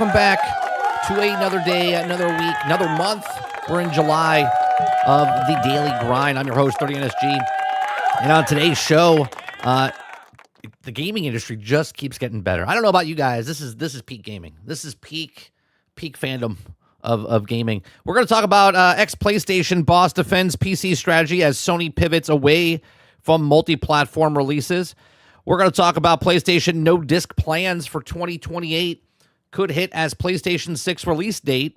Welcome back to another day, another week, another month. We're in July of the Daily Grind. I'm your host, 30NSG. And on today's show, the gaming industry just keeps getting better. I don't know about you guys. This is peak gaming. This is peak fandom of gaming. We're going to talk about ex-PlayStation boss defends PC strategy as Sony pivots away from multi-platform releases. We're going to talk about PlayStation no-disc plans for 2028 could hit as PlayStation 6 release date.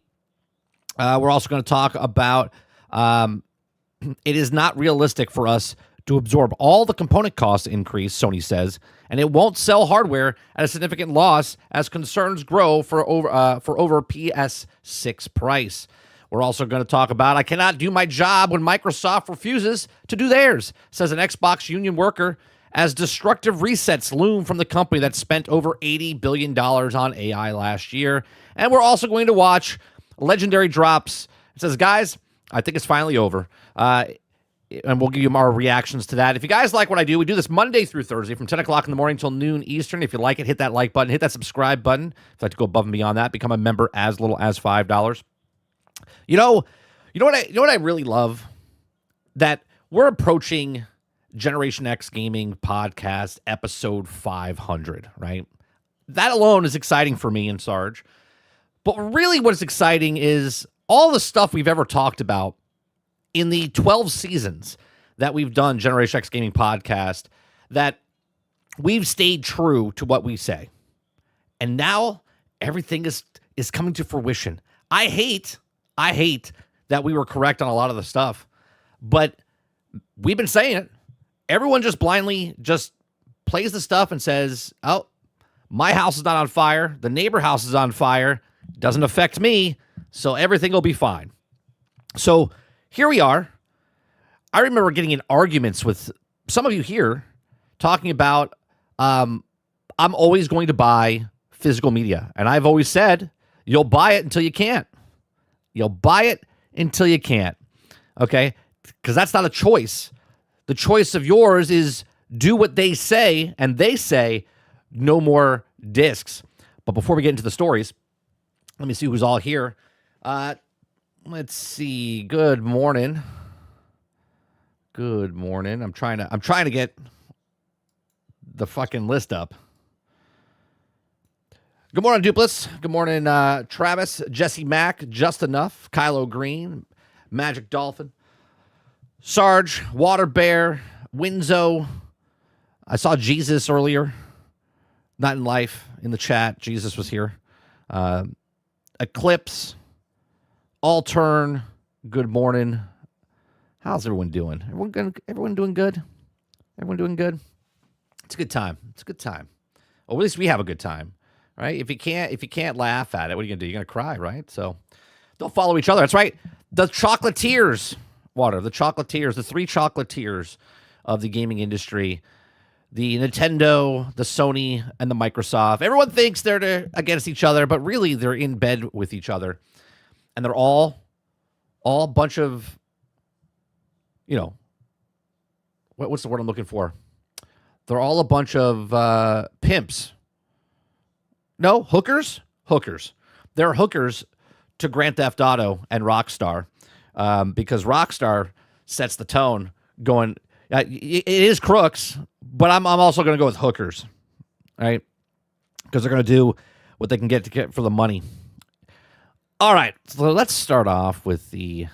We're also going to talk about it is not realistic for us to absorb all the component cost increase, Sony says, and it won't sell hardware at a significant loss as concerns grow for over PS6 price. We're also going to talk about I cannot do my job when Microsoft refuses to do theirs, says an Xbox union worker, as destructive resets loom from the company that spent over $80 billion on AI last year. And we're also going to watch legendary drops. It says, guys, I think it's finally over. And we'll give you our reactions to that. If you guys like what I do, we do this Monday through Thursday from 10 o'clock in the morning till noon Eastern. If you like it, hit that like button, hit that subscribe button. If you'd like to go above and beyond that, become a member as little as $5. You know what I really love? That we're approaching Generation X Gaming Podcast episode 500, right? That alone is exciting for me and Sarge. But really what's exciting is all the stuff we've ever talked about in the 12 seasons that we've done Generation X Gaming Podcast, that we've stayed true to what we say. And now everything is coming to fruition. I hate that we were correct on a lot of the stuff, but we've been saying it. Everyone just blindly just plays the stuff and says, oh, my house is not on fire. The neighbor house is on fire. Doesn't affect me. So everything will be fine. So here we are. I remember getting in arguments with some of you here talking about I'm always going to buy physical media. And I've always said, you'll buy it until you can't. You'll buy it until you can't. Okay? Because that's not a choice. The choice of yours is do what they say, and they say no more discs. But before we get into the stories, let me see who's all here. Let's see. Good morning. Good morning. I'm trying to get the fucking list up. Good morning, Dupless. Good morning, Travis, Jesse Mack, Just Enough, Kylo Green, Magic Dolphin, Sarge, Water Bear, Winzo. I saw Jesus earlier. Not in life, in the chat. Jesus was here. Eclipse, Allturn, good morning. How's everyone doing? Everyone doing good? Everyone doing good? It's a good time. It's a good time. Or at least we have a good time, right? If you can't laugh at it, what are you gonna do? You're gonna cry, right? So don't follow each other. That's right. The chocolatiers, Water, the chocolatiers, the three chocolatiers of the gaming industry. The Nintendo, the Sony, and the Microsoft. Everyone thinks they're against each other, but really they're in bed with each other. And they're all a bunch of, what's the word I'm looking for? They're all a bunch of pimps. No, hookers? Hookers. They're hookers to Grand Theft Auto and Rockstar because Rockstar sets the tone going, it is crooks, but I'm also going to go with hookers, right? Because they're going to do what they can get for the money. All right, so let's start off with the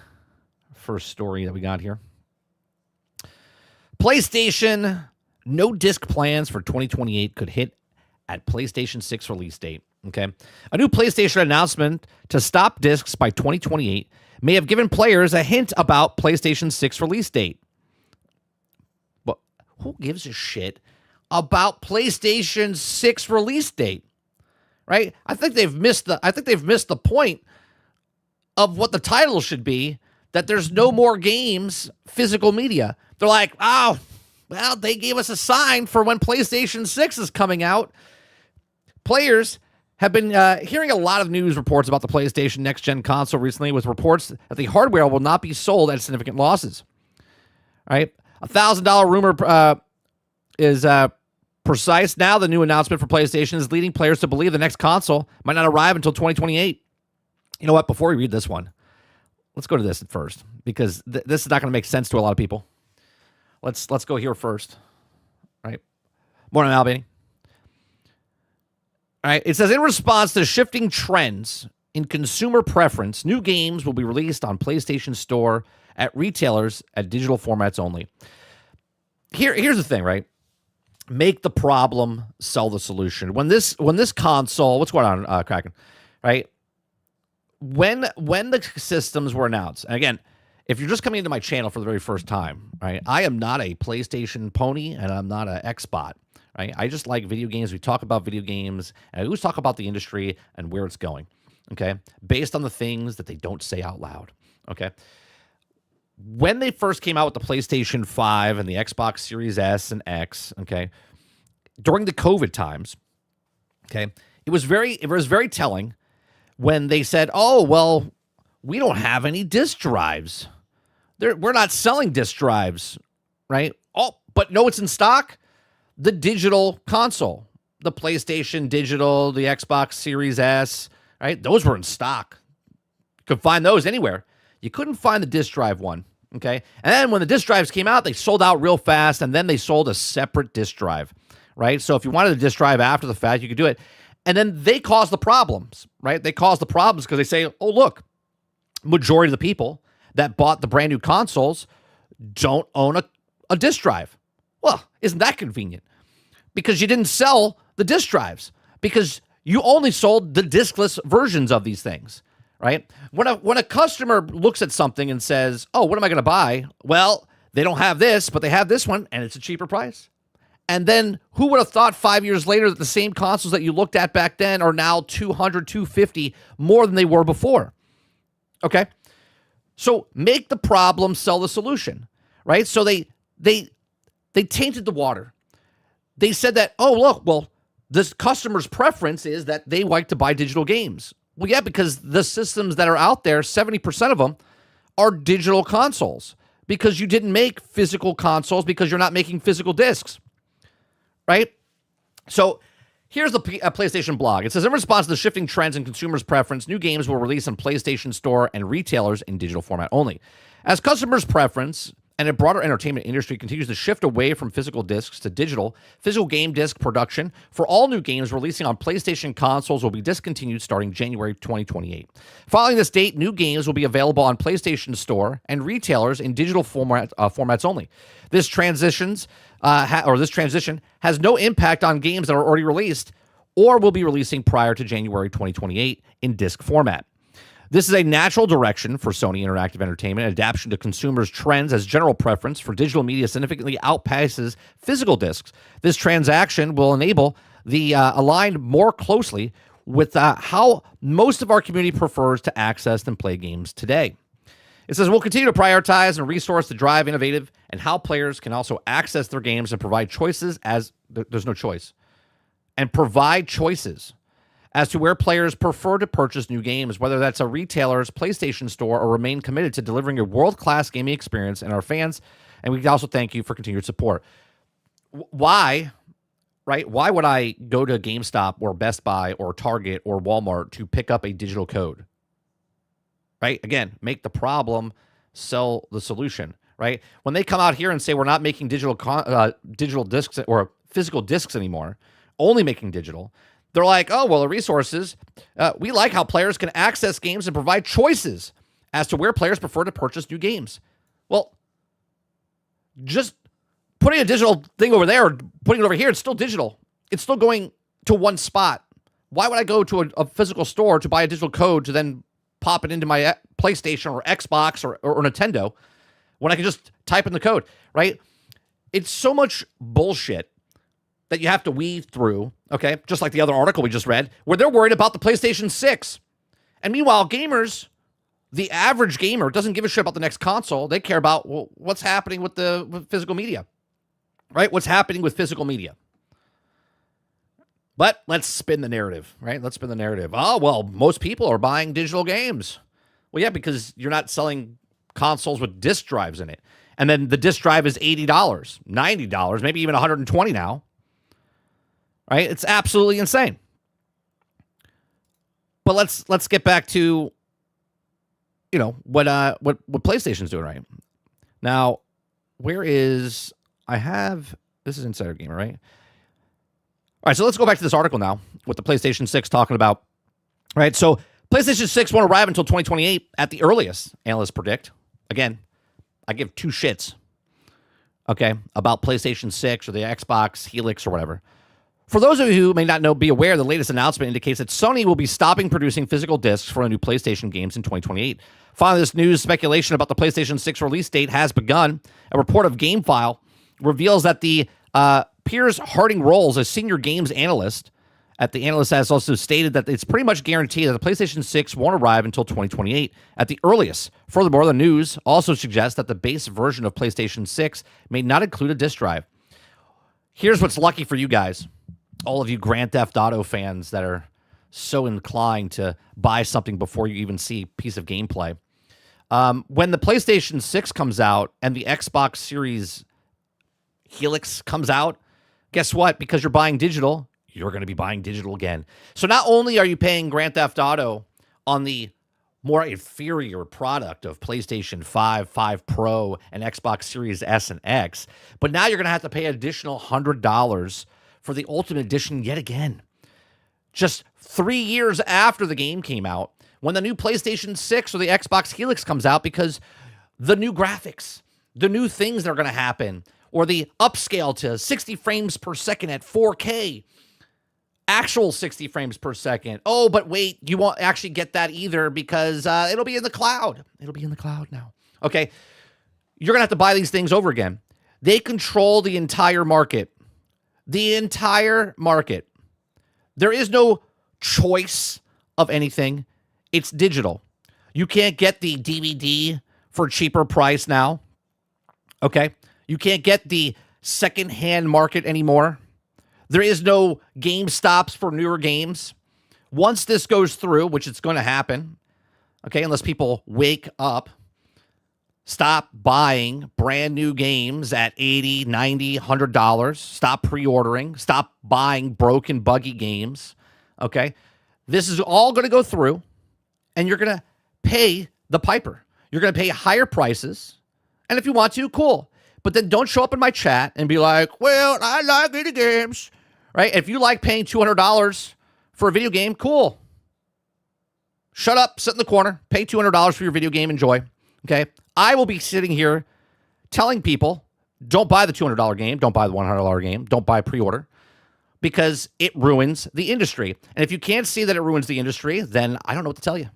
first story that we got here. PlayStation no disc plans for 2028 could hit at PlayStation 6 release date. Okay, a new PlayStation announcement to stop discs by 2028 may have given players a hint about PlayStation 6 release date. Who gives a shit about PlayStation 6 release date? Right? I think they've missed the point of what the title should be, that there's no more games, physical media. They're like, oh, well, they gave us a sign for when PlayStation 6 is coming out. Players have been hearing a lot of news reports about the PlayStation next-gen console recently, with reports that the hardware will not be sold at significant losses. All right? $1,000 rumor is precise. Now, the new announcement for PlayStation is leading players to believe the next console might not arrive until 2028. You know what? Before we read this one, let's go to this at first, because this is not going to make sense to a lot of people. Let's go here first. Right? Morning, Albany. All right. It says, in response to shifting trends in consumer preference, new games will be released on PlayStation Store, at retailers, at digital formats only. Here's the thing, right? Make the problem, sell the solution. When this console, what's going on, Kraken? Right? When the systems were announced, and again, if you're just coming into my channel for the very first time, right? I am not a PlayStation pony, and I'm not an Xbot. Right? I just like video games. We talk about video games, and I always talk about the industry and where it's going. Okay, based on the things that they don't say out loud. Okay. When they first came out with the PlayStation 5 and the Xbox Series S and X, okay, during the COVID times, okay, it was very telling when they said, "Oh, well, we don't have any disk drives. We're not selling disk drives, right? Oh, but no, it's in stock. The digital console, the PlayStation Digital, the Xbox Series S, right? Those were in stock. You could find those anywhere. You couldn't find the disk drive one, okay? And then when the disk drives came out, they sold out real fast, and then they sold a separate disk drive, right? So if you wanted a disk drive after the fact, you could do it. And then they caused the problems, right? They caused the problems because they say, oh, look, majority of the people that bought the brand new consoles don't own a disk drive. Well, isn't that convenient? Because you didn't sell the disk drives, because you only sold the diskless versions of these things, right? When a customer looks at something and says, oh, what am I going to buy? Well, they don't have this, but they have this one, and it's a cheaper price. And then who would have thought 5 years later that the same consoles that you looked at back then are now $200, $250 more than they were before? Okay? So make the problem, sell the solution, right? So they tainted the water. They said that, oh, look, well, this customer's preference is that they like to buy digital games. Well, yeah, because the systems that are out there, 70% of them are digital consoles, because you didn't make physical consoles because you're not making physical discs, right? So here's the PlayStation blog. It says, in response to the shifting trends in consumers' preference, new games will release on PlayStation Store and retailers in digital format only. As customers' preference and a broader entertainment industry continues to shift away from physical discs to digital, physical game disc production for all new games releasing on PlayStation consoles will be discontinued starting January 2028. Following this date, new games will be available on PlayStation Store and retailers in digital formats only. This transition has no impact on games that are already released or will be releasing prior to January 2028 in disc format. This is a natural direction for Sony Interactive Entertainment, adaptation to consumers' trends as general preference for digital media significantly outpaces physical discs. This transaction will enable the aligned more closely with how most of our community prefers to access and play games today. It says, we'll continue to prioritize and resource to drive innovative and how players can also access their games and provide choices as there's no choice. And provide choices as to where players prefer to purchase new games, whether that's a retailer's PlayStation Store or remain committed to delivering a world-class gaming experience and our fans. And we also thank you for continued support. Why, right? Why would I go to GameStop or Best Buy or Target or Walmart to pick up a digital code? Right? Again, make the problem, sell the solution, right? When they come out here and say we're not making digital discs or physical discs anymore, only making digital, they're like, oh, well, the resources, we like how players can access games and provide choices as to where players prefer to purchase new games. Well, just putting a digital thing over there or putting it over here, it's still digital. It's still going to one spot. Why would I go to a physical store to buy a digital code to then pop it into my PlayStation or Xbox or Nintendo when I can just type in the code, right? It's so much bullshit that you have to weave through, okay? Just like the other article we just read, where they're worried about the PlayStation 6. And meanwhile, gamers, the average gamer doesn't give a shit about the next console. They care about, well, what's happening with physical media, right? What's happening with physical media. But let's spin the narrative, right? Let's spin the narrative. Oh, well, most people are buying digital games. Well, yeah, because you're not selling consoles with disc drives in it. And then the disc drive is $80, $90, maybe even $120 now. right? It's absolutely insane. But let's get back to, what PlayStation's doing right now. Where is this is Insider Gamer, right? All right, so let's go back to this article now with the PlayStation 6 talking about, right? So PlayStation 6 won't arrive until 2028 at the earliest, analysts predict. Again, I give two shits, okay, about PlayStation 6 or the Xbox Helix or whatever. For those of you who may not be aware, the latest announcement indicates that Sony will be stopping producing physical discs for the new PlayStation games in 2028. Following this news, speculation about the PlayStation 6 release date has begun. A report of GameFile reveals that the Piers Harding-Rolls, a senior games analyst at the analyst, has also stated that it's pretty much guaranteed that the PlayStation 6 won't arrive until 2028 at the earliest. Furthermore, the news also suggests that the base version of PlayStation 6 may not include a disc drive. Here's what's lucky for you guys, all of you Grand Theft Auto fans that are so inclined to buy something before you even see a piece of gameplay. When the PlayStation 6 comes out and the Xbox Series Helix comes out, guess what? Because you're buying digital, you're going to be buying digital again. So not only are you paying Grand Theft Auto on the more inferior product of PlayStation 5, 5 Pro, and Xbox Series S and X, but now you're going to have to pay an additional $100 for the Ultimate Edition yet again. Just 3 years after the game came out, when the new PlayStation 6 or the Xbox Helix comes out, because the new graphics, the new things that are going to happen, or the upscale to 60 frames per second at 4K, actual 60 frames per second. Oh, but wait, you won't actually get that either because it'll be in the cloud. It'll be in the cloud now. Okay, you're going to have to buy these things over again. They control the entire market. The entire market. There is no choice of anything. It's digital. You can't get the DVD for a cheaper price now. Okay? You can't get the secondhand market anymore. There is no GameStops for newer games. Once this goes through, which it's going to happen, okay, unless people wake up, stop buying brand new games at $80, $90, $100. Stop pre-ordering. Stop buying broken, buggy games, okay? This is all going to go through, and you're going to pay the piper. You're going to pay higher prices, and if you want to, cool. But then don't show up in my chat and be like, well, I like video games, right? If you like paying $200 for a video game, cool. Shut up, sit in the corner, pay $200 for your video game, enjoy, okay? I will be sitting here telling people, don't buy the $200 game, don't buy the $100 game, don't buy pre-order, because it ruins the industry. And if you can't see that it ruins the industry, then I don't know what to tell you.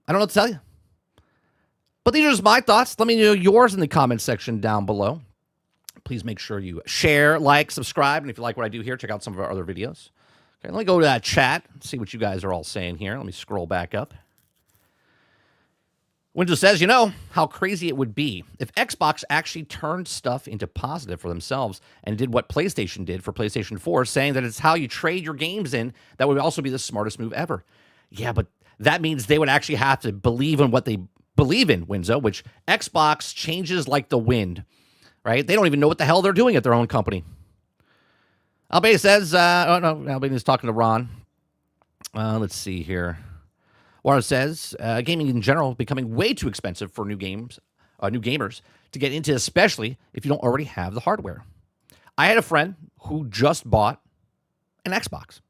I don't know what to tell you. But these are just my thoughts. Let me know yours in the comments section down below. Please make sure you share, like, subscribe. And if you like what I do here, check out some of our other videos. Okay, let me go to that chat, see what you guys are all saying here. Let me scroll back up. Windows says, how crazy it would be if Xbox actually turned stuff into positive for themselves and did what PlayStation did for PlayStation 4, saying that it's how you trade your games in. That would also be the smartest move ever. Yeah, but that means they would actually have to believe in what they believe in, Winzo, which Xbox changes like the wind, right? They don't even know what the hell they're doing at their own company. Albany says, Albany is talking to Ron. Let's see here. Warren says, gaming in general becoming way too expensive for new gamers to get into, especially if you don't already have the hardware. I had a friend who just bought an Xbox.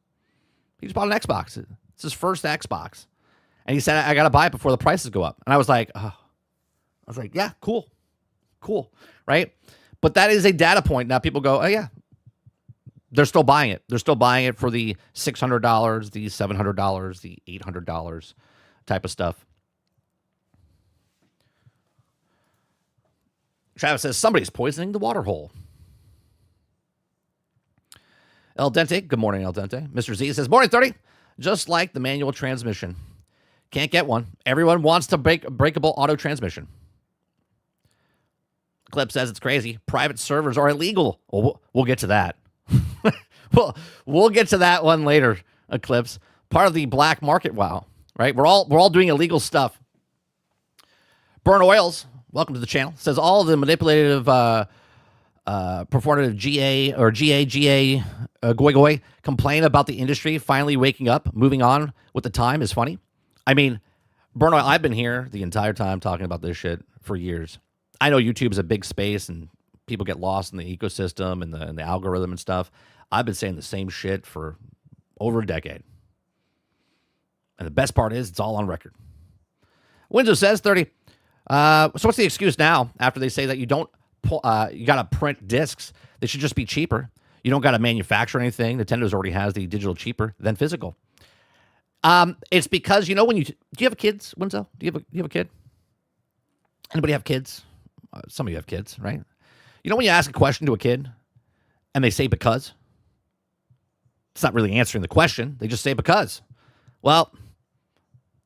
He just bought an Xbox. It's his first Xbox. And he said, I got to buy it before the prices go up. And I was like, yeah, cool, right? But that is a data point. Now people go, oh, yeah. They're still buying it. They're still buying it for the $600, the $700, the $800 type of stuff. Travis says, somebody's poisoning the water hole. El Dente, good morning, El Dente. Mr. Z says, morning 30, just like the manual transmission. Can't get one. Everyone wants to breakable auto transmission. Clip says it's crazy. Private servers are illegal. Well, we'll get to that. We'll get to that one later, Eclipse. Part of the black market, wow, right? We're all doing illegal stuff. Burn Oils, welcome to the channel. Says all of the manipulative performative GA, Goy Goy complain about the industry finally waking up, moving on with the time is funny. I mean, Bruno, I've been here the entire time talking about this shit for years. I know YouTube is a big space and people get lost in the ecosystem and the algorithm and stuff. I've been saying the same shit for over a decade. And the best part is it's all on record. Windows says 30. So what's the excuse now after they say that you don't you got to print discs? They should just be cheaper. You don't got to manufacture anything. Nintendo's already has the digital cheaper than physical. It's because, you know, when do you have kids, Winslow? Do you have a kid? Anybody have kids? Some of you have kids, right? You know when you ask a question to a kid and they say because? It's not really answering the question. They just say because. Well,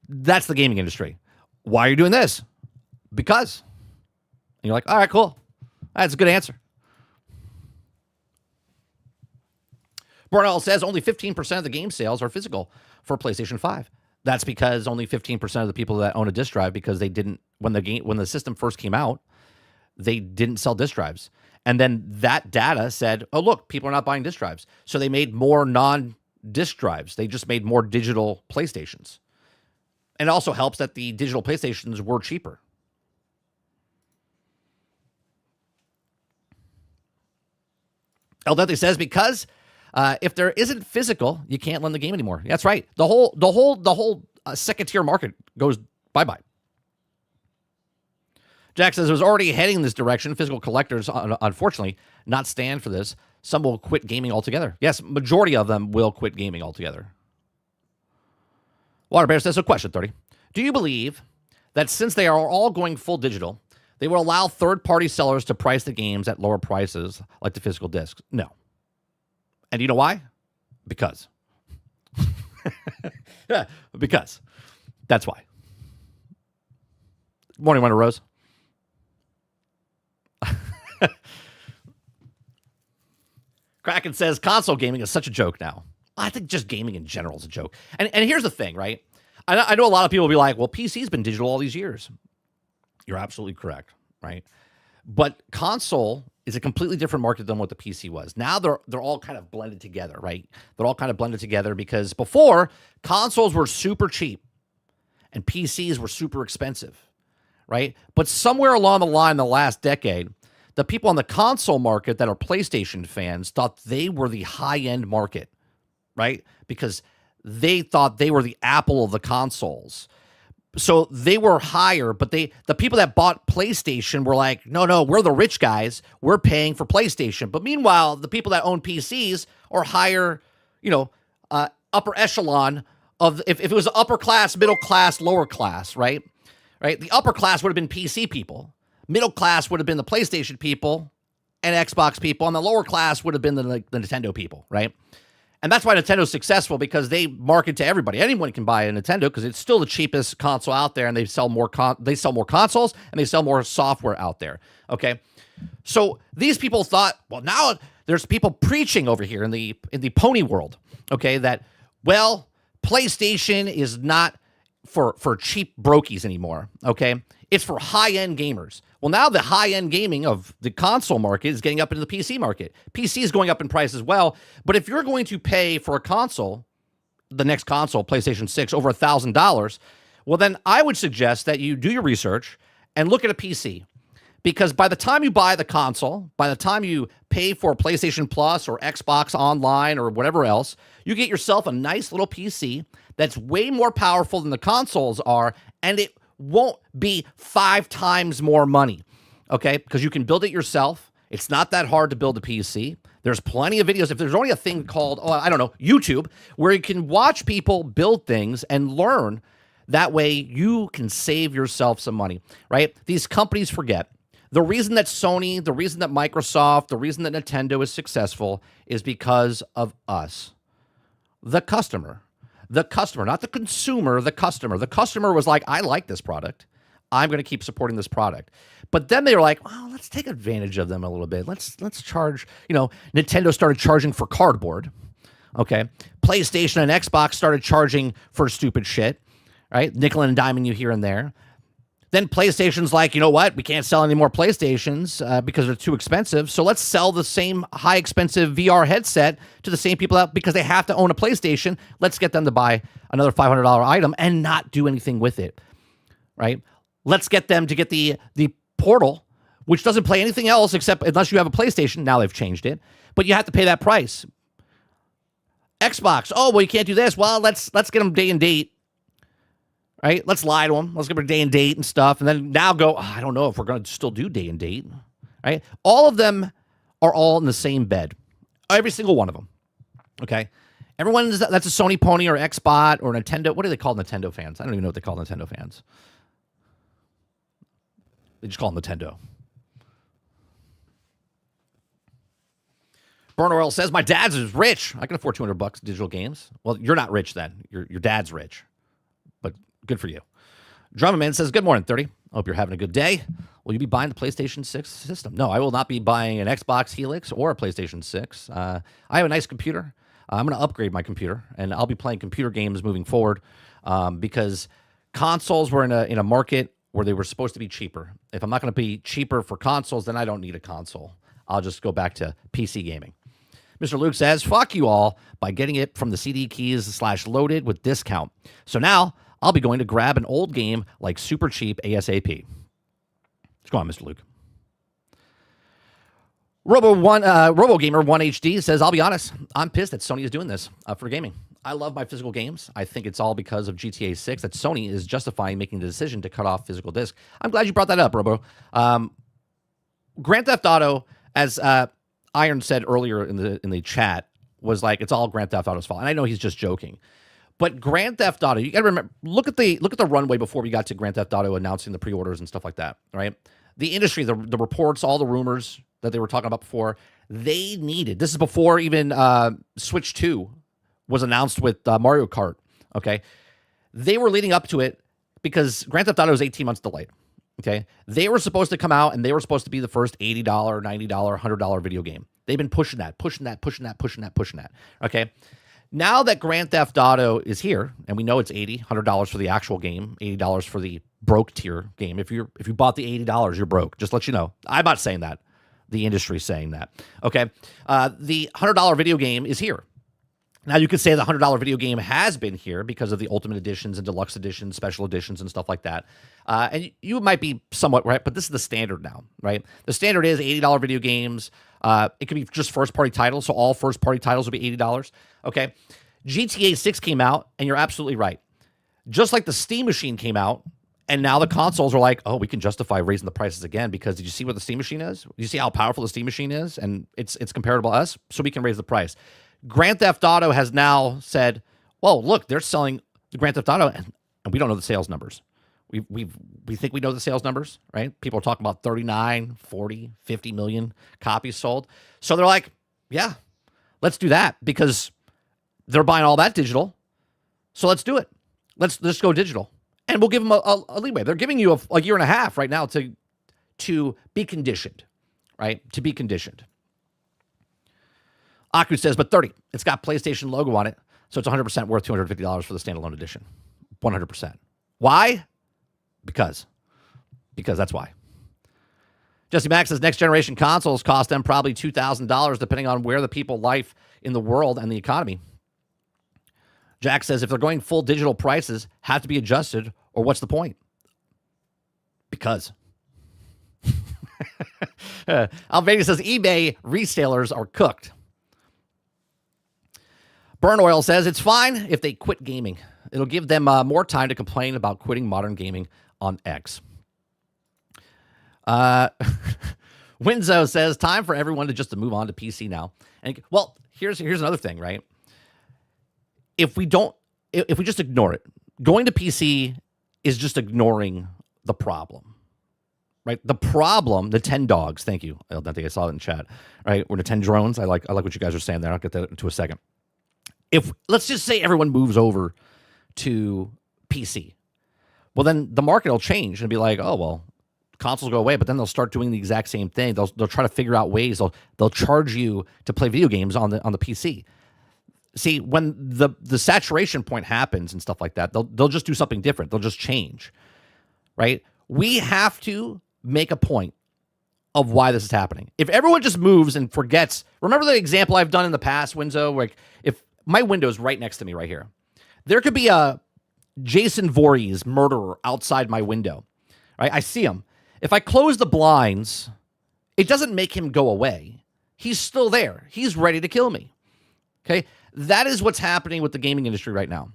that's the gaming industry. Why are you doing this? Because. And you're like, all right, cool. That's a good answer. Bornell says only 15% of the game sales are physical for PlayStation 5. That's because only 15% of the people that own a disc drive, because they didn't, when the system first came out, they didn't sell disc drives. And then that data said, oh, look, people are not buying disc drives. So they made more non-disc drives. They just made more digital PlayStations. And it also helps that the digital PlayStations were cheaper. El Dente says because if there isn't physical, you can't lend the game anymore. That's right. The whole second tier market goes bye-bye. Jack says it was already heading in this direction. Physical collectors, unfortunately, not stand for this. Some will quit gaming altogether. Yes, majority of them will quit gaming altogether. Water Bear says, so question 30. Do you believe that since they are all going full digital, they will allow third-party sellers to price the games at lower prices like the physical discs? No. And you know why? Because. Because. That's why. Morning, Wonder Rose. Kraken says console gaming is such a joke now. I think just gaming in general is a joke. And here's the thing, right? I know a lot of people will be like, well, PC's been digital all these years. You're absolutely correct, right? But console is a completely different market than what the PC was. Now they're all kind of blended together, right? They're all kind of blended together because before, consoles were super cheap and PCs were super expensive, right? But somewhere along the line in the last decade, the people on the console market that are PlayStation fans thought they were the high-end market, right? Because they thought they were the Apple of the consoles. So they were higher, but the people that bought PlayStation were like, no, we're the rich guys. We're paying for PlayStation. But meanwhile, the people that own PCs are higher, upper echelon of, if it was upper class, middle class, lower class, right? Right? The upper class would have been PC people. Middle class would have been the PlayStation people and Xbox people, and the lower class would have been the Nintendo people, right? And that's why Nintendo's successful, because they market to everybody. Anyone can buy a Nintendo because it's still the cheapest console out there, and they sell more consoles and they sell more software out there. Okay, so these people thought, well, now there's people preaching over here in the pony world. Okay, that PlayStation is not for cheap brokies anymore. Okay, it's for high-end gamers. Well, now the high-end gaming of the console market is getting up into the PC market. PC is going up in price as well. But if you're going to pay for a console, the next console, PlayStation 6, over $1,000, well, then I would suggest that you do your research and look at a PC. Because by the time you buy the console, by the time you pay for PlayStation Plus or Xbox Online or whatever else, you get yourself a nice little PC that's way more powerful than the consoles are, and it won't be 5 times more money, okay? Because you can build it yourself. It's not that hard to build a PC. There's plenty of videos. If there's only a thing called, YouTube, where you can watch people build things and learn. That way you can save yourself some money, right? These companies forget. The reason that Sony, the reason that Microsoft, the reason that Nintendo is successful is because of us, the customer. The customer, not the consumer, the customer. The customer was like, I like this product. I'm going to keep supporting this product. But then they were like, well, let's take advantage of them a little bit. Let's charge, Nintendo started charging for cardboard. Okay. PlayStation and Xbox started charging for stupid shit, right? Nickel and diming you here and there. Then PlayStation's like, you know what? We can't sell any more PlayStations because they're too expensive. So let's sell the same high expensive VR headset to the same people out because they have to own a PlayStation. Let's get them to buy another $500 item and not do anything with it, right? Let's get them to get the Portal, which doesn't play anything else except unless you have a PlayStation. Now they've changed it, but you have to pay that price. Xbox, oh, well, you can't do this. Well, let's get them day and date. Right? Let's lie to them. Let's give them a day and date and stuff. And then now go, I don't know if we're going to still do day and date. Right? All of them are all in the same bed. Every single one of them. Okay? Everyone's, that's a Sony pony or Xbot or Nintendo. What do they call Nintendo fans? I don't even know what they call Nintendo fans. They just call them Nintendo. Burn Oil says, my dad's is rich. I can afford $200 digital games. Well, you're not rich then. Your dad's rich. But good for you. Drummerman says, good morning, 30. Hope you're having a good day. Will you be buying the PlayStation 6 system? No, I will not be buying an Xbox Helix or a PlayStation 6. I have a nice computer. I'm going to upgrade my computer, and I'll be playing computer games moving forward because consoles were in a market where they were supposed to be cheaper. If I'm not going to be cheaper for consoles, then I don't need a console. I'll just go back to PC gaming. Mr. Luke says, fuck you all by getting it from the CD keys / loaded with discount. So now I'll be going to grab an old game like super cheap ASAP. What's going on, Mr. Luke? RoboGamer 1HD says, I'll be honest, I'm pissed that Sony is doing this for gaming. I love my physical games. I think it's all because of GTA 6 that Sony is justifying making the decision to cut off physical disc. I'm glad you brought that up, Robo. Grand Theft Auto, as Iron said earlier in the chat, was like, it's all Grand Theft Auto's fault. And I know he's just joking. But Grand Theft Auto, you got to remember, look at the runway before we got to Grand Theft Auto announcing the pre-orders and stuff like that, right? The industry, the reports, all the rumors that they were talking about before, they needed, this is before even Switch 2 was announced with Mario Kart, okay? They were leading up to it because Grand Theft Auto is 18 months delayed, okay? They were supposed to come out and they were supposed to be the first $80, $90, $100 video game. They've been pushing that, okay? Now that Grand Theft Auto is here, and we know it's $80, $100 for the actual game, $80 for the broke tier game. If you bought the $80, you're broke. Just let you know. I'm not saying that. The industry's saying that. Okay. The $100 video game is here. Now you could say the $100 video game has been here because of the Ultimate Editions and Deluxe Editions, Special Editions, and stuff like that. And you might be somewhat right, but this is the standard now, right? The standard is $80 video games. It could be just first-party titles, so all first-party titles will be $80. Okay, GTA 6 came out, and you're absolutely right. Just like the Steam Machine came out, and now the consoles are like, oh, we can justify raising the prices again because did you see what the Steam Machine is? You see how powerful the Steam Machine is? And it's comparable to us, so we can raise the price. Grand Theft Auto has now said, well, look, they're selling the Grand Theft Auto, and we don't know the sales numbers. We think we know the sales numbers, right? People are talking about 39, 40, 50 million copies sold. So they're like, yeah, let's do that because they're buying all that digital. So let's do it. Let's go digital. And we'll give them a leeway. They're giving you a year and a half right now to be conditioned, right? To be conditioned. Aku says, but 30, it's got PlayStation logo on it, so it's 100% worth $250 for the standalone edition. 100%. Why? Because that's why. Jesse Max says next generation consoles cost them probably $2,000 depending on where the people life in the world and the economy. Jack says if they're going full digital, prices have to be adjusted, or what's the point? Because. Alvania says eBay resellers are cooked. Burn Oil says it's fine if they quit gaming. It'll give them more time to complain about quitting modern gaming on X. Winzo says time for everyone to move on to PC now. And well, here's another thing, right? If we just ignore it, going to PC is just ignoring the problem, right? The problem, the 10 dogs. Thank you. I don't think I saw it in chat, right? Or the 10 drones. I like what you guys are saying there. I'll get that into a second. If let's just say everyone moves over to PC, well, then the market will change and be like, oh, well, consoles go away, but then they'll start doing the exact same thing. They'll try to figure out ways. They'll charge you to play video games on the PC. See, when the saturation point happens and stuff like that, they'll just do something different. They'll just change, right? We have to make a point of why this is happening. If everyone just moves and forgets, remember the example I've done in the past, Winzo, where if my window is right next to me right here, there could be a Jason Voorhees murderer outside my window, right? I see him. If I close the blinds, it doesn't make him go away. He's still there. He's ready to kill me. Okay? That is what's happening with the gaming industry right now.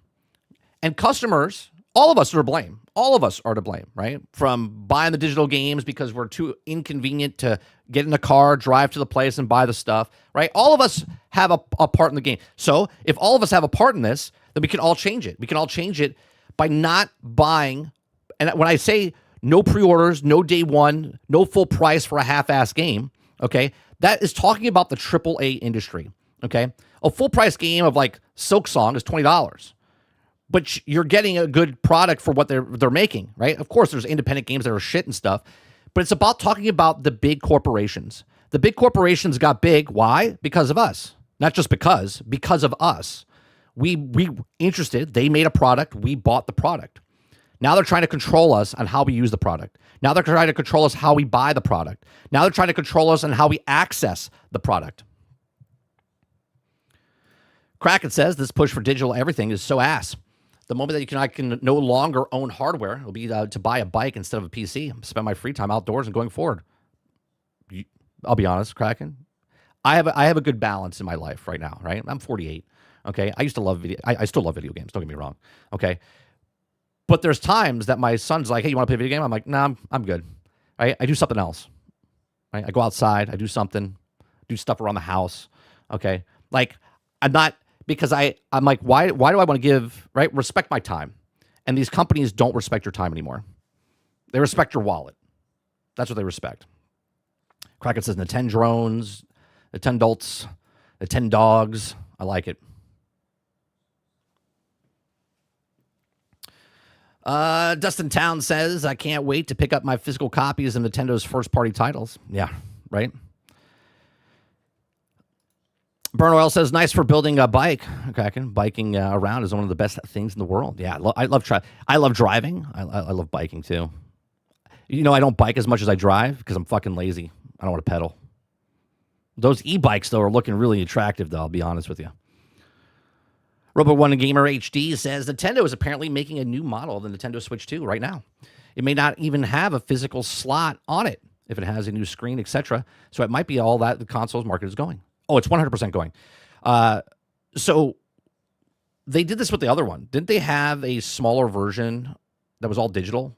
And customers, all of us are to blame. All of us are to blame, right? From buying the digital games because we're too inconvenient to get in a car, drive to the place, and buy the stuff, right? All of us have a part in the game. So if all of us have a part in this, then we can all change it. We can all change it by not buying. And when I say no pre-orders, no day one, no full price for a half-ass game, okay, that is talking about the AAA industry, okay? A full-price game of like Silksong is $20. But you're getting a good product for what they're making, right? Of course, there's independent games that are shit and stuff, but it's about talking about the big corporations. The big corporations got big. Why? Because of us. Not just because of us. We interested. They made a product. We bought the product. Now they're trying to control us on how we use the product. Now they're trying to control us how we buy the product. Now they're trying to control us on how we access the product. Kraken says this push for digital everything is so ass. The moment that I can no longer own hardware, it'll be to buy a bike instead of a PC, spend my free time outdoors and going forward. I'll be honest, Kraken. I have a good balance in my life right now, right? I'm 48. Okay. I used to love I still love video games. Don't get me wrong. Okay. But there's times that my son's like, hey, you want to play a video game? I'm like, nah, I'm good. Right? I do something else. Right? I go outside. I do something. Do stuff around the house. Okay. Like, I'm not, because I'm like, why do I want to give, right? Respect my time. And these companies don't respect your time anymore. They respect your wallet. That's what they respect. Kraken says, the 10 drones, the 10 adults, the 10 dogs. I like it. Dustin Town says, I can't wait to pick up my physical copies of Nintendo's first-party titles. Yeah, right? Burn Oil says, nice for building a bike. Kraken, biking around is one of the best things in the world. Yeah, I love driving. I love biking, too. You know, I don't bike as much as I drive because I'm fucking lazy. I don't want to pedal. Those e-bikes, though, are looking really attractive, though, I'll be honest with you. Robo1 Gamer HD says, Nintendo is apparently making a new model of the Nintendo Switch 2 right now. It may not even have a physical slot on it if it has a new screen, etc. So it might be all that the console's market is going. Oh, it's 100% going. So they did this with the other one. Didn't they have a smaller version that was all digital?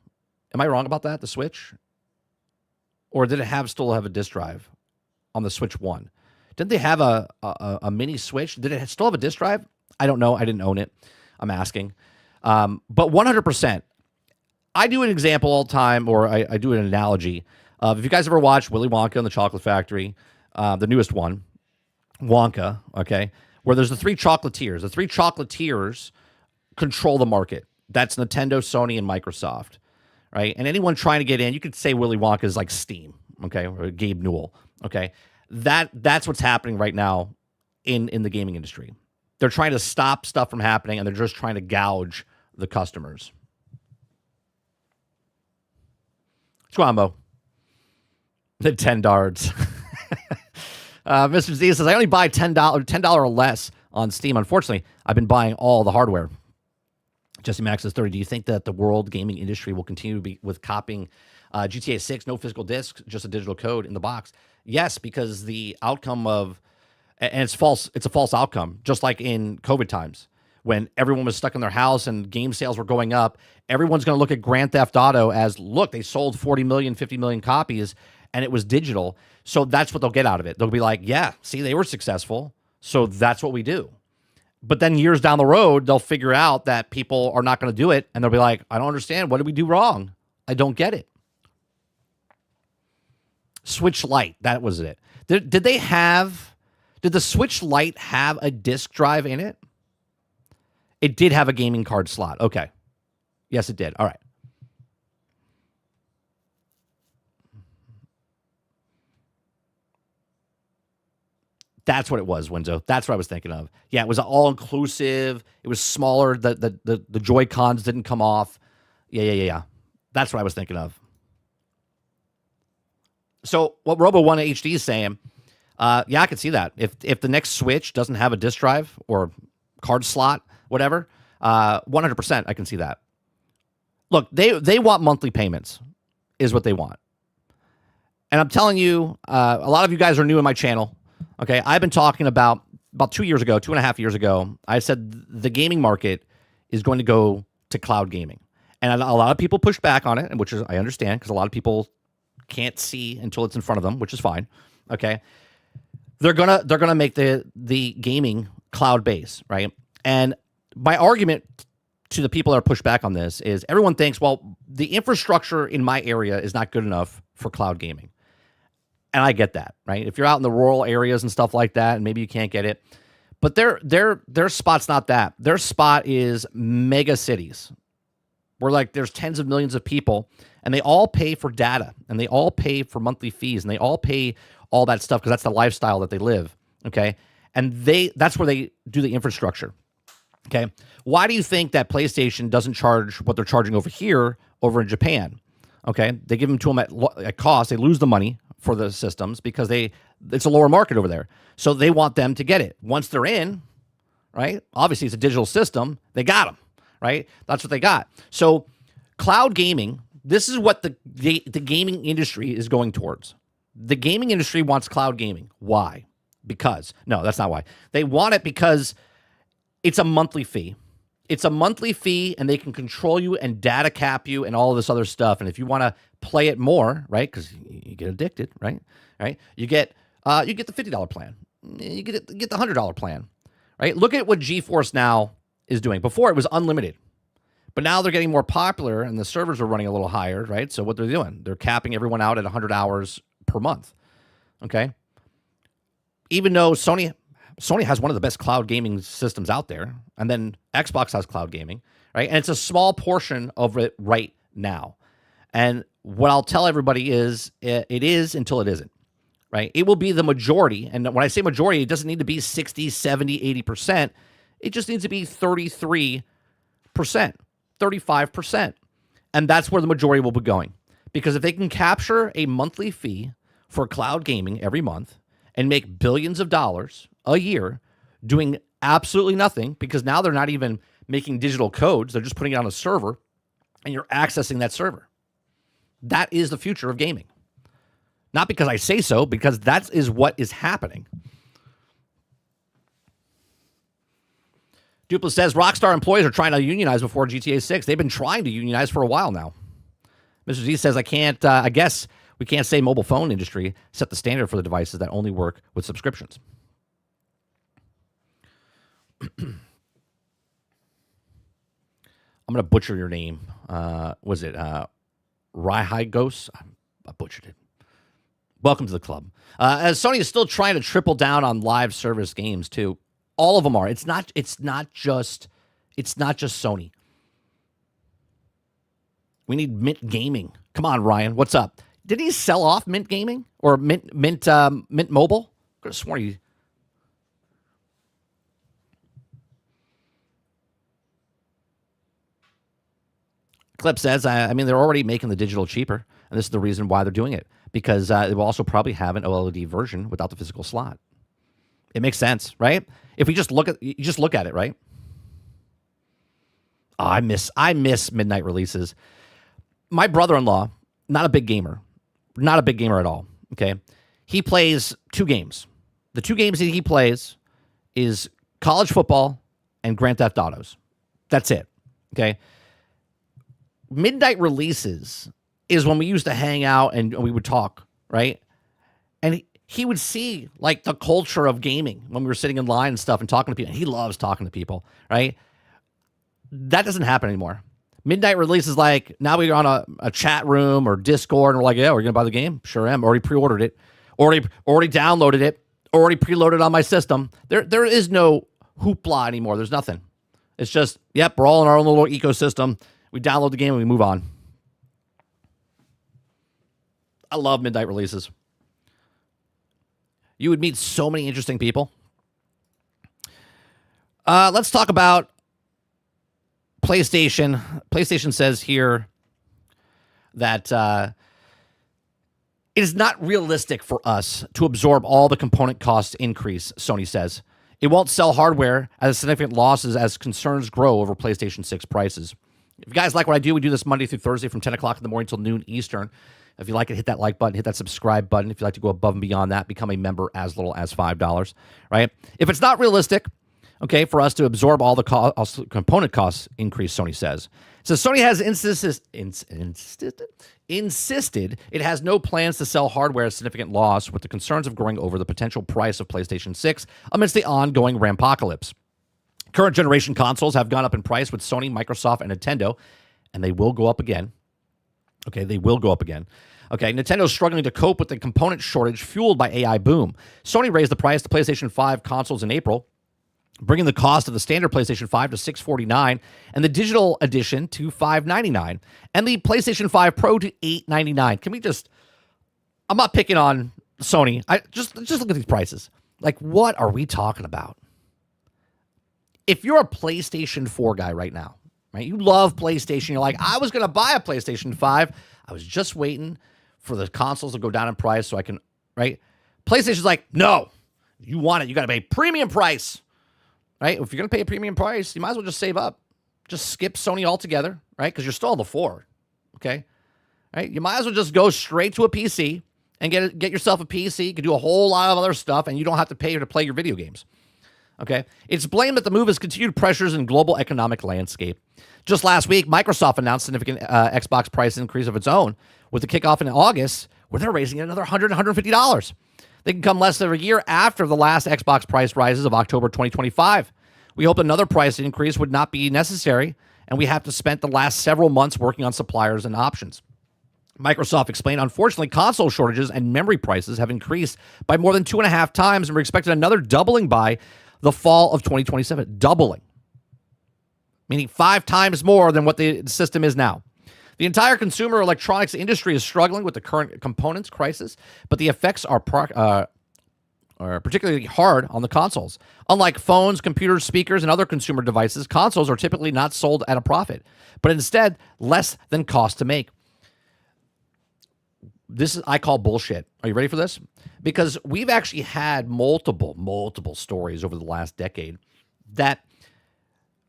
Am I wrong about that, the Switch? Or did it still have a disc drive on the Switch 1? Didn't they have a mini Switch? Did it still have a disc drive? I don't know. I didn't own it. I'm asking. But 100%. I do an example all the time, or I do an analogy. If you guys ever watched Willy Wonka and the Chocolate Factory, the newest one, Wonka, okay, where there's the three chocolatiers. The three chocolatiers control the market. That's Nintendo, Sony, and Microsoft, right? And anyone trying to get in, you could say Willy Wonka is like Steam, okay, or Gabe Newell, okay? That's what's happening right now in the gaming industry. They're trying to stop stuff from happening, and they're just trying to gouge the customers. What's going on, Mo? The 10 dards. Mr. Z says, I only buy $10 or less on Steam. Unfortunately, I've been buying all the hardware. Jesse Max says, 30. Do you think that the world gaming industry will continue to be with copying GTA 6, no physical discs, just a digital code in the box? Yes, because the outcome of, and it's false. It's a false outcome, just like in COVID times when everyone was stuck in their house and game sales were going up. Everyone's going to look at Grand Theft Auto as, look, they sold 40 million, 50 million copies, and it was digital. So that's what they'll get out of it. They'll be like, yeah, see, they were successful, so that's what we do. But then years down the road, they'll figure out that people are not going to do it, and they'll be like, I don't understand. What did we do wrong? I don't get it. Switch Lite, that was it. Did the Switch Lite have a disk drive in it? It did have a gaming card slot. Okay. Yes, it did. All right. That's what it was, Winzo. That's what I was thinking of. Yeah, it was all-inclusive. It was smaller. The Joy-Cons didn't come off. Yeah. That's what I was thinking of. So what Robo One HD is saying, yeah, I can see that. If the next Switch doesn't have a disk drive or card slot, whatever, 100%, I can see that. Look, they want monthly payments, is what they want. And I'm telling you, a lot of you guys are new in my channel. Okay, I've been talking about 2 years ago, 2.5 years ago, I said the gaming market is going to go to cloud gaming. And a lot of people pushed back on it, which is I understand because a lot of people can't see until it's in front of them, which is fine. Okay, they're gonna make the gaming cloud base, right? And my argument to the people that are pushed back on this is everyone thinks, well, the infrastructure in my area is not good enough for cloud gaming. And I get that, right? If you're out in the rural areas and stuff like that, and maybe you can't get it, but their spot's not that. Their spot is mega cities, where like there's tens of millions of people, and they all pay for data, and they all pay for monthly fees, and they all pay all that stuff because that's the lifestyle that they live. Okay, and that's where they do the infrastructure. Okay, why do you think that PlayStation doesn't charge what they're charging over here over in Japan? Okay, they give them to them at cost. They lose the money for the systems because it's a lower market over there. So they want them to get it. Once they're in, right? Obviously, it's a digital system. They got them, right? That's what they got. So cloud gaming, this is what the gaming industry is going towards. The gaming industry wants cloud gaming. Why? No, that's not why. They want it because it's a monthly fee. It's a monthly fee, and they can control you and data cap you and all of this other stuff. And if you want to play it more, right, because you get addicted, right? You get the $50 plan. You get the $100 plan, right? Look at what GeForce Now is doing. Before, it was unlimited. But now they're getting more popular, and the servers are running a little higher, right? So what they're doing, they're capping everyone out at 100 hours per month, okay? Even though Sony has one of the best cloud gaming systems out there, and then Xbox has cloud gaming, right? And it's a small portion of it right now. And what I'll tell everybody is it is until it isn't, right? It will be the majority. And when I say majority, it doesn't need to be 60, 70, 80%. It just needs to be 33%, 35%. And that's where the majority will be going. Because if they can capture a monthly fee for cloud gaming every month and make billions of dollars a year doing absolutely nothing, because now they're not even making digital codes. They're just putting it on a server, and you're accessing that server. That is the future of gaming. Not because I say so, because that is what is happening. Dupla says, Rockstar employees are trying to unionize before GTA 6. They've been trying to unionize for a while now. Mr. Z says, I guess we can't say mobile phone industry set the standard for the devices that only work with subscriptions. I'm going to butcher your name. Was it Raihigos? I butchered it. Welcome to the club. As Sony is still trying to triple down on live service games too. All of them are. It's not just Sony. We need Mint Gaming. Come on, Ryan. What's up? Did he sell off Mint Gaming or Mint Mobile? I could have sworn he. Clip says, they're already making the digital cheaper, and this is the reason why they're doing it, because it will also probably have an OLED version without the physical slot. It makes sense, right? If we just look at it, right? Oh, I miss midnight releases. My brother-in-law, not a big gamer at all. Okay, he plays 2 games. The 2 games that he plays is college football and Grand Theft Autos. That's it. Okay. Midnight releases is when we used to hang out and we would talk, right? And he would see like the culture of gaming when we were sitting in line and stuff and talking to people. And he loves talking to people, right? That doesn't happen anymore. Midnight release is like, now we're on a chat room or Discord, and we're like, yeah, we're going to buy the game. Sure am. Already pre-ordered it. Already downloaded it. Already preloaded on my system. There is no hoopla anymore. There's nothing. It's just, yep, we're all in our own little ecosystem. We download the game and we move on. I love midnight releases. You would meet so many interesting people. Let's talk about PlayStation. PlayStation says here that It is not realistic for us to absorb all the component cost increase, Sony says. It won't sell hardware at significant losses as concerns grow over PlayStation 6 prices. If you guys like what I do, we do this Monday through Thursday from 10 o'clock in the morning till noon Eastern. If you like it, hit that like button, hit that subscribe button. If you'd like to go above and beyond that, become a member as little as $5, right? If it's not realistic, okay, for us to absorb all the component costs increase, Sony says. So Sony has insisted it has no plans to sell hardware at significant loss, with the concerns of growing over the potential price of PlayStation 6 amidst the ongoing rampocalypse. Current generation consoles have gone up in price with Sony, Microsoft, and Nintendo, and they will go up again. Okay, they will go up again. Okay, Nintendo's struggling to cope with the component shortage fueled by AI boom. Sony raised the price of the PlayStation 5 consoles in April, bringing the cost of the standard PlayStation 5 to $649 and the digital edition to $599 and the PlayStation 5 Pro to $899. Can we just, I'm not picking on Sony. I just look at these prices. Like, what are we talking about? If you're a PlayStation 4 guy right now, right? You love PlayStation. You're like, I was going to buy a PlayStation 5. I was just waiting for the consoles to go down in price so I can, right? PlayStation's like, no, you want it. You got to pay premium price. Right? If you're going to pay a premium price, you might as well just save up. Just skip Sony altogether, right? Because you're still on the 4, okay? Right? You might as well just go straight to a PC and get yourself a PC. You can do a whole lot of other stuff, and you don't have to pay to play your video games, okay? It's blamed that the move has continued pressures in global economic landscape. Just last week, Microsoft announced a significant Xbox price increase of its own with the kickoff in August, where they're raising it another $100, $150. They can come less than a year after the last Xbox price rises of October 2025. We hope another price increase would not be necessary, and we have to spend the last several months working on suppliers and options. Microsoft explained, unfortunately, console shortages and memory prices have increased by more than 2.5 times, and we're expecting another doubling by the fall of 2027. Doubling. Meaning 5 times more than what the system is now. The entire consumer electronics industry is struggling with the current components crisis, but the effects are particularly hard on the consoles. Unlike phones, computers, speakers, and other consumer devices, consoles are typically not sold at a profit, but instead less than cost to make. This is, I call bullshit. Are you ready for this? Because we've actually had multiple stories over the last decade that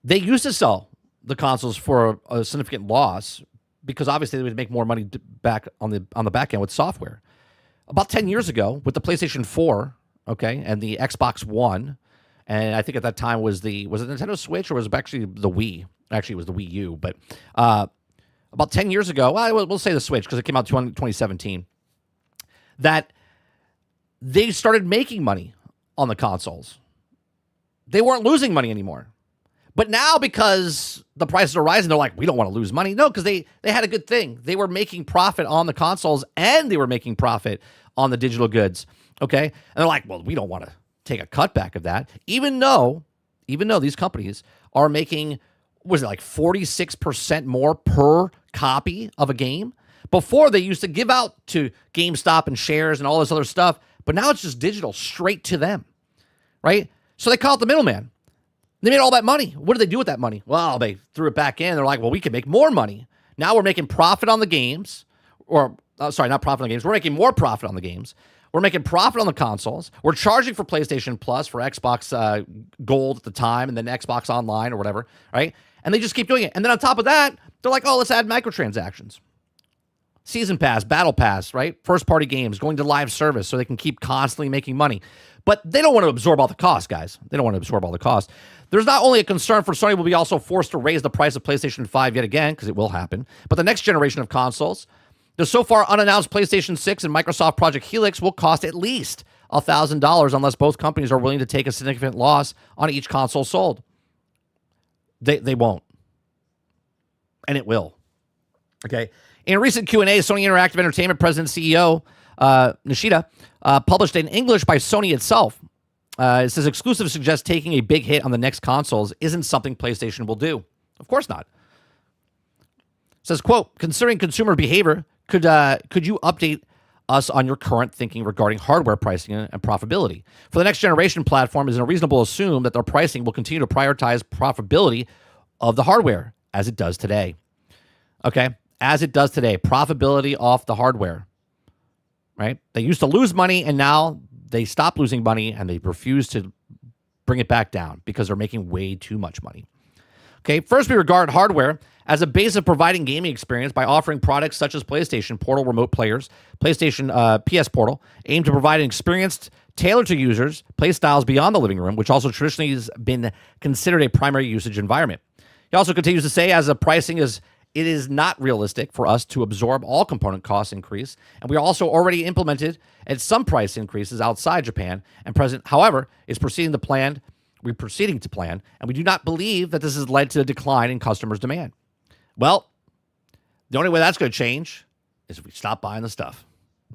they used to sell the consoles for a significant loss, because obviously they would make more money back on the back end with software. About 10 years ago, with the PlayStation 4, okay, and the Xbox One, and I think at that time was it Nintendo Switch, or was it actually the Wii? Actually, it was the Wii U. But about 10 years ago, well, we'll say the Switch because it came out in 2017, that they started making money on the consoles. They weren't losing money anymore. But now, because the prices are rising, they're like, we don't want to lose money. No, because they had a good thing. They were making profit on the consoles, and they were making profit on the digital goods, okay? And they're like, well, we don't want to take a cutback of that, even though these companies are making, was it like 46% more per copy of a game? Before, they used to give out to GameStop and shares and all this other stuff, but now it's just digital, straight to them, right? So they call it the middleman. They made all that money. What did they do with that money? Well, they threw it back in. They're like, well, we can make more money. Now we're making profit on the games. Or, sorry, not profit on the games. We're making more profit on the games. We're making profit on the consoles. We're charging for PlayStation Plus, for Xbox Gold at the time, and then Xbox Online or whatever, right? And they just keep doing it. And then on top of that, they're like, oh, let's add microtransactions. Season Pass, Battle Pass, right? First-party games, going to live service so they can keep constantly making money. But they don't want to absorb all the costs, guys. They don't want to absorb all the costs. There's not only a concern for Sony will be also forced to raise the price of PlayStation 5 yet again, because it will happen, but the next generation of consoles, the so far unannounced PlayStation 6 and Microsoft Project Helix, will cost at least $1,000 unless both companies are willing to take a significant loss on each console sold. They won't. And it will. Okay. In a recent Q&A, Sony Interactive Entertainment President and CEO Nishida published in English by Sony itself. It says exclusive suggests taking a big hit on the next consoles isn't something PlayStation will do. Of course not. It says, quote, considering consumer behavior, could you update us on your current thinking regarding hardware pricing and profitability? For the next generation platform, is it reasonable to assume that their pricing will continue to prioritize profitability of the hardware as it does today? Okay, as it does today, profitability off the hardware. right? They used to lose money, and now they stop losing money, and they refuse to bring it back down because they're making way too much money. Okay, first, we regard hardware as a base of providing gaming experience by offering products such as PlayStation Portal Remote Players, PlayStation PS Portal, aimed to provide an experience tailored to users, play styles beyond the living room, which also traditionally has been considered a primary usage environment. He also continues to say, as the pricing is, it is not realistic for us to absorb all component cost increase, and we are also already implemented at some price increases outside Japan, and present, however, is proceeding to plan, and we do not believe that this has led to a decline in customers' demand. Well, the only way that's going to change is if we stop buying the stuff.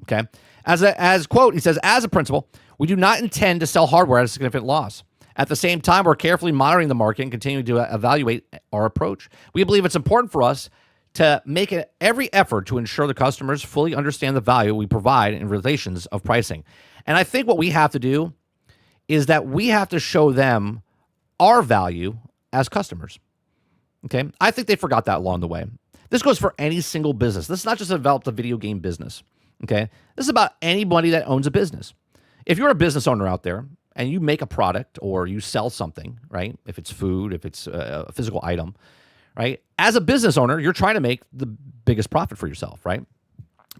Okay, as quote, he says, as a principle, we do not intend to sell hardware at a significant loss. At the same time, we're carefully monitoring the market and continuing to evaluate our approach. We believe it's important for us to make every effort to ensure the customers fully understand the value we provide in relations of pricing. And I think what we have to do is that we have to show them our value as customers. Okay, I think they forgot that along the way. This goes for any single business. This is not just developed a video game business. Okay, this is about anybody that owns a business. If you're a business owner out there and you make a product or you sell something, right? If it's food, if it's a physical item, right? As a business owner, you're trying to make the biggest profit for yourself, right?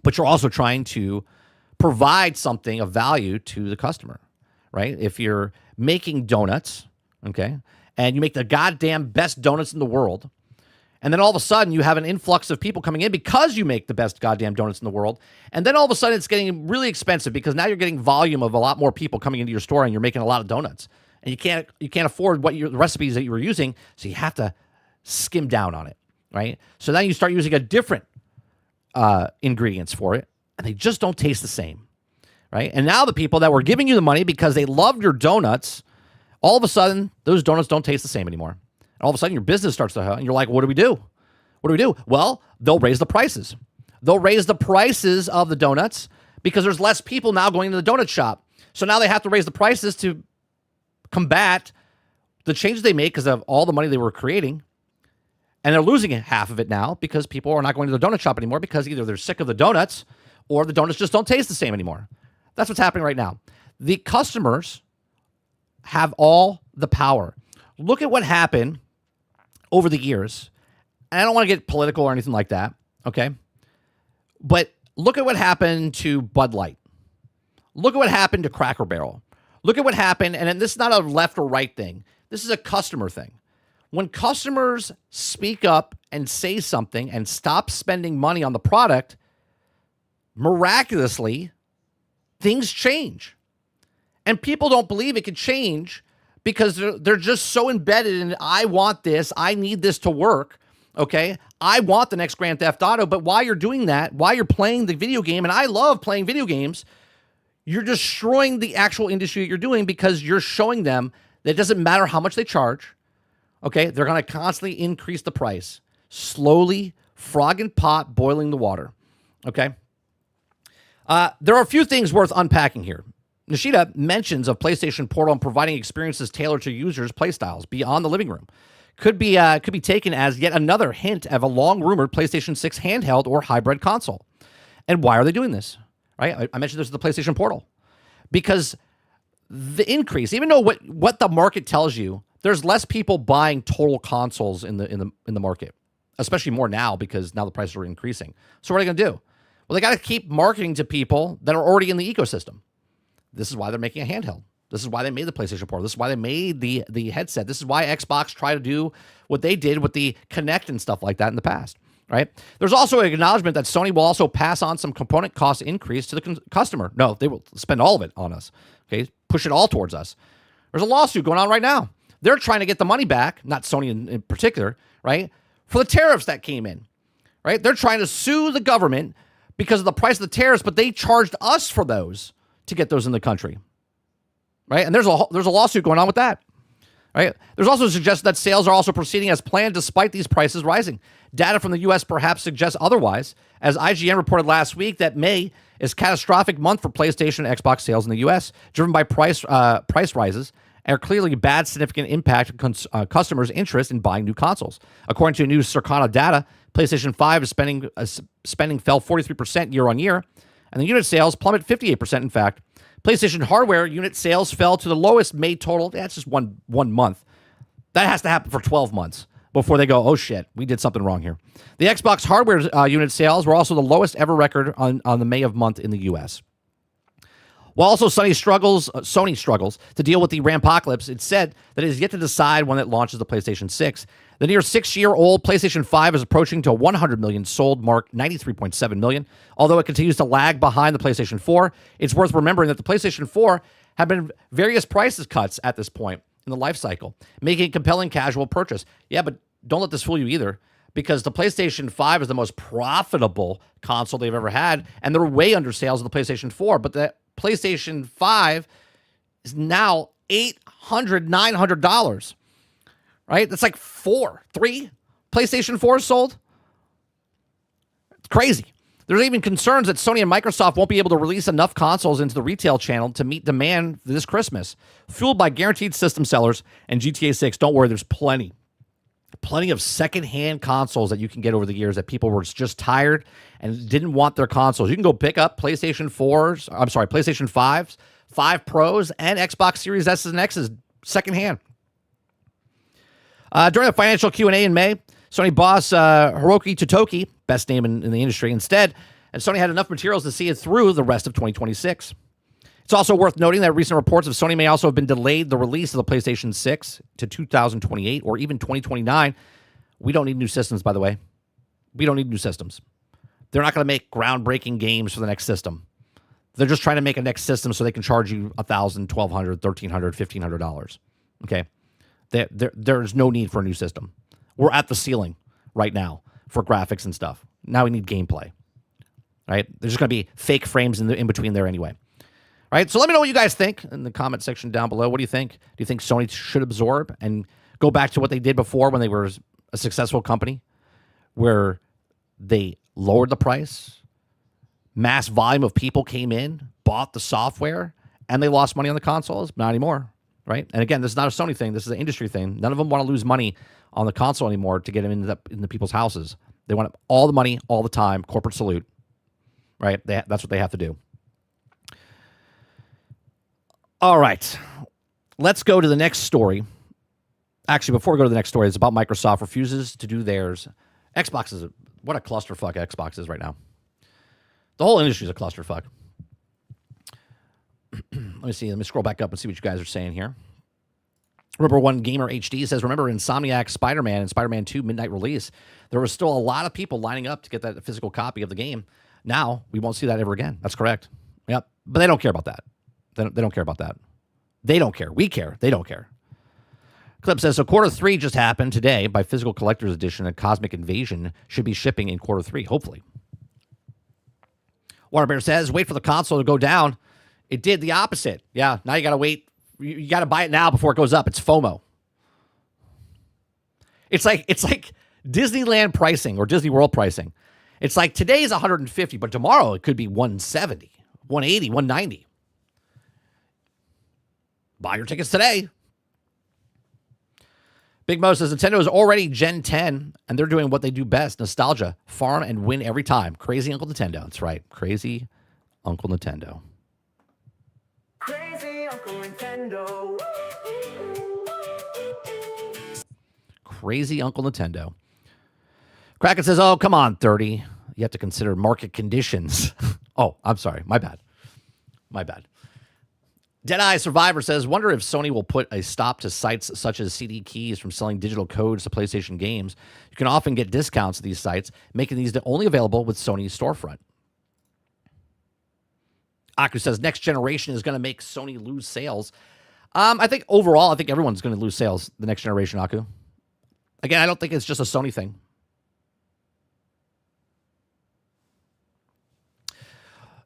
But you're also trying to provide something of value to the customer, right? If you're making donuts, okay, and you make the goddamn best donuts in the world, and then all of a sudden you have an influx of people coming in because you make the best goddamn donuts in the world, and then all of a sudden it's getting really expensive because now you're getting volume of a lot more people coming into your store and you're making a lot of donuts, and you can't afford the recipes that you were using, so you have to skim down on it, right? So then you start using a different ingredients for it, and they just don't taste the same, right? And now the people that were giving you the money because they loved your donuts, all of a sudden those donuts don't taste the same anymore. All of a sudden, your business starts to, and you're like, what do we do? What do we do? Well, they'll raise the prices. They'll raise the prices of the donuts because there's less people now going to the donut shop. So now they have to raise the prices to combat the changes they made because of all the money they were creating. And they're losing half of it now because people are not going to the donut shop anymore because either they're sick of the donuts or the donuts just don't taste the same anymore. That's what's happening right now. The customers have all the power. Look at what happened over the years, and I don't want to get political or anything like that, okay? But look at what happened to Bud Light. Look at what happened to Cracker Barrel. Look at what happened, and this is not a left or right thing. This is a customer thing. When customers speak up and say something and stop spending money on the product, miraculously, things change. And people don't believe it could change because they're just so embedded in, I want this, I need this to work, okay? I want the next Grand Theft Auto, but while you're doing that, while you're playing the video game, and I love playing video games, you're destroying the actual industry that you're doing because you're showing them that it doesn't matter how much they charge, okay? They're going to constantly increase the price, slowly, frog in pot, boiling the water, okay? There are a few things worth unpacking here. Nishida mentions of PlayStation Portal and providing experiences tailored to users' playstyles beyond the living room. Could be taken as yet another hint of a long-rumored PlayStation 6 handheld or hybrid console. And why are they doing this? Right? I mentioned this with the PlayStation Portal. Because the increase, even though what the market tells you, there's less people buying total consoles in the market, especially more now because now the prices are increasing. So what are they going to do? Well, they got to keep marketing to people that are already in the ecosystem. This is why they're making a handheld. This is why they made the PlayStation Portal. This is why they made the headset. This is why Xbox tried to do what they did with the Kinect and stuff like that in the past, right? There's also an acknowledgement that Sony will also pass on some component cost increase to the customer. No, they will spend all of it on us, okay? Push it all towards us. There's a lawsuit going on right now. They're trying to get the money back, not Sony in particular, right, for the tariffs that came in, right? They're trying to sue the government because of the price of the tariffs, but they charged us for those to get those in the country, right? And there's a lawsuit going on with that, right? There's also a suggestion that sales are also proceeding as planned despite these prices rising. Data from the U.S. perhaps suggests otherwise, as IGN reported last week that May is a catastrophic month for PlayStation and Xbox sales in the U.S., driven by price rises, and are clearly a bad significant impact on customers' interest in buying new consoles. According to new Circana data, PlayStation 5 spending fell 43% year on year, And the unit sales plummet 58%, in fact. PlayStation hardware unit sales fell to the lowest May total. That's just one month. That has to happen for 12 months before they go, oh shit, we did something wrong here. The Xbox hardware unit sales were also the lowest ever record on the May of month in the US. While also Sony struggles to deal with the Rampocalypse, it said that it is yet to decide when it launches the PlayStation 6. The near 6-year-old PlayStation 5 is approaching to 100 million sold mark, 93.7 million. Although it continues to lag behind the PlayStation 4, it's worth remembering that the PlayStation 4 have been various prices cuts at this point in the life cycle, making it a compelling casual purchase. Yeah, but don't let this fool you either, because the PlayStation 5 is the most profitable console they've ever had, and they're way under sales of the PlayStation 4, but the PlayStation 5 is now $800-$900, right? That's like 3 PlayStation 4s sold. It's crazy. There's even concerns that Sony and Microsoft won't be able to release enough consoles into the retail channel to meet demand this Christmas. Fueled by guaranteed system sellers and GTA 6, don't worry, there's plenty of secondhand consoles that you can get over the years that people were just tired and didn't want their consoles. You can go pick up PlayStation 5s, 5 Pros, and Xbox Series S's and X's secondhand. During the financial Q&A in May, Sony boss Hiroki Totoki, best name in the industry, and Sony had enough materials to see it through the rest of 2026. It's also worth noting that recent reports of Sony may also have been delayed the release of the PlayStation 6 to 2028 or even 2029. We don't need new systems, by the way. We don't need new systems. They're not going to make groundbreaking games for the next system. They're just trying to make a next system so they can charge you $1,000, $1,200, $1,300, $1,500. Okay? There's no need for a new system. We're at the ceiling right now for graphics and stuff. Now we need gameplay. Right? There's just going to be fake frames in between there anyway. Right, so let me know what you guys think in the comment section down below. What do you think? Do you think Sony should absorb and go back to what they did before when they were a successful company, where they lowered the price, mass volume of people came in, bought the software, and they lost money on the consoles? Not anymore, right? And again, this is not a Sony thing. This is an industry thing. None of them want to lose money on the console anymore to get them into people's houses. They want all the money all the time, corporate salute, right? That's what they have to do. All right, let's go to the next story. Actually, before we go to the next story, it's about Microsoft refuses to do theirs. Xbox is what a clusterfuck Xbox is right now. The whole industry is a clusterfuck. Let me see. Let me scroll back up and see what you guys are saying here. Remember, One Gamer HD says, remember Insomniac Spider-Man and Spider-Man 2 midnight release, there was still a lot of people lining up to get that physical copy of the game. Now, we won't see that ever again. That's correct. Yep, but they don't care about that. They don't care about that. They don't care. We care. They don't care. Clip says, so Q3 just happened today by physical collector's edition, and Cosmic Invasion should be shipping in Q3, hopefully. Water Bear says, wait for the console to go down. It did the opposite. Yeah, now you got to wait. You got to buy it now before it goes up. It's FOMO. It's like Disneyland pricing or Disney World pricing. It's like today is 150, but tomorrow it could be 170, 180, 190. Buy your tickets today. Big Mo says Nintendo is already Gen 10, and they're doing what they do best. Nostalgia. Farm and win every time. Crazy Uncle Nintendo. That's right. Crazy Uncle Nintendo. Crazy Uncle Nintendo. Crazy Uncle Nintendo. Kraken says, oh, come on, 30. You have to consider market conditions. Oh, I'm sorry. My bad. Deadeye Survivor says, wonder if Sony will put a stop to sites such as CD Keys from selling digital codes to PlayStation games. You can often get discounts at these sites, making these only available with Sony's storefront. Aku says, next generation is going to make Sony lose sales. I think overall, everyone's going to lose sales the next generation, Aku. Again, I don't think it's just a Sony thing.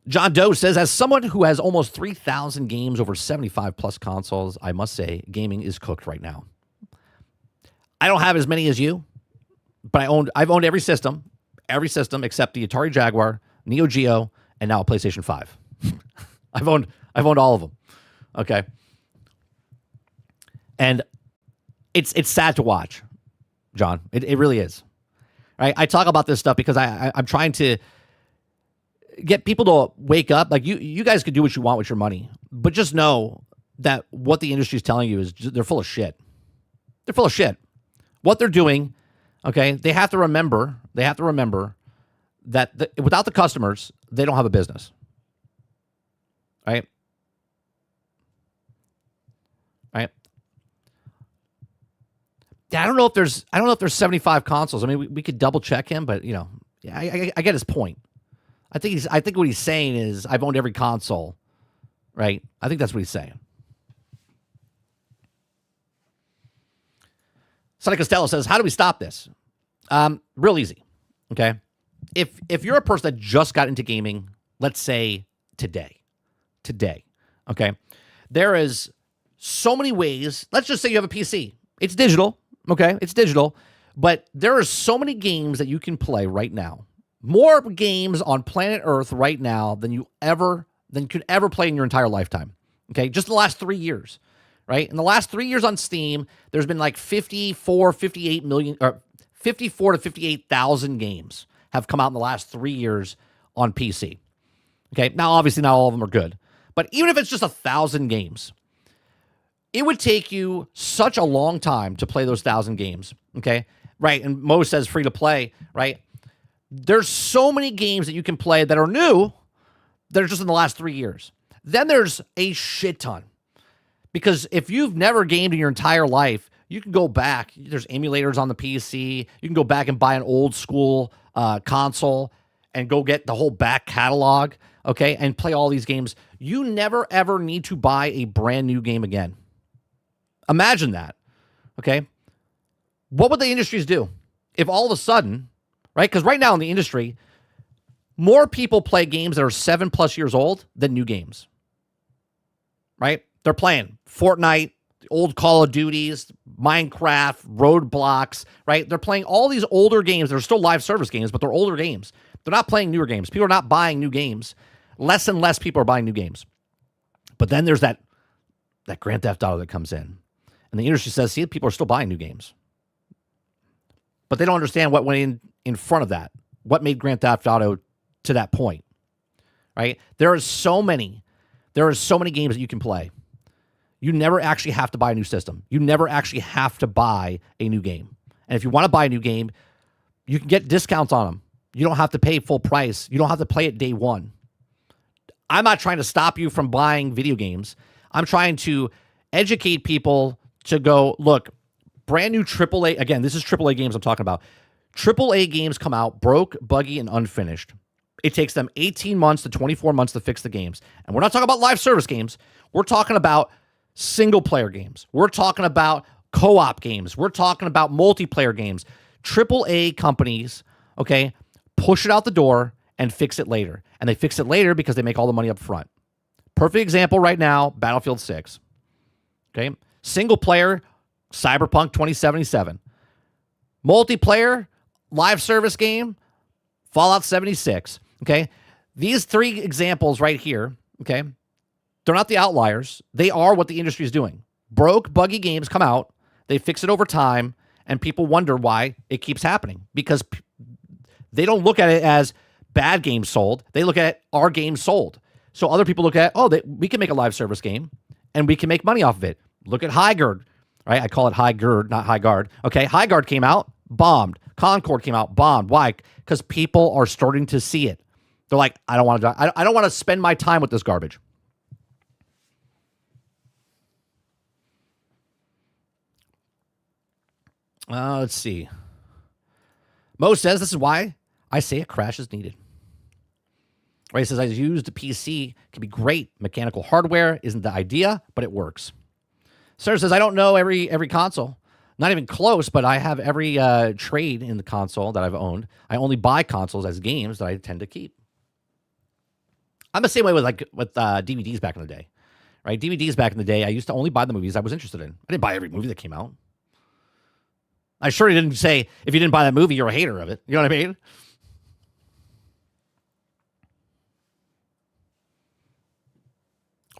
John Doe says, as someone who has almost 3,000 games over 75 plus consoles, I must say gaming is cooked right now. I don't have as many as you, but I've owned every system except the Atari Jaguar, Neo Geo, and now a PlayStation 5. I've owned all of them. Okay. And it's sad to watch, John. It really is. Right? I talk about this stuff because I'm trying to get people to wake up. Like you guys could do what you want with your money, but just know that what the industry is telling you is they're full of shit. They're full of shit. What they're doing, okay, they have to remember that without the customers, they don't have a business. Right? Right? Yeah, I don't know if there's 75 consoles. I mean, we could double check him, but yeah, I get his point. I think what he's saying is I've owned every console, right? I think that's what he's saying. Sonny Costello says, how do we stop this? Real easy. Okay. If you're a person that just got into gaming, let's say today, okay, there is so many ways. Let's just say you have a PC. It's digital. Okay. It's digital, but there are so many games that you can play right now. More games on planet Earth right now than you could ever play in your entire lifetime. Okay. Just the last 3 years. Right? In the last 3 years on Steam, there's been like 54 to 58,000 games have come out in the last 3 years on PC. Okay. Now, obviously, not all of them are good, but even if it's just 1,000 games, it would take you such a long time to play those 1,000 games. Okay. Right. And Mo says free to play. Right. There's so many games that you can play that are new that are just in the last 3 years. Then there's a shit ton. Because if you've never gamed in your entire life, you can go back. There's emulators on the PC. You can go back and buy an old school console and go get the whole back catalog, okay, and play all these games. You never, ever need to buy a brand new game again. Imagine that, okay? What would the industries do if all of a sudden, right, because right now in the industry, more people play games that are 7+ years old than new games, right? They're playing Fortnite, old Call of Duties, Minecraft, Roadblocks, right? They're playing all these older games. They're still live service games, but they're older games. They're not playing newer games. People are not buying new games. Less and less people are buying new games. But then there's that Grand Theft Auto that comes in. And the industry says, see, people are still buying new games. But they don't understand what went in front of that. What made Grand Theft Auto to that point, right? There are so many games that you can play. You never actually have to buy a new system. You never actually have to buy a new game. And if you want to buy a new game, you can get discounts on them. You don't have to pay full price. You don't have to play it day one. I'm not trying to stop you from buying video games. I'm trying to educate people to go, look, brand new AAA, again, this is AAA games I'm talking about. AAA games come out broke, buggy, and unfinished. It takes them 18 months to 24 months to fix the games. And we're not talking about live service games. We're talking about single-player games. We're talking about co-op games. We're talking about multiplayer games. AAA companies, okay, push it out the door and fix it later. And they fix it later because they make all the money up front. Perfect example right now, Battlefield 6. Okay? Single-player, Cyberpunk 2077. Multiplayer, live service game, Fallout 76. Okay? These three examples right here, okay, they're not the outliers. They are what the industry is doing. Broke, buggy games come out. They fix it over time, and people wonder why it keeps happening. Because they don't look at it as bad games sold. They look at our games sold. So other people look at, we can make a live service game, and we can make money off of it. Look at High Guard, right? I call it High Guard, not High Guard. Okay, High Guard came out, bombed. Concord came out, bombed. Why? Because people are starting to see it. They're like, I don't want to spend my time with this garbage. Let's see. Mo says this is why I say a crash is needed. Right, he says I used a PC, can be great. Mechanical hardware isn't the idea, but it works. Sarah says I don't know every console. Not even close, but I have every trade in the console that I've owned. I only buy consoles as games that I tend to keep. I'm the same way with DVDs back in the day. Right? DVDs back in the day, I used to only buy the movies I was interested in. I didn't buy every movie that came out. I sure didn't say, if you didn't buy that movie, you're a hater of it. You know what I mean?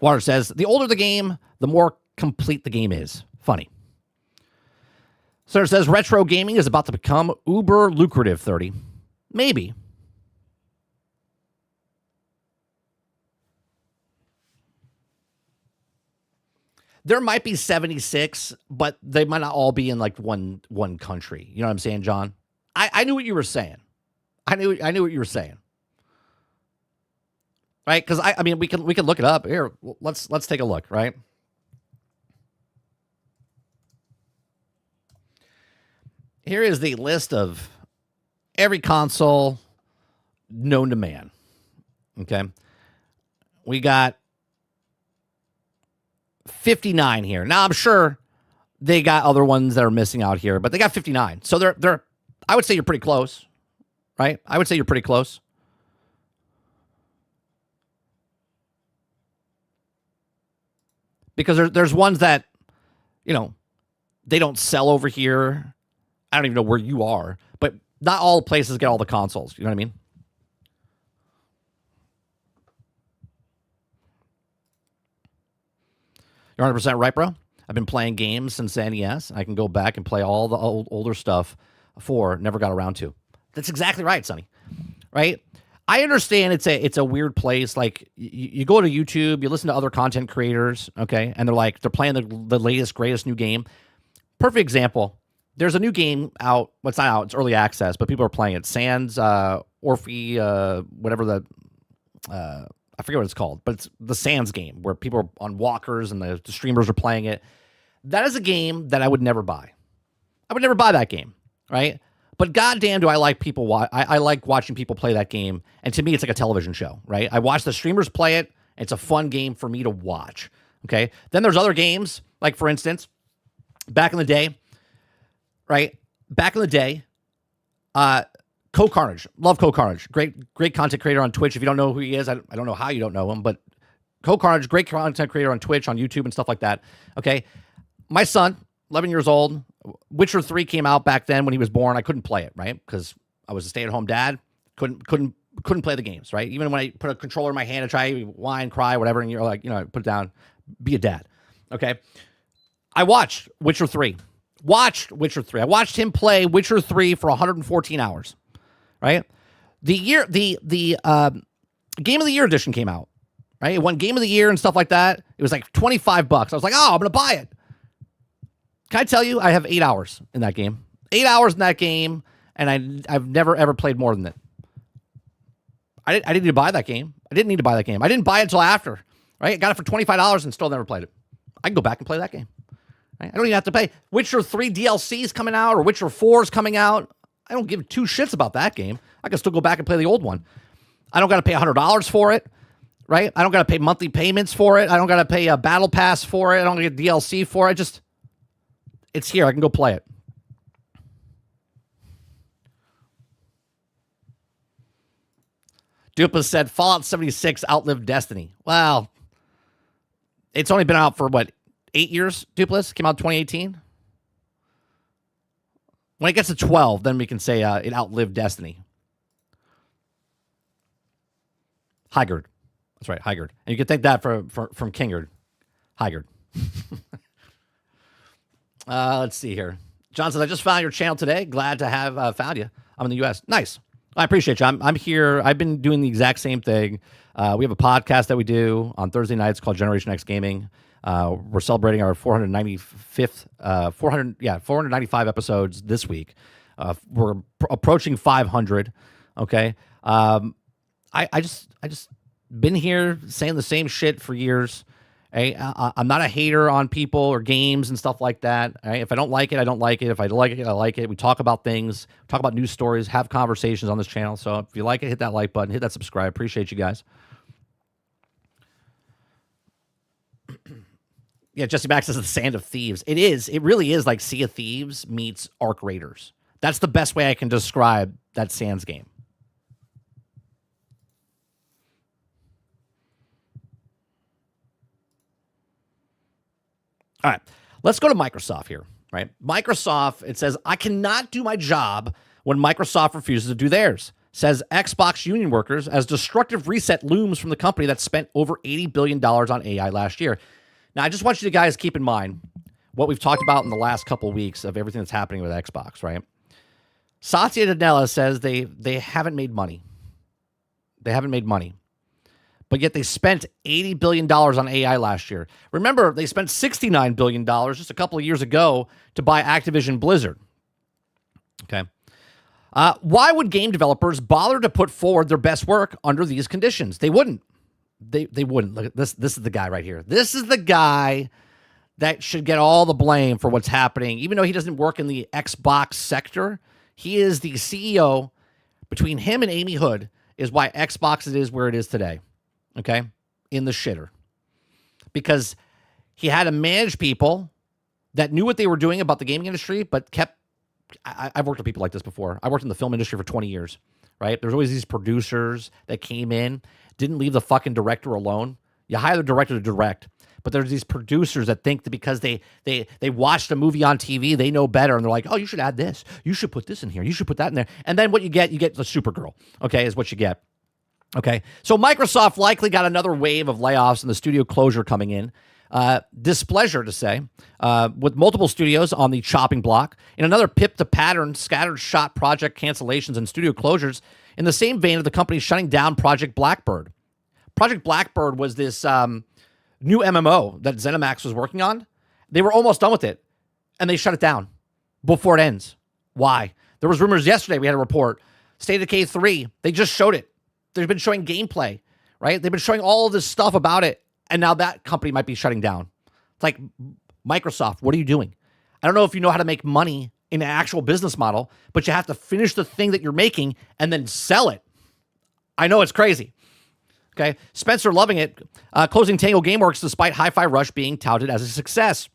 Water says, the older the game, the more complete the game is. Funny. Sarah says, retro gaming is about to become uber lucrative, 30. Maybe. there might be 76, but they might not all be in like one country. You know what I'm saying, John? I knew what you were saying. I knew what you were saying. Right? Because I mean we can look it up. Here, let's take a look, right? Here is the list of every console known to man. Okay. We got 59 here. Now I'm sure they got other ones that are missing out here, but they got 59. So they're I would say you're pretty close, right? I would say you're pretty close. Because there's ones that, you know, they don't sell over here. I don't even know where you are, but not all places get all the consoles. You know what I mean? You're 100% right, bro. I've been playing games since NES. I can go back and play all the older stuff never got around to. That's exactly right, Sonny. Right? I understand it's a weird place. Like you go to YouTube, you listen to other content creators, okay, and they're playing the latest, greatest new game. Perfect example. There's a new game out. Well, it's not out. It's early access, but people are playing it. Sans, Orphe, whatever I forget what it's called, but it's the Sans game where people are on walkers and the streamers are playing it. That is a game that I would never buy. I would never buy that game, right? But goddamn, do I like people? I like watching people play that game, and to me, it's like a television show, right? I watch the streamers play it. It's a fun game for me to watch. Okay. Then there's other games, like for instance, back in the day, right? Back in the day, Co Carnage, love Co Carnage, great content creator on Twitch. If you don't know who he is, I don't know how you don't know him, but Co Carnage, great content creator on Twitch, on YouTube, and stuff like that. Okay, my son, 11 years old, Witcher 3 came out back then when he was born. I couldn't play it, right? Because I was a stay-at-home dad. Couldn't play the games, right? Even when I put a controller in my hand and try to whine, cry, whatever, and you're like, put it down, be a dad. Okay. I watched Witcher 3. I watched him play Witcher 3 for 114 hours. Right? The Game of the Year edition came out. Right? It won Game of the Year and stuff like that. It was like $25. I was like, oh, I'm gonna buy it. Can I tell you, I have 8 hours in that game. 8 hours in that game, and I've never ever played more than it. I didn't need to buy that game. I didn't buy it until after. Right? I got it for $25 and still never played it. I can go back and play that game. Right? I don't even have to pay. Witcher 3 DLC is coming out, or Witcher 4 is coming out. I don't give two shits about that game. I can still go back and play the old one. I don't got to pay $100 for it. Right? I don't got to pay monthly payments for it. I don't got to pay a battle pass for it. I don't get DLC for it. It's here. I can go play it. Dupa said Fallout 76 outlived Destiny. Well, it's only been out for what, 8 years, Dupless? Came out in 2018? When it gets to 12, then we can say it outlived Destiny. Hygard. That's right, Hygard. And you can thank that from Kingard. Hygard. Let's see here. John says, I just found your channel today. Glad to have found you. I'm in the U.S. Nice. I appreciate you. I'm here. I've been doing the exact same thing. We have a podcast that we do on Thursday nights called Generation X Gaming. We're celebrating our 495 episodes this week. We're approaching 500. Okay. I just been here saying the same shit for years. I'm not a hater on people or games and stuff like that. Right? If I don't like it, I don't like it. If I like it, I like it. We talk about things, talk about news stories, have conversations on this channel. So if you like it, hit that like button, hit that subscribe. Appreciate you guys. Yeah, Jesse Max says the Sand of Thieves. It is. It really is like Sea of Thieves meets Ark Raiders. That's the best way I can describe that Sands game. All right, let's go to Microsoft here, right? Microsoft, it says, I cannot do my job when Microsoft refuses to do theirs, says Xbox union workers, as destructive reset looms from the company that spent over $80 billion on AI last year. Now, I just want you to guys keep in mind what we've talked about in the last couple of weeks of everything that's happening with Xbox, right? Satya Nadella says they haven't made money. They haven't made money. but yet they spent $80 billion on AI last year. Remember, they spent $69 billion just a couple of years ago to buy Activision Blizzard. Okay. Why would game developers bother to put forward their best work under these conditions? They wouldn't. They wouldn't. Look at this. This is the guy right here. This is the guy that should get all the blame for what's happening. Even though he doesn't work in the Xbox sector, he is the CEO. Between him and Amy Hood is why Xbox is where it is today. Okay? In the shitter. Because he had to manage people that knew what they were doing about the gaming industry, but kept... I've worked with people like this before. I worked in the film industry for 20 years, right? There's always these producers that came in, didn't leave the fucking director alone. You hire the director to direct, but there's these producers that think that because they watched a movie on TV, they know better, and they're like, oh, you should add this. You should put this in here. You should put that in there. And then what you get the Supergirl, okay, is what you get. Okay, so Microsoft likely got another wave of layoffs and the studio closure coming in. Displeasure to say, with multiple studios on the chopping block. In another pip to pattern, scattered shot project cancellations and studio closures in the same vein of the company shutting down Project Blackbird. Project Blackbird was this new MMO that ZeniMax was working on. They were almost done with it, and they shut it down before it ends. Why? There was rumors yesterday. We had a report. State of Decay 3, they just showed it. They've been showing gameplay, right? They've been showing all of this stuff about it. And now that company might be shutting down. It's like, Microsoft, what are you doing? I don't know if you know how to make money in an actual business model, but you have to finish the thing that you're making and then sell it. I know it's crazy. Okay. Spencer loving it. Closing Tango Gameworks despite Hi-Fi Rush being touted as a success.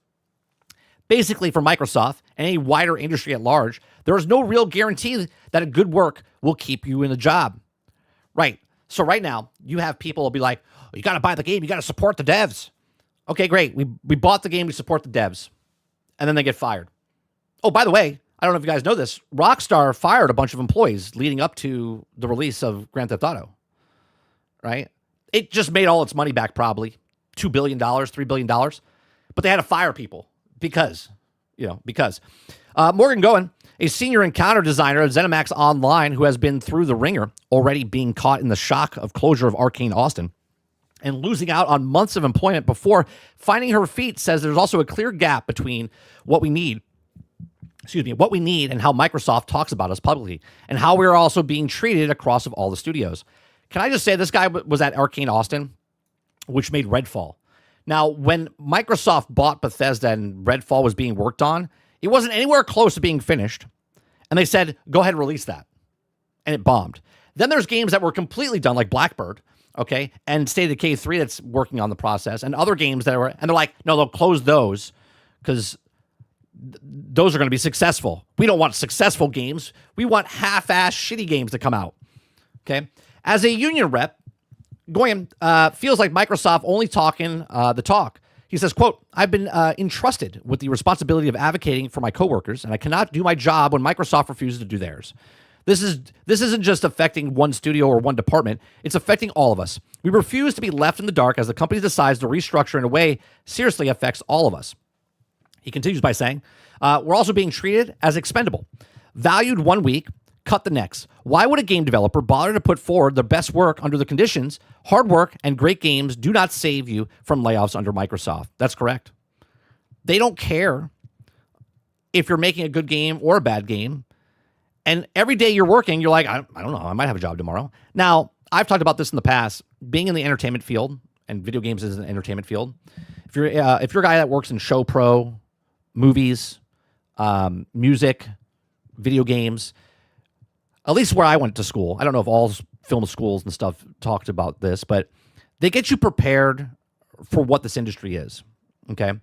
Basically, for Microsoft and any wider industry at large, there is no real guarantee that a good work will keep you in a job. Right. So right now, you have people will be like, oh, you got to buy the game. You got to support the devs. Okay, great. We bought the game. We support the devs. And then they get fired. Oh, by the way, I don't know if you guys know this. Rockstar fired a bunch of employees leading up to the release of Grand Theft Auto. Right? It just made all its money back probably. $2 billion, $3 billion. But they had to fire people because. Morgan Goen, a senior encounter designer at ZeniMax Online who has been through the ringer, already being caught in the shock of closure of Arcane Austin and losing out on months of employment before finding her feet, says there's also a clear gap between what we need and how Microsoft talks about us publicly and how we're also being treated across of all the studios. Can I just say this guy was at Arcane Austin, which made Redfall. Now, when Microsoft bought Bethesda and Redfall was being worked on, it wasn't anywhere close to being finished. And they said, go ahead and release that. And it bombed. Then there's games that were completely done, like Blackbird, okay, and State of Decay 3 that's working on the process, and other games that were, and they're like, no, they'll close those because those are going to be successful. We don't want successful games. We want half-ass shitty games to come out, okay? As a union rep, Goyen feels like Microsoft only talking the talk. He says, quote, I've been entrusted with the responsibility of advocating for my coworkers, and I cannot do my job when Microsoft refuses to do theirs. This isn't just affecting one studio or one department. It's affecting all of us. We refuse to be left in the dark as the company decides to restructure in a way seriously affects all of us. He continues by saying, we're also being treated as expendable. Valued 1 week, cut the next. Why would a game developer bother to put forward their best work under the conditions? Hard work and great games do not save you from layoffs under Microsoft. That's correct. They don't care if you're making a good game or a bad game. And every day you're working, you're like, I don't know, I might have a job tomorrow. Now, I've talked about this in the past. Being in the entertainment field, and video games is an entertainment field. If you're a guy that works in show pro, movies, music, video games, at least where I went to school, I don't know if all film schools and stuff talked about this, but they get you prepared for what this industry is, okay?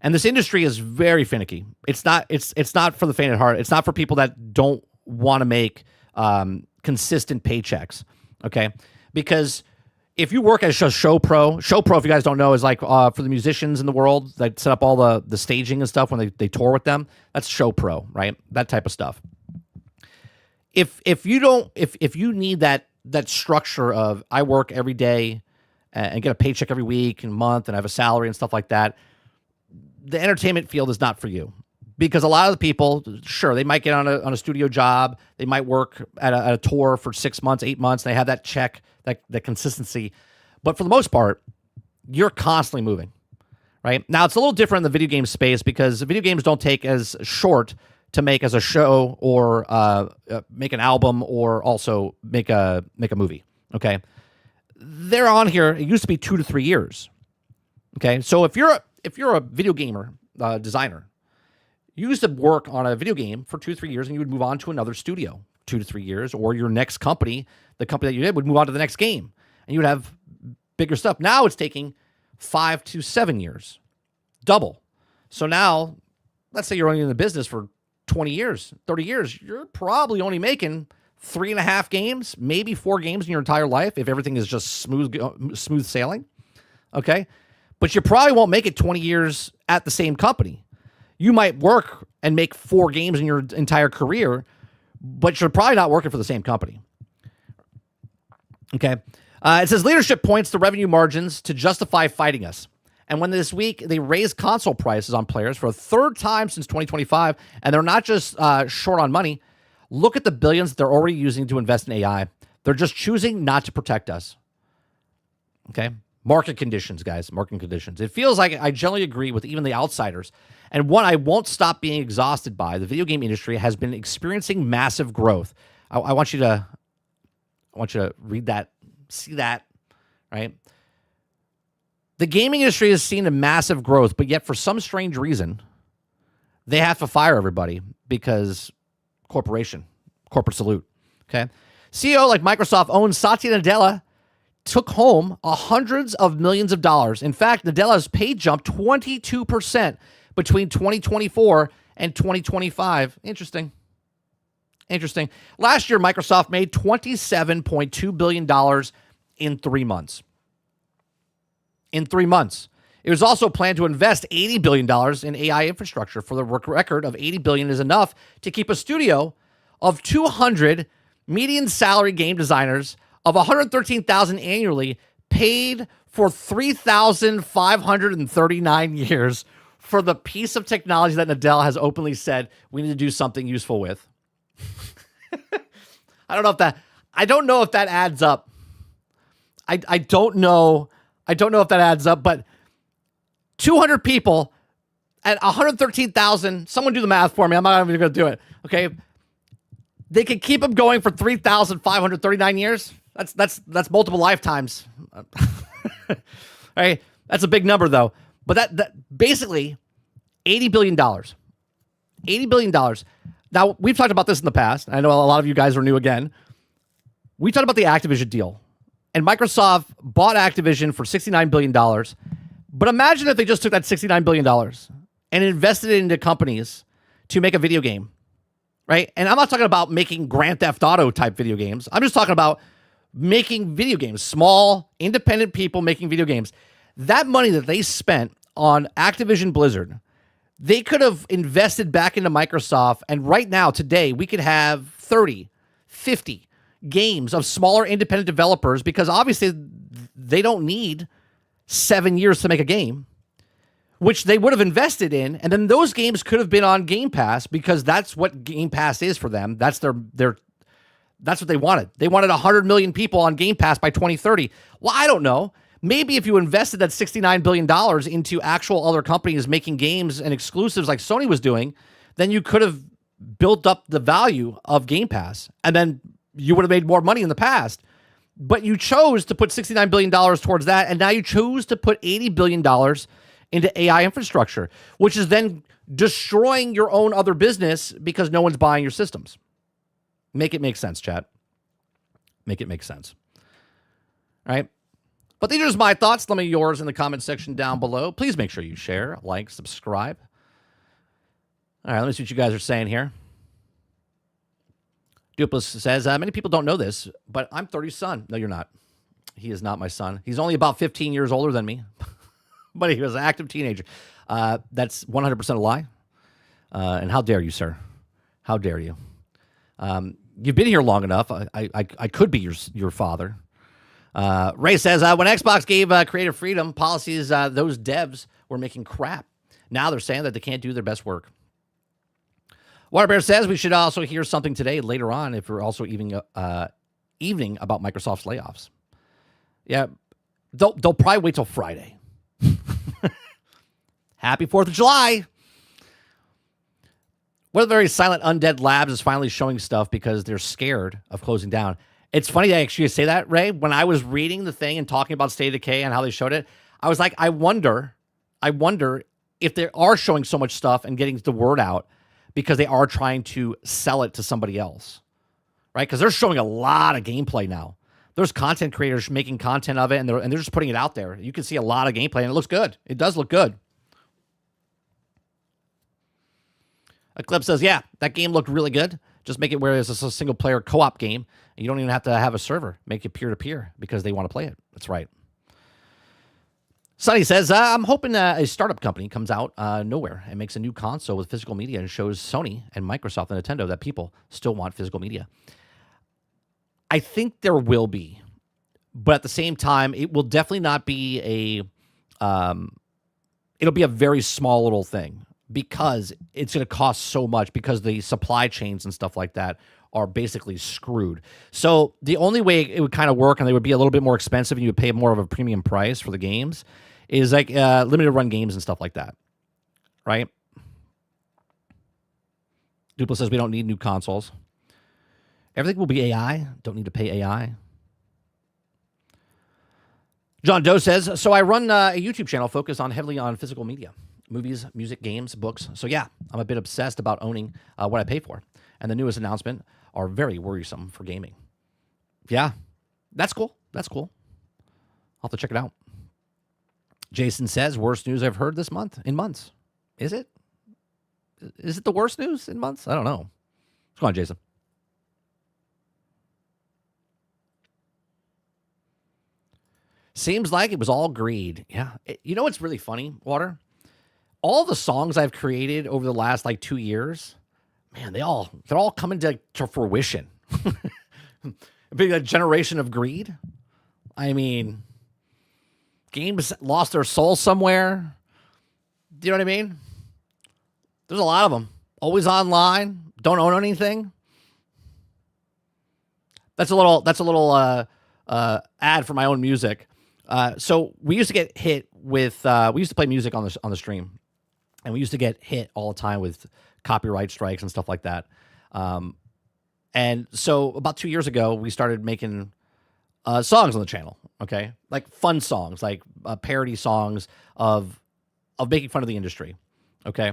And this industry is very finicky. It's not for the faint of heart. It's not for people that don't want to make consistent paychecks, okay? Because if you work as a show pro, if you guys don't know, is like for the musicians in the world that set up all the staging and stuff when they tour with them. That's show pro, right? That type of stuff. If you need that structure of I work every day and get a paycheck every week and month and I have a salary and stuff like that, the entertainment field is not for you. Because a lot of the people, sure, they might get on a studio job, they might work at a tour for 6 months, 8 months, they have that check, that consistency. But for the most part, you're constantly moving, right? Now, it's a little different in the video game space because video games don't take as short to make as a show or make an album or also make a movie, okay? They're on here. It used to be 2 to 3 years, okay? So if you're a video gamer designer, you used to work on a video game for 2 to 3 years and you would move on to another studio 2 to 3 years, or your next company, the company that you did, would move on to the next game and you would have bigger stuff. Now it's taking 5 to 7 years, double. So now, let's say you're only in the business for 20 years, 30 years, you're probably only making 3.5 games, maybe 4 games in your entire life if everything is just smooth sailing, okay? But you probably won't make it 20 years at the same company. You might work and make 4 games in your entire career, but you're probably not working for the same company, okay? It says leadership points to revenue margins to justify fighting us. And when this week they raised console prices on players for a third time since 2025, and they're not just short on money, look at the billions they're already using to invest in AI. They're just choosing not to protect us. Okay? Market conditions, guys. Market conditions. It feels like I generally agree with even the outsiders. And one I won't stop being exhausted by. The video game industry has been experiencing massive growth. I want you to read that, see that, right? The gaming industry has seen a massive growth, but yet for some strange reason, they have to fire everybody because corporate salute, okay? CEO like Microsoft owns Satya Nadella took home hundreds of millions of dollars. In fact, Nadella's pay jumped 22% between 2024 and 2025. Interesting. Last year, Microsoft made $27.2 billion in 3 months. In 3 months. It was also planned to invest $80 billion in AI infrastructure. For the record of $80 billion is enough to keep a studio of 200 median salary game designers of $113,000 annually paid for 3,539 years for the piece of technology that Nadella has openly said we need to do something useful with. I don't know if that adds up. I don't know if that adds up, but 200 people at 113,000, someone do the math for me. I'm not even going to do it. Okay. They could keep them going for 3,539 years. That's multiple lifetimes. Right? That's a big number though. But that basically $80 billion. $80 billion. Now, we've talked about this in the past. I know a lot of you guys are new again. We talked about the Activision deal. And Microsoft bought Activision for $69 billion. But imagine if they just took that $69 billion and invested it into companies to make a video game, right? And I'm not talking about making Grand Theft Auto type video games. I'm just talking about making video games, small, independent people making video games. That money that they spent on Activision Blizzard, they could have invested back into Microsoft. And right now, today, we could have 30, 50 games of smaller independent developers because obviously they don't need 7 years to make a game, which they would have invested in. And then those games could have been on Game Pass because that's what Game Pass is for them. That's that's what they wanted. They wanted 100 million people on Game Pass by 2030. Well, I don't know. Maybe if you invested that $69 billion into actual other companies making games and exclusives like Sony was doing, then you could have built up the value of Game Pass. And then you would have made more money in the past. But you chose to put $69 billion towards that, and now you chose to put $80 billion into AI infrastructure, which is then destroying your own other business because no one's buying your systems. Make it make sense, chat. Make it make sense. All right? But these are just my thoughts. Let me know yours in the comment section down below. Please make sure you share, like, subscribe. All right, let me see what you guys are saying here. Dupless says, many people don't know this, but I'm 30's son. No, you're not. He is not my son. He's only about 15 years older than me, but he was an active teenager. That's 100% a lie. And how dare you, sir? How dare you? You've been here long enough. I could be your father. Ray says, when Xbox gave creative freedom policies, those devs were making crap. Now they're saying that they can't do their best work. Waterbear says we should also hear something today later on if we're also evening about Microsoft's layoffs. Yeah, They'll probably wait till Friday. Happy 4th of July. One of the very silent undead labs is finally showing stuff because they're scared of closing down. It's funny I actually say that, Ray. When I was reading the thing and talking about State of Decay and how they showed it, I was like, I wonder if they are showing so much stuff and getting the word out because they are trying to sell it to somebody else, right? Because they're showing a lot of gameplay now. There's content creators making content of it, and they're just putting it out there. You can see a lot of gameplay, and it looks good. It does look good. Eclipse says, yeah, that game looked really good. Just make it where it's a single-player co-op game, and you don't even have to have a server. Make it peer-to-peer because they want to play it. That's right. Sonny says, I'm hoping a startup company comes out nowhere and makes a new console with physical media and shows Sony and Microsoft and Nintendo that people still want physical media. I think there will be, but at the same time, it will definitely not be it'll be a very small little thing because it's going to cost so much because the supply chains and stuff like that are basically screwed. So the only way it would kind of work, and they would be a little bit more expensive and you would pay more of a premium price for the games, is like limited run games and stuff like that, right? Duplo says we don't need new consoles. Everything will be AI. Don't need to pay AI. John Doe says, so I run a YouTube channel focused heavily on physical media, movies, music, games, books. So yeah, I'm a bit obsessed about owning what I pay for. And the newest announcement are very worrisome for gaming. Yeah, that's cool. That's cool. I'll have to check it out. Jason says, worst news I've heard this month in months. Is it? Is it the worst news in months? I don't know. Come on, Jason. Seems like it was all greed. Yeah. You know what's really funny, Water? All the songs I've created over the last 2 years, man, they're all coming to fruition. Being a generation of greed. I mean, games lost their soul somewhere. Do you know what I mean? There's a lot of them. Always online. Don't own anything. That's a little ad for my own music. So we used to get hit with we used to play music on the stream, and we used to get hit all the time with copyright strikes and stuff like that. And so about 2 years ago, we started making songs on the channel. Okay, like fun songs, like parody songs of making fun of the industry. Okay,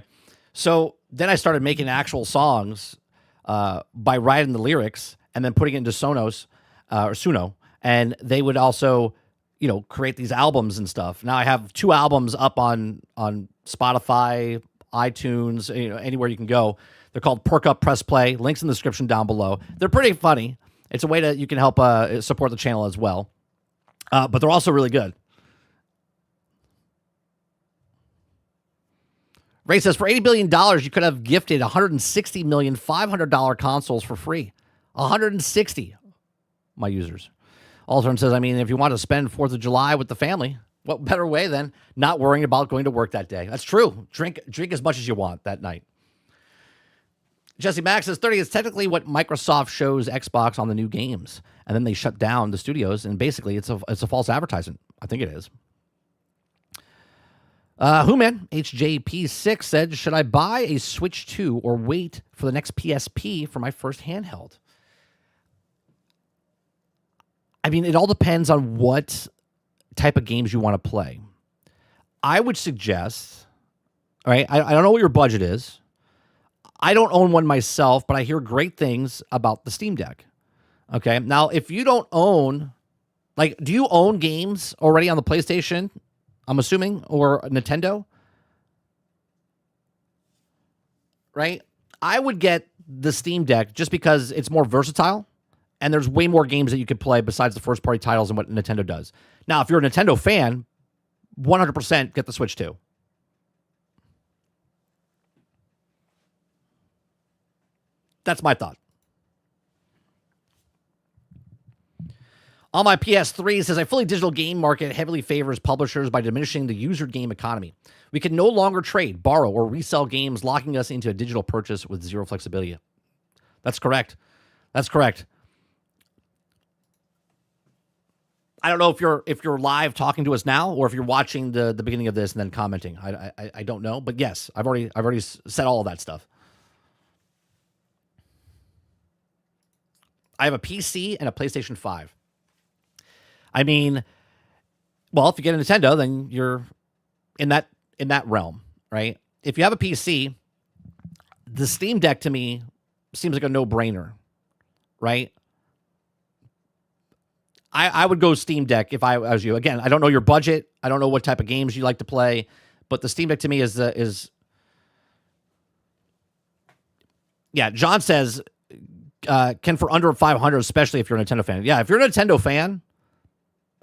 so then I started making actual songs by writing the lyrics and then putting it into Sonos or Suno, and they would also, create these albums and stuff. Now I have 2 albums up on Spotify, iTunes, anywhere you can go. They're called Perk Up, Press Play. Links in the description down below. They're pretty funny. It's a way that you can help support the channel as well. But they're also really good. Ray says, for $80 billion, you could have gifted 160 million $500 consoles for free. 160, my users. Altern says, if you want to spend 4th of July with the family, what better way than not worrying about going to work that day? That's true. Drink as much as you want that night. Jesse Max says 30 is technically what Microsoft shows Xbox on the new games, and then they shut down the studios, and basically it's a false advertisement. I think it is. Whoman HJP6 said, should I buy a Switch 2 or wait for the next PSP for my first handheld? It all depends on what type of games you want to play. I would suggest, all right, I don't know what your budget is. I don't own one myself, but I hear great things about the Steam Deck. Okay, now if you don't own, do you own games already on the PlayStation, I'm assuming, or Nintendo? Right? I would get the Steam Deck just because it's more versatile. And there's way more games that you could play besides the first-party titles and what Nintendo does. Now, if you're a Nintendo fan, 100% get the Switch 2. That's my thought. On my PS3, it says, a fully digital game market heavily favors publishers by diminishing the user game economy. We can no longer trade, borrow, or resell games, locking us into a digital purchase with zero flexibility. That's correct. That's correct. I don't know if you're live talking to us now or if you're watching the beginning of this and then commenting. I don't know, but yes, I've already said all of that stuff. I have a PC and a PlayStation 5. I mean, well, if you get a Nintendo, then you're in that realm, right? If you have a PC, the Steam Deck to me seems like a no-brainer, right? I would go Steam Deck if I was you. Again, I don't know your budget. I don't know what type of games you like to play, but the Steam Deck to me is yeah. John says can for under 500, especially if you're a Nintendo fan. Yeah, if you're a Nintendo fan,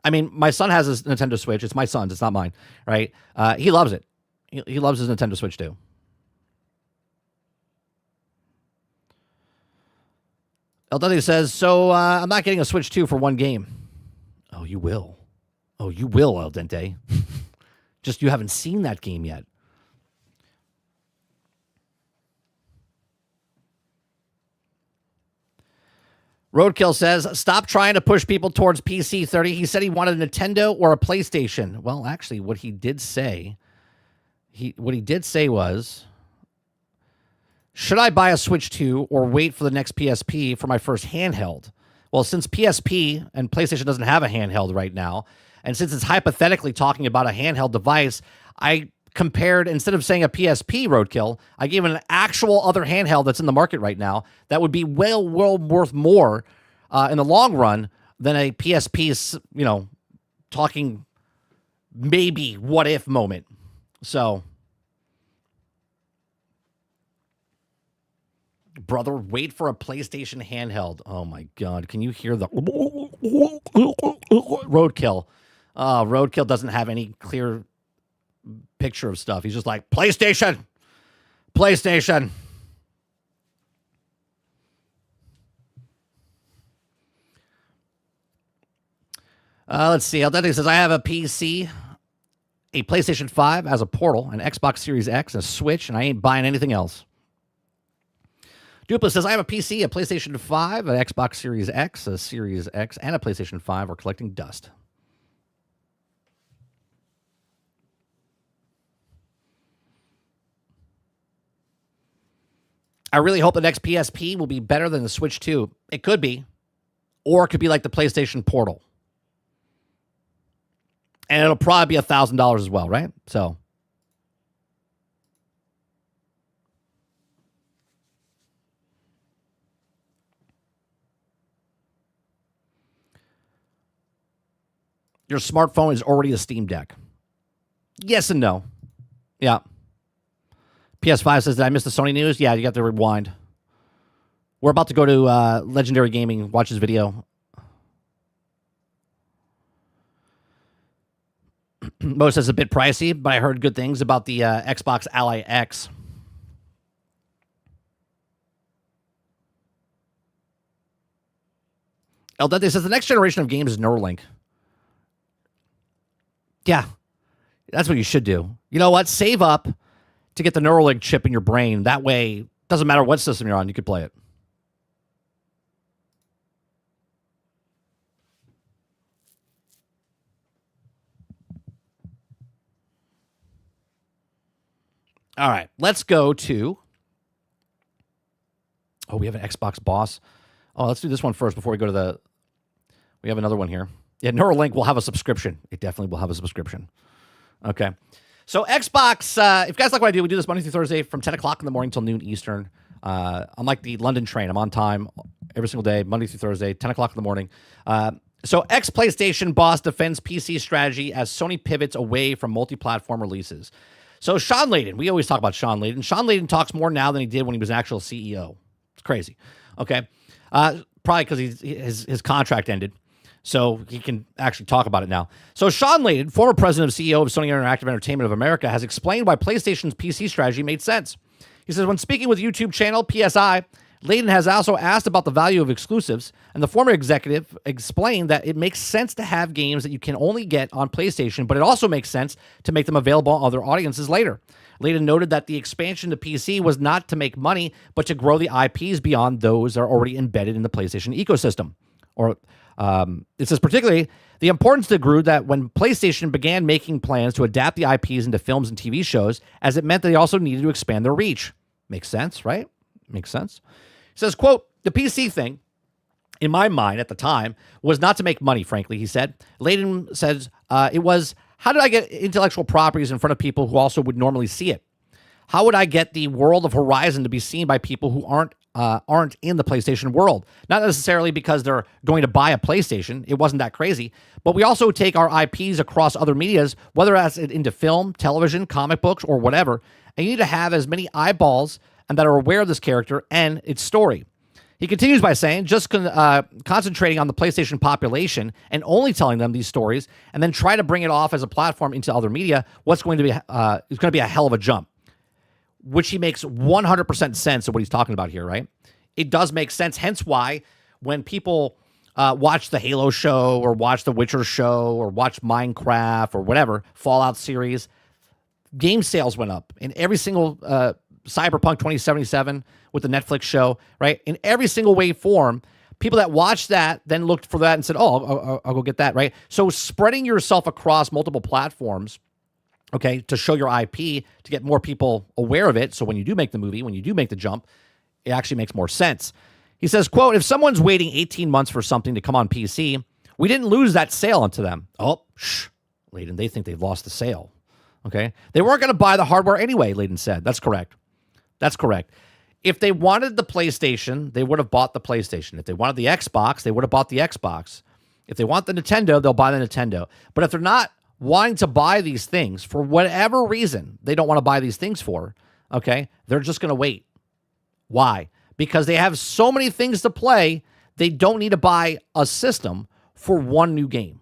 I mean, my son has his Nintendo Switch. It's my son's. It's not mine, right? He loves it. He loves his Nintendo Switch too. El Dante says, so I'm not getting a Switch 2 for one game. Oh, you will. Oh, you will, El Dente. Just you haven't seen that game yet. Roadkill says, stop trying to push people towards PC 30. He said he wanted a Nintendo or a PlayStation. Well, actually, what he did say was, should I buy a Switch 2 or wait for the next PSP for my first handheld? Well, since PSP and PlayStation doesn't have a handheld right now, and since it's hypothetically talking about a handheld device, I compared, instead of saying a PSP, Roadkill, I gave it an actual other handheld that's in the market right now that would be well worth more in the long run than a PSP, talking maybe what if moment. So, brother, wait for a PlayStation handheld. Oh my God. Can you hear the Roadkill? Roadkill doesn't have any clear picture of stuff. He's just like, PlayStation. Let's see. Aldente says, I have a PC, a PlayStation 5 as a Portal, an Xbox Series X, a Switch, and I ain't buying anything else. Dupla says, I have a PC, a PlayStation 5, an Xbox Series X, a Series X, and a PlayStation 5 are collecting dust. I really hope the next PSP will be better than the Switch 2. It could be. Or it could be like the PlayStation Portal. And it'll probably be $1,000 as well, right? So. Your smartphone is already a Steam Deck. Yes and no. Yeah. PS5 says, did I miss the Sony news? Yeah, you got to rewind. We're about to go to Legendary Gaming, watch his video. Mo says a bit pricey, but I heard good things about the Xbox Ally X. El Dente says the next generation of games is Neuralink. Yeah, that's what you should do. You know what? Save up to get the Neuralink chip in your brain. That way, doesn't matter what system you're on, you could play it. All right, let's go to... Oh, we have an Xbox boss. Oh, let's do this one first before we go to the... We have another one here. Yeah, Neuralink will have a subscription. It definitely will have a subscription. Okay. So Xbox, if you guys like what I do, we do this Monday through Thursday from 10 o'clock in the morning till noon Eastern. I'm like the London train. I'm on time every single day, Monday through Thursday, 10 o'clock in the morning. So ex-PlayStation boss defends PC strategy as Sony pivots away from multi-platform releases. So Sean Layden, we always talk about Sean Layden. Sean Layden talks more now than he did when he was an actual CEO. It's crazy. Okay. Probably because his contract ended. So he can actually talk about it now. So Sean Layden, former president and CEO of Sony Interactive Entertainment of America, has explained why PlayStation's PC strategy made sense. He says, when speaking with YouTube channel PSI, Layden has also asked about the value of exclusives, and the former executive explained that it makes sense to have games that you can only get on PlayStation, but it also makes sense to make them available on other audiences later. Layden noted that the expansion to PC was not to make money, but to grow the IPs beyond those that are already embedded in the PlayStation ecosystem. Or It says particularly the importance that grew that when PlayStation began making plans to adapt the IPs into films and TV shows, as it meant that they also needed to expand their reach. Makes sense, right? Makes sense. It says, quote, the PC thing, in my mind at the time, was not to make money, frankly, he said. Layden says, it was, how did I get intellectual properties in front of people who also would normally see it? How would I get the world of Horizon to be seen by people who aren't in the PlayStation world? Not necessarily because they're going to buy a PlayStation. It wasn't that crazy. But we also take our IPs across other medias, whether that's into film, television, comic books, or whatever. And you need to have as many eyeballs and that are aware of this character and its story. He continues by saying, just concentrating on the PlayStation population and only telling them these stories, and then try to bring it off as a platform into other media, is going to be a hell of a jump. Which he makes 100% sense of what he's talking about here, right? It does make sense. Hence why when people watch the Halo show or watch the Witcher show or watch Minecraft or whatever, Fallout series, game sales went up in every single Cyberpunk 2077 with the Netflix show, right? In every single way form, people that watched that then looked for that and said, oh, I'll go get that, right? So spreading yourself across multiple platforms, okay, to show your IP, to get more people aware of it. So when you do make the movie, when you do make the jump, it actually makes more sense. He says, quote, if someone's waiting 18 months for something to come on PC, we didn't lose that sale onto them. Oh, Layden, they think they've lost the sale. Okay. They weren't going to buy the hardware anyway, Layden said. That's correct. That's correct. If they wanted the PlayStation, they would have bought the PlayStation. If they wanted the Xbox, they would have bought the Xbox. If they want the Nintendo, they'll buy the Nintendo. But if they're not wanting to buy these things for whatever reason they don't want to buy these things for, okay, they're just going to wait. Why? Because they have so many things to play, they don't need to buy a system for one new game.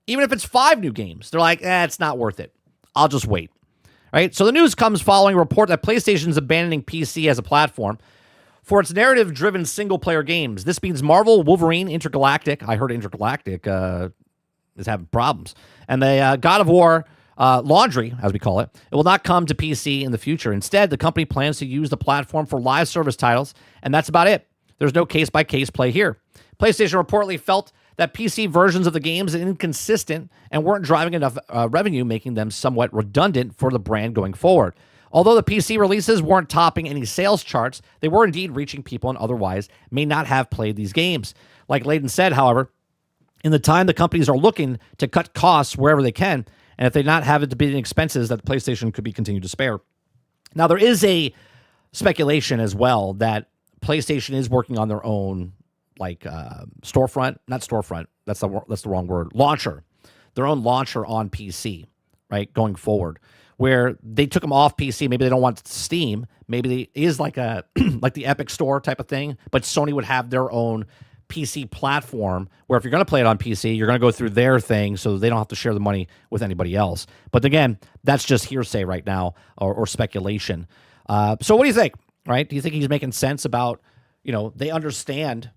Even if it's 5 new games, they're like, it's not worth it. I'll just wait. Right? So the news comes following a report that PlayStation is abandoning PC as a platform for its narrative-driven single-player games. This means Marvel, Wolverine, Intergalactic. I heard Intergalactic is having problems. And the God of War laundry, as we call it, it will not come to PC in the future. Instead, the company plans to use the platform for live service titles, and that's about it. There's no case-by-case play here. PlayStation reportedly felt that PC versions of the games are inconsistent and weren't driving enough revenue, making them somewhat redundant for the brand going forward. Although the PC releases weren't topping any sales charts, they were indeed reaching people and otherwise may not have played these games. Like Layden said, however, in the time the companies are looking to cut costs wherever they can, and if they not have it to be the expenses that PlayStation could be continued to spare. Now, there is a speculation as well that PlayStation is working on their own storefront, not storefront, that's the wrong word, launcher, their own launcher on PC, right, going forward, where they took them off PC. Maybe they don't want Steam. Maybe it is like a like the Epic Store type of thing, but Sony would have their own PC platform where if you're going to play it on PC, you're going to go through their thing so they don't have to share the money with anybody else. But again, that's just hearsay right now or speculation. So what do you think, right? Do you think he's making sense about, they understand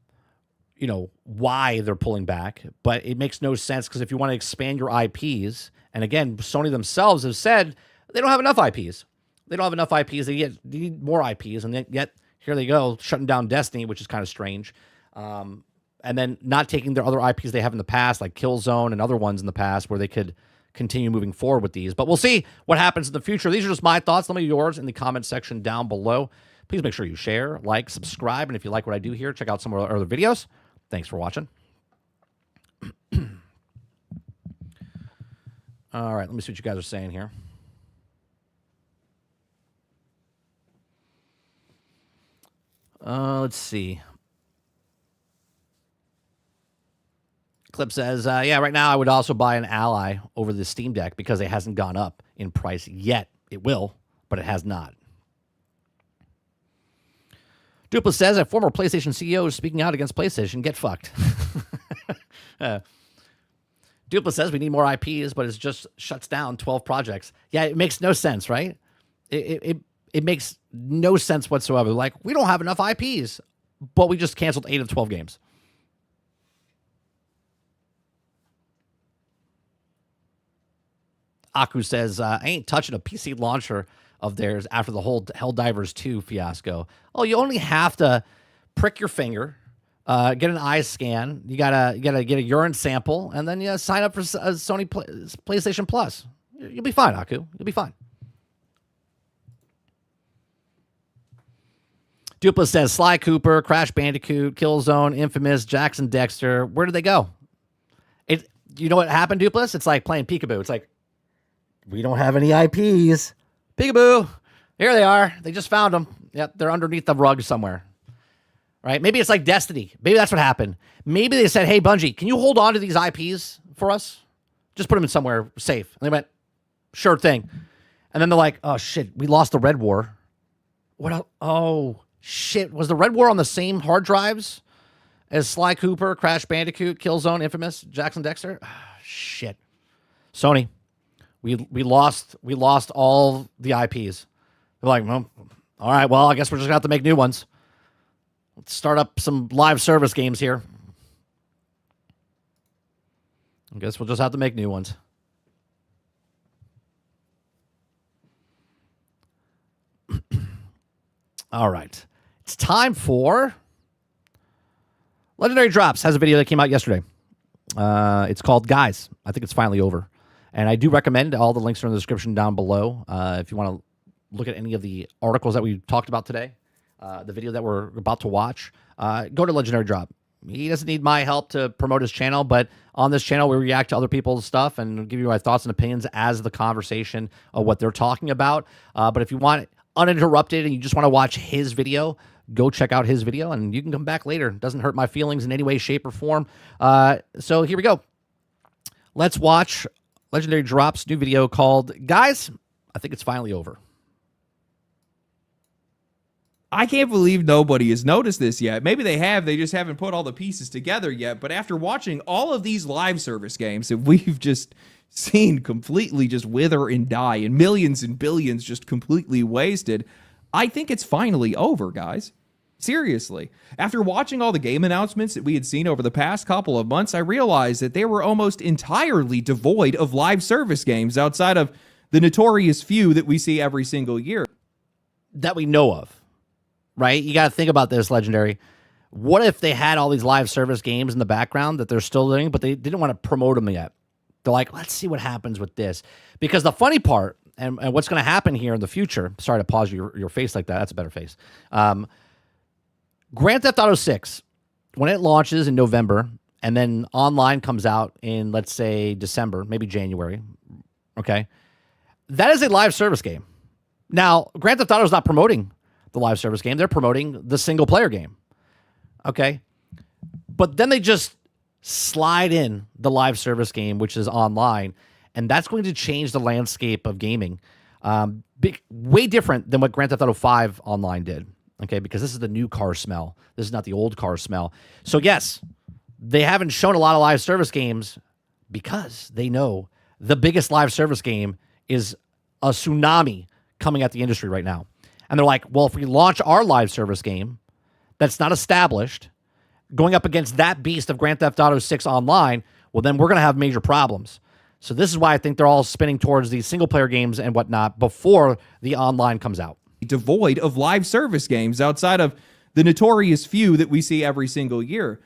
why they're pulling back, but it makes no sense because if you want to expand your IPs, and again, Sony themselves have said they don't have enough IPs. They don't have enough IPs. They need more IPs, and yet here they go, shutting down Destiny, which is kind of strange, and then not taking their other IPs they have in the past, like Killzone and other ones in the past, where they could continue moving forward with these. But we'll see what happens in the future. These are just my thoughts. Let me know yours in the comment section down below. Please make sure you share, like, subscribe, and if you like what I do here, check out some of our other videos. Thanks for watching. All right, let me see what you guys are saying here. Let's see. Clip says, yeah, right now I would also buy an Ally over the Steam Deck because it hasn't gone up in price yet. It will, but it has not. Dupla says, a former PlayStation CEO is speaking out against PlayStation. Get fucked. Dupla says we need more IPs, but it just shuts down 12 projects. Yeah, it makes no sense, right? It makes no sense whatsoever. Like, we don't have enough IPs, but we just canceled 8 of 12 games. Aku says, I ain't touching a PC launcher of theirs after the whole Helldivers 2 fiasco. Oh, you only have to prick your finger, get an eye scan. You gotta get a urine sample, and then you sign up for Sony PlayStation Plus. You'll be fine, Aku. You'll be fine. Dupla says Sly Cooper, Crash Bandicoot, Killzone, Infamous, Jackson Dexter. Where did they go? You know what happened, Duplas? It's like playing peekaboo. It's like, we don't have any IPs. Peekaboo. Here they are. They just found them. Yep, they're underneath the rug somewhere. Right? Maybe it's like Destiny. Maybe that's what happened. Maybe they said, hey, Bungie, can you hold on to these IPs for us? Just put them in somewhere safe. And they went, sure thing. And then they're like, oh, shit, we lost the Red War. What else? Oh, shit. Was the Red War on the same hard drives as Sly Cooper, Crash Bandicoot, Killzone, Infamous, Jackson Dexter? Shit. Sony, we lost all the IPs. They're like, well, all right, well, I guess we're just going to have to make new ones. Let's start up some live service games here. I guess we'll just have to make new ones. All right. It's time for Legendary Drops. Has a video that came out yesterday. It's called Guys. I think it's finally over. And I do recommend, all the links are in the description down below. If you want to look at any of the articles that we talked about today, the video that we're about to watch, go to Legendary Drop. He doesn't need my help to promote his channel, but on this channel, we react to other people's stuff and give you my thoughts and opinions as the conversation of what they're talking about. But if you want uninterrupted and you just want to watch his video, go check out his video and you can come back later. It doesn't hurt my feelings in any way, shape, or form. So here we go. Let's watch Legendary Drop's new video called Guys, I think it's finally over. I can't believe nobody has noticed this yet. Maybe they have, they just haven't put all the pieces together yet. But after watching all of these live service games that we've just seen completely just wither and die and millions and billions just completely wasted, I think it's finally over, guys. Seriously. After watching all the game announcements that we had seen over the past couple of months, I realized that they were almost entirely devoid of live service games outside of the notorious few that we see every single year. That we know of. Right? You got to think about this, Legendary. What if they had all these live service games in the background that they're still doing, but they didn't want to promote them yet? They're like, let's see what happens with this. Because the funny part, and what's going to happen here in the future, sorry to pause your face like that. That's a better face. Grand Theft Auto 6, when it launches in November, and then online comes out in, let's say, December, maybe January, okay? That is a live service game. Now, Grand Theft Auto is not promoting the live service game. They're promoting the single player game. Okay. But then they just slide in the live service game, which is online. And that's going to change the landscape of gaming. Way different than what Grand Theft Auto 5 online did. Okay. Because this is the new car smell. This is not the old car smell. So yes, they haven't shown a lot of live service games because they know the biggest live service game is a tsunami coming at the industry right now. And they're like, well, if we launch our live service game that's not established, going up against that beast of Grand Theft Auto 6 online, well, then we're going to have major problems. So this is why I think they're all spinning towards these single-player games and whatnot before the online comes out. Devoid of live service games outside of the notorious few that we see every single year.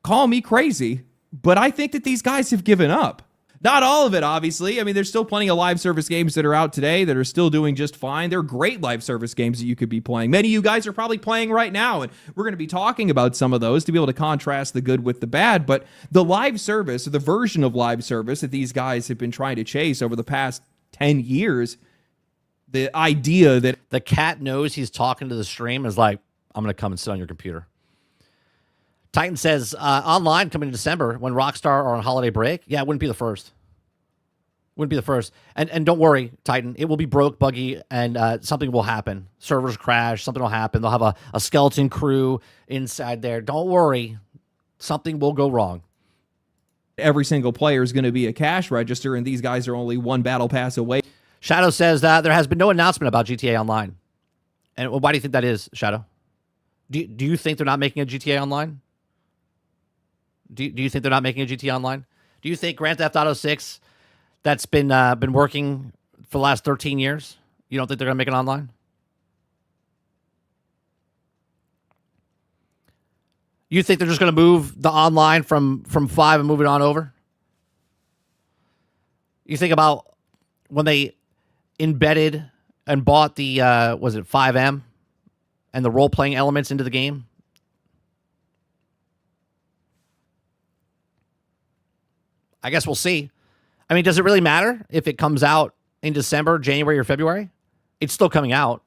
Call me crazy, but I think that these guys have given up. Not all of it, obviously. I mean, there's still plenty of live service games that are out today that are still doing just fine. They're great live service games that you could be playing. Many of you guys are probably playing right now, and we're going to be talking about some of those to be able to contrast the good with the bad. But the live service, or the version of live service that these guys have been trying to chase over the past 10 years, the idea that the cat knows he's talking to the stream is like, I'm going to come and sit on your computer. Titan says, online coming in December when Rockstar are on holiday break. Yeah, it wouldn't be the first. Wouldn't be the first. And don't worry, Titan. It will be broke, buggy, and something will happen. Servers crash. Something will happen. They'll have a skeleton crew inside there. Don't worry. Something will go wrong. every single player is going to be a cash register, and these guys are only one battle pass away. Shadow says that there has been no announcement about GTA Online. And why do you think that is, Shadow? Do you think they're not making a GTA Online? Do you think they're not making a GTA Online? Do you think Grand Theft Auto 6, that's been working for the last 13 years, you don't think they're going to make it online? You think they're just going to move the online from 5 and move it on over? You think about when they embedded and bought the, was it 5M and the role-playing elements into the game? I guess we'll see. I mean, does it really matter if it comes out in December, January, or February? It's still coming out.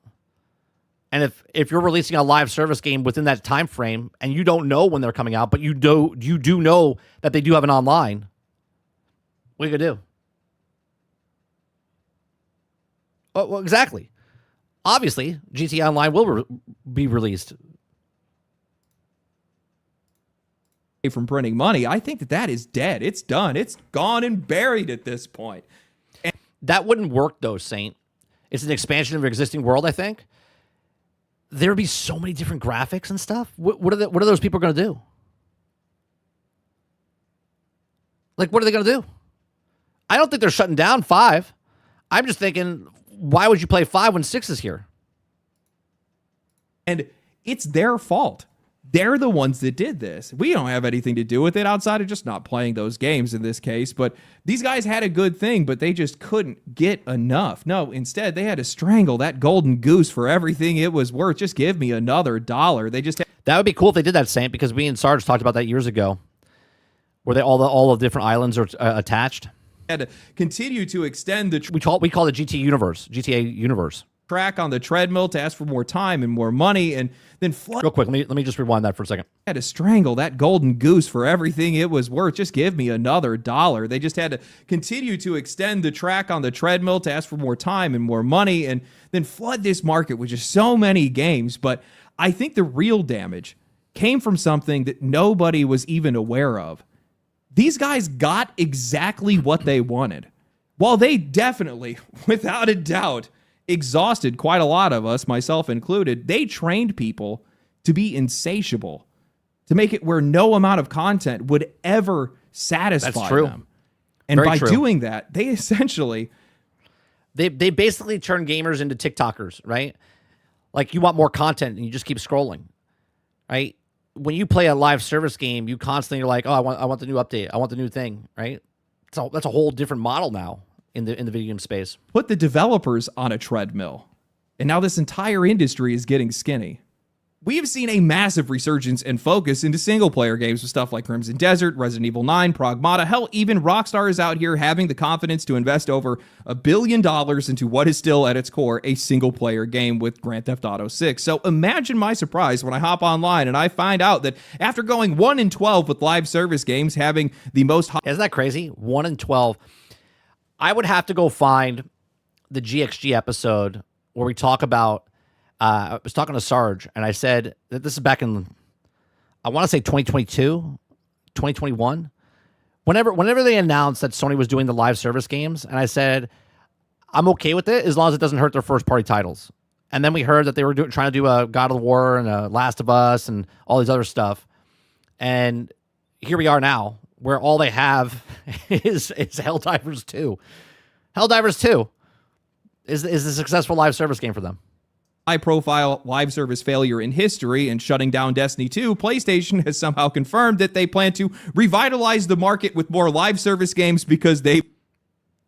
And if you're releasing a live service game within that time frame and you don't know when they're coming out, but you do know that they do have an online, what are you going to do? Oh, well, exactly. Obviously, GTA Online will be released. From printing money, I think that is dead. It's done. It's gone and buried at this point. And that wouldn't work, though, Saint. It's an expansion of an existing world, I think. There would be so many different graphics and stuff. What are those people going to do? Like, what are they going to do? I don't think they're shutting down 5. I'm just thinking, why would you play 5 when 6 is here? And it's their fault. They're the ones that did this. We don't have anything to do with it outside of just not playing those games in this case. But these guys had a good thing, but they just couldn't get enough. No, instead, they had to strangle that golden goose for everything it was worth. Just give me another $1. They just that would be cool if they did that, Saint, because we and Sarge talked about that years ago, where they all the different islands are attached. Had to continue to extend the we call it GTA universe. Track on the treadmill to ask for more time and more money, and then real quick, let me just rewind that for a second. Had to strangle that golden goose for everything it was worth. Just give me another $1. They just had to continue to extend the track on the treadmill to ask for more time and more money, and then flood this market with just so many games. But I think the real damage came from something that nobody was even aware of. These guys got exactly what they wanted. While they definitely, without a doubt, exhausted quite a lot of us, myself included, they trained people to be insatiable, to make it where no amount of content would ever satisfy them. And by doing that, they essentially... They basically turn gamers into TikTokers, right? Like, you want more content and you just keep scrolling, right? When you play a live service game, you constantly are like, oh, I want the new update. I want the new thing, right? So that's a whole different model now in the video game space. Put the developers on a treadmill, and now this entire industry is getting skinny. We've seen a massive resurgence and focus into single-player games with stuff like Crimson Desert, Resident Evil 9, Pragmata. Hell, even Rockstar is out here having the confidence to invest over $1 billion into what is still, at its core, a single-player game with Grand Theft Auto 6. So imagine my surprise when I hop online and I find out that after going 1-12 with live service games, having the most... Isn't that crazy? 1-12. I would have to go find the GXG episode where we talk about... I was talking to Sarge, and I said that this is back in, I want to say 2022, 2021. Whenever they announced that Sony was doing the live service games, and I said, I'm okay with it as long as it doesn't hurt their first-party titles. And then we heard that they were trying to do a God of War and a Last of Us and all these other stuff. And here we are now, where all they have is Helldivers 2. Helldivers 2 is a successful live service game for them. High-profile live service failure in history and shutting down Destiny 2, PlayStation has somehow confirmed that they plan to revitalize the market with more live service games because they...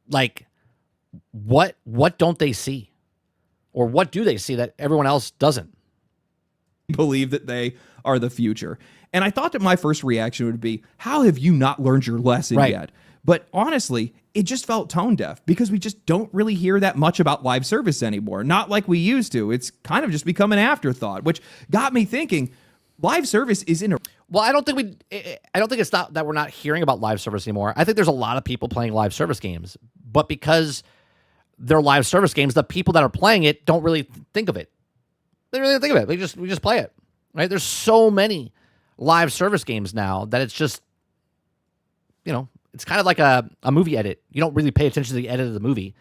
Like, what don't they see? Or what do they see that everyone else doesn't? Believe that they are the future. And I thought that my first reaction would be, how have you not learned your lesson yet? But honestly, it just felt tone deaf because we just don't really hear that much about live service anymore. Not like we used to. It's kind of just become an afterthought, which got me thinking, live service isn't a... Well, I don't think it's not that we're not hearing about live service anymore. I think there's a lot of people playing live service games, but because they're live service games, the people that are playing it don't really think of it. They really don't think of it. We just play it, right? There's so many live service games now that it's just, you know, it's kind of like a movie edit. You don't really pay attention to the edit of the movie.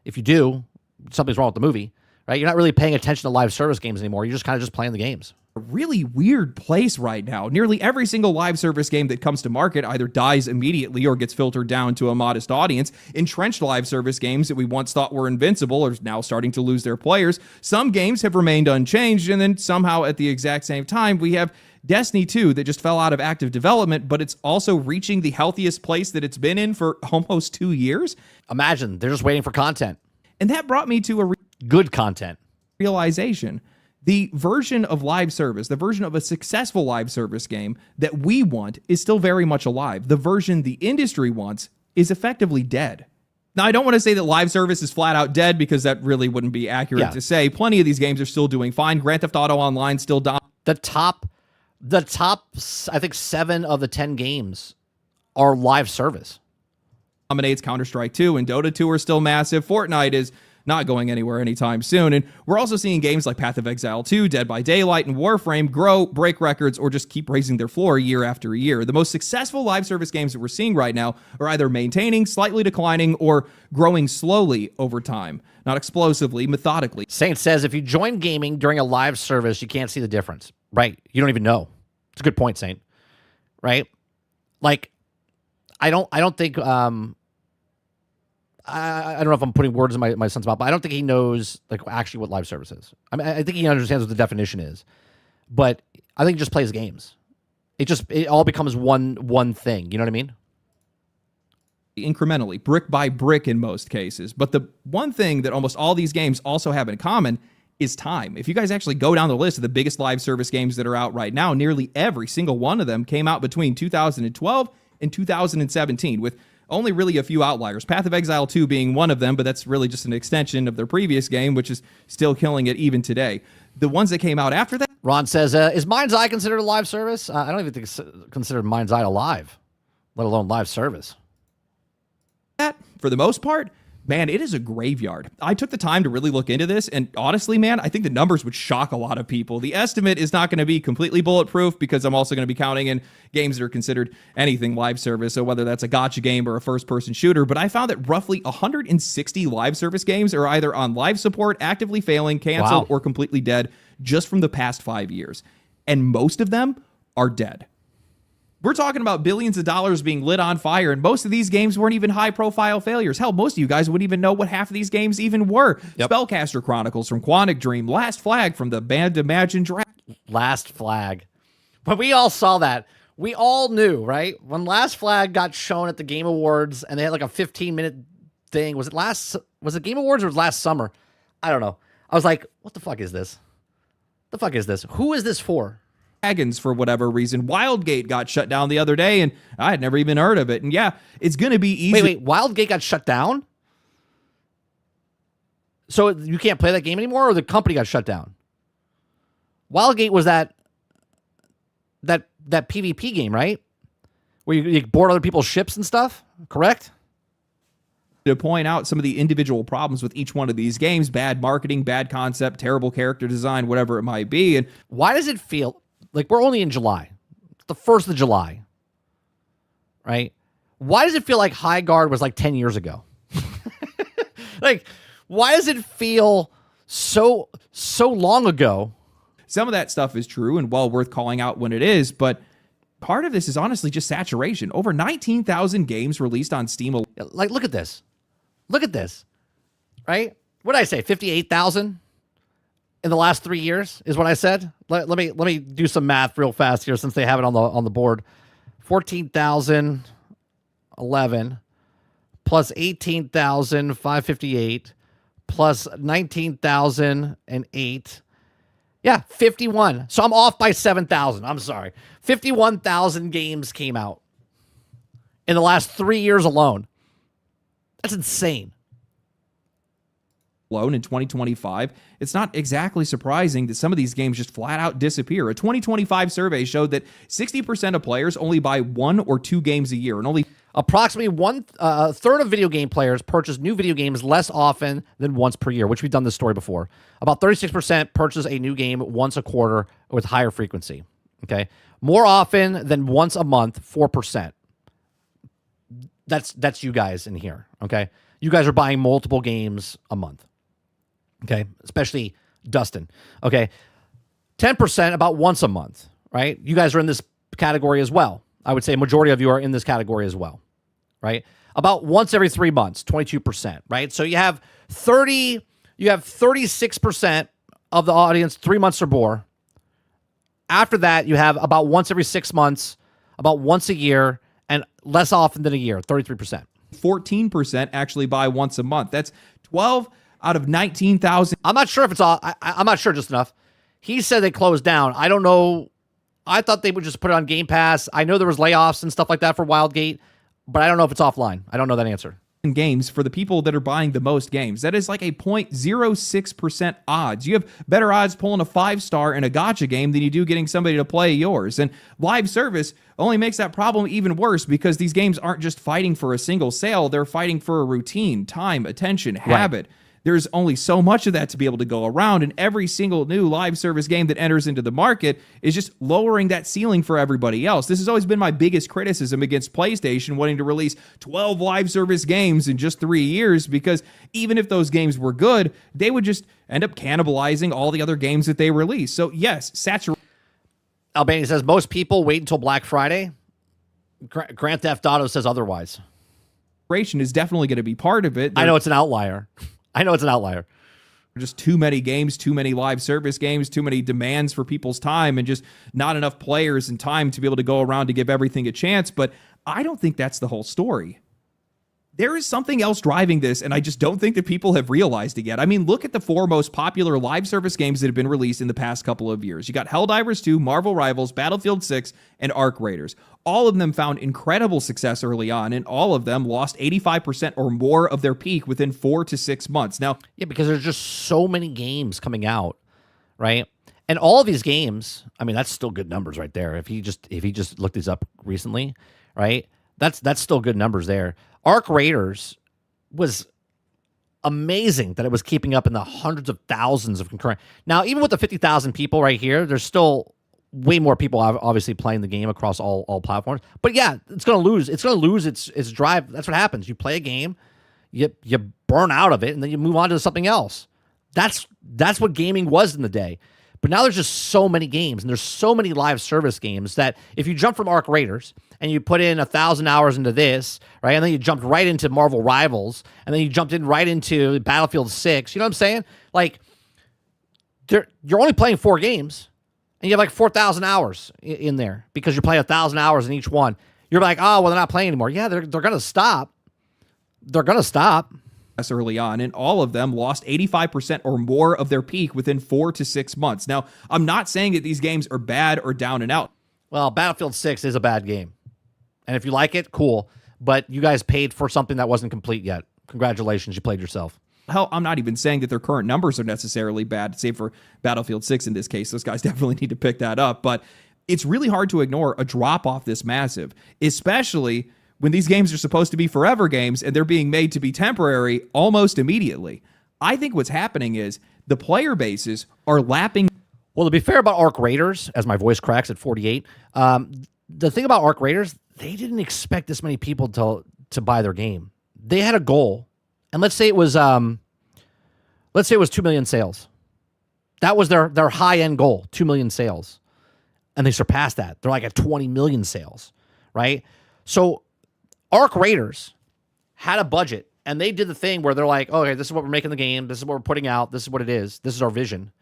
If you do, something's wrong with the movie, right? You're not really paying attention to live service games anymore. You're just kind of just playing the games. a really weird place right now. Nearly every single live service game that comes to market either dies immediately or gets filtered down to a modest audience. Entrenched live service games that we once thought were invincible are now starting to lose their players. Some games have remained unchanged, and then somehow at the exact same time, we have Destiny 2 that just fell out of active development, but it's also reaching the healthiest place that it's been in for almost 2 years. Imagine, they're just waiting for content. And that brought me to a Good content. realization. The version of live service, the version of a successful live service game that we want is still very much alive. The version the industry wants is effectively dead. Now, I don't want to say that live service is flat out dead because that really wouldn't be accurate to say. Plenty of these games are still doing fine. Grand Theft Auto Online still The top, I think 7 of the 10 games are live service. dominates. Counter-Strike 2 and Dota 2 are still massive. Fortnite is not going anywhere anytime soon. And we're also seeing games like Path of Exile 2, Dead by Daylight, and Warframe grow, break records, or just keep raising their floor year after year. The most successful live service games that we're seeing right now are either maintaining, slightly declining, or growing slowly over time. Not explosively, methodically. Saint says if you join gaming during a live service, you can't see the difference. Right. You don't even know. It's a good point, Saint. Right? Like, I don't think I don't know if I'm putting words in my son's mouth, but I don't think he knows like actually what live service is. I mean, I think he understands what the definition is, but I think he just plays games. It all becomes one thing. You know what I mean? Incrementally, brick by brick in most cases. But the one thing that almost all these games also have in common is time. If you guys actually go down the list of the biggest live service games that are out right now, nearly every single one of them came out between 2012 and 2017, with only really a few outliers. Path of Exile 2 being one of them, but that's really just an extension of their previous game, which is still killing it even today. The ones that came out after that... Ron says, is Mind's Eye considered a live service? I don't even think it's considered Mind's Eye alive, let alone live service. That, for the most part, man, it is a graveyard. I took the time to really look into this, and honestly, man, I think the numbers would shock a lot of people. The estimate is not going to be completely bulletproof because I'm also going to be counting in games that are considered anything live service, so whether that's a gacha game or a first-person shooter, but I found that roughly 160 live service games are either on live support, actively failing, canceled, or completely dead just from the past 5 years. And most of them are dead. We're talking about billions of dollars being lit on fire, and most of these games weren't even high-profile failures. Hell, most of you guys wouldn't even know what half of these games even were. Yep. Spellcaster Chronicles from Quantic Dream, Last Flag from the band Imagine Dragons. Last Flag. When we all saw that, we all knew, right? When Last Flag got shown at the Game Awards, and they had like a 15-minute thing. Was it Game Awards or was it last summer? I don't know. I was like, what the fuck is this? The fuck is this? Who is this for? Dragons for whatever reason. Wildgate got shut down the other day, and I had never even heard of it. And yeah, it's going to be easy. Wait, Wildgate got shut down? So you can't play that game anymore, or the company got shut down? Wildgate was that PvP game, right? Where you board other people's ships and stuff, correct? To point out some of the individual problems with each one of these games: bad marketing, bad concept, terrible character design, whatever it might be. And why does it feel like we're only in July, the 1st of July, right? Why does it feel like High Guard was like 10 years ago? Like, why does it feel so long ago? Some of that stuff is true and well worth calling out when it is, but part of this is honestly just saturation. Over 19,000 games released on Steam. Like, look at this. Look at this, right? What did I say, 58,000? In the last 3 years is what I said. Let me do some math real fast here since they have it on the board. 14,011 plus 18,558 plus 19,008. Yeah, 51. So I'm off by 7,000. I'm sorry. 51,000 games came out in the last 3 years alone. That's insane. In 2025, it's not exactly surprising that some of these games just flat out disappear. A 2025 survey showed that 60% of players only buy 1 or 2 games a year, and only approximately a third of video game players purchase new video games less often than once per year, which we've done this story before. About 36% purchase a new game once a quarter with higher frequency. Okay, more often than once a month, 4%. That's you guys in here. Okay, you guys are buying multiple games a month. Okay, especially Dustin. Okay, 10% about once a month, right? You guys are in this category as well. I would say a majority of you are in this category as well, right? About once every 3 months, 22%, right? So you have 36% of the audience 3 months or more. After that, you have about once every 6 months, about once a year, and less often than a year, 33%. 14% actually buy once a month. That's 12 out of 19,000. I'm not sure if it's all. I'm not sure just enough. He said they closed down. I don't know. I thought they would just put it on Game Pass. I know there was layoffs and stuff like that for Wildgate, but I don't know if it's offline. I don't know that answer. Games for the people that are buying the most games. That is like a 0.06% odds. You have better odds pulling a 5-star in a gacha game than you do getting somebody to play yours. And live service only makes that problem even worse because these games aren't just fighting for a single sale. They're fighting for a routine, time, attention, habit. Right. There's only so much of that to be able to go around, and every single new live service game that enters into the market is just lowering that ceiling for everybody else. This has always been my biggest criticism against PlayStation wanting to release 12 live service games in just 3 years, because even if those games were good, they would just end up cannibalizing all the other games that they release. So yes, saturation. Albania says most people wait until Black Friday. Grand Theft Auto says otherwise. Is definitely going to be part of it. I know it's an outlier. Just too many games, too many live service games, too many demands for people's time, and just not enough players and time to be able to go around to give everything a chance. But I don't think that's the whole story. There is something else driving this, and I just don't think that people have realized it yet. I mean, look at the 4 most popular live service games that have been released in the past couple of years. You got Helldivers 2, Marvel Rivals, Battlefield 6, and Arc Raiders. All of them found incredible success early on, and all of them lost 85% or more of their peak within 4 to 6 months. Now, yeah, because there's just so many games coming out, right? And all of these games, I mean, that's still good numbers right there. If he just looked these up recently, right? That's still good numbers there. Arc Raiders was amazing that it was keeping up in the hundreds of thousands of concurrent. Now, even with the 50,000 people right here, there's still way more people obviously playing the game across all platforms. But yeah, it's going to lose. It's going to lose its drive. That's what happens. You play a game, you burn out of it, and then you move on to something else. That's what gaming was in the day. But now there's just so many games, and there's so many live service games that if you jump from Arc Raiders and you put in 1,000 hours into this, right, and then you jumped right into Marvel Rivals, and then you jumped in right into Battlefield 6, you know what I'm saying? Like, you're only playing 4 games, and you have like 4,000 hours in there because you're playing 1,000 hours in each one. You're like, oh, well, they're not playing anymore. Yeah, they're going to stop. They're going to stop. Early on, and all of them lost 85% or more of their peak within 4 to 6 months. Now, I'm not saying that these games are bad or down and out. Well, Battlefield 6 is a bad game. And if you like it, cool. But you guys paid for something that wasn't complete yet. Congratulations, you played yourself. Hell, I'm not even saying that their current numbers are necessarily bad, save for Battlefield 6 in this case. Those guys definitely need to pick that up. But it's really hard to ignore a drop-off this massive, especially when these games are supposed to be forever games and they're being made to be temporary almost immediately. I think what's happening is the player bases are lapping. Well, to be fair about Arc Raiders, as my voice cracks at 48, the thing about Arc Raiders, they didn't expect this many people to buy their game. They had a goal, and let's say it was 2 million sales. That was their high-end goal, 2 million sales. And they surpassed that. They're like at 20 million sales, right? So Arc Raiders had a budget, and they did the thing where they're like, oh, okay, this is what we're making the game. This is what we're putting out. This is what it is. This is our vision.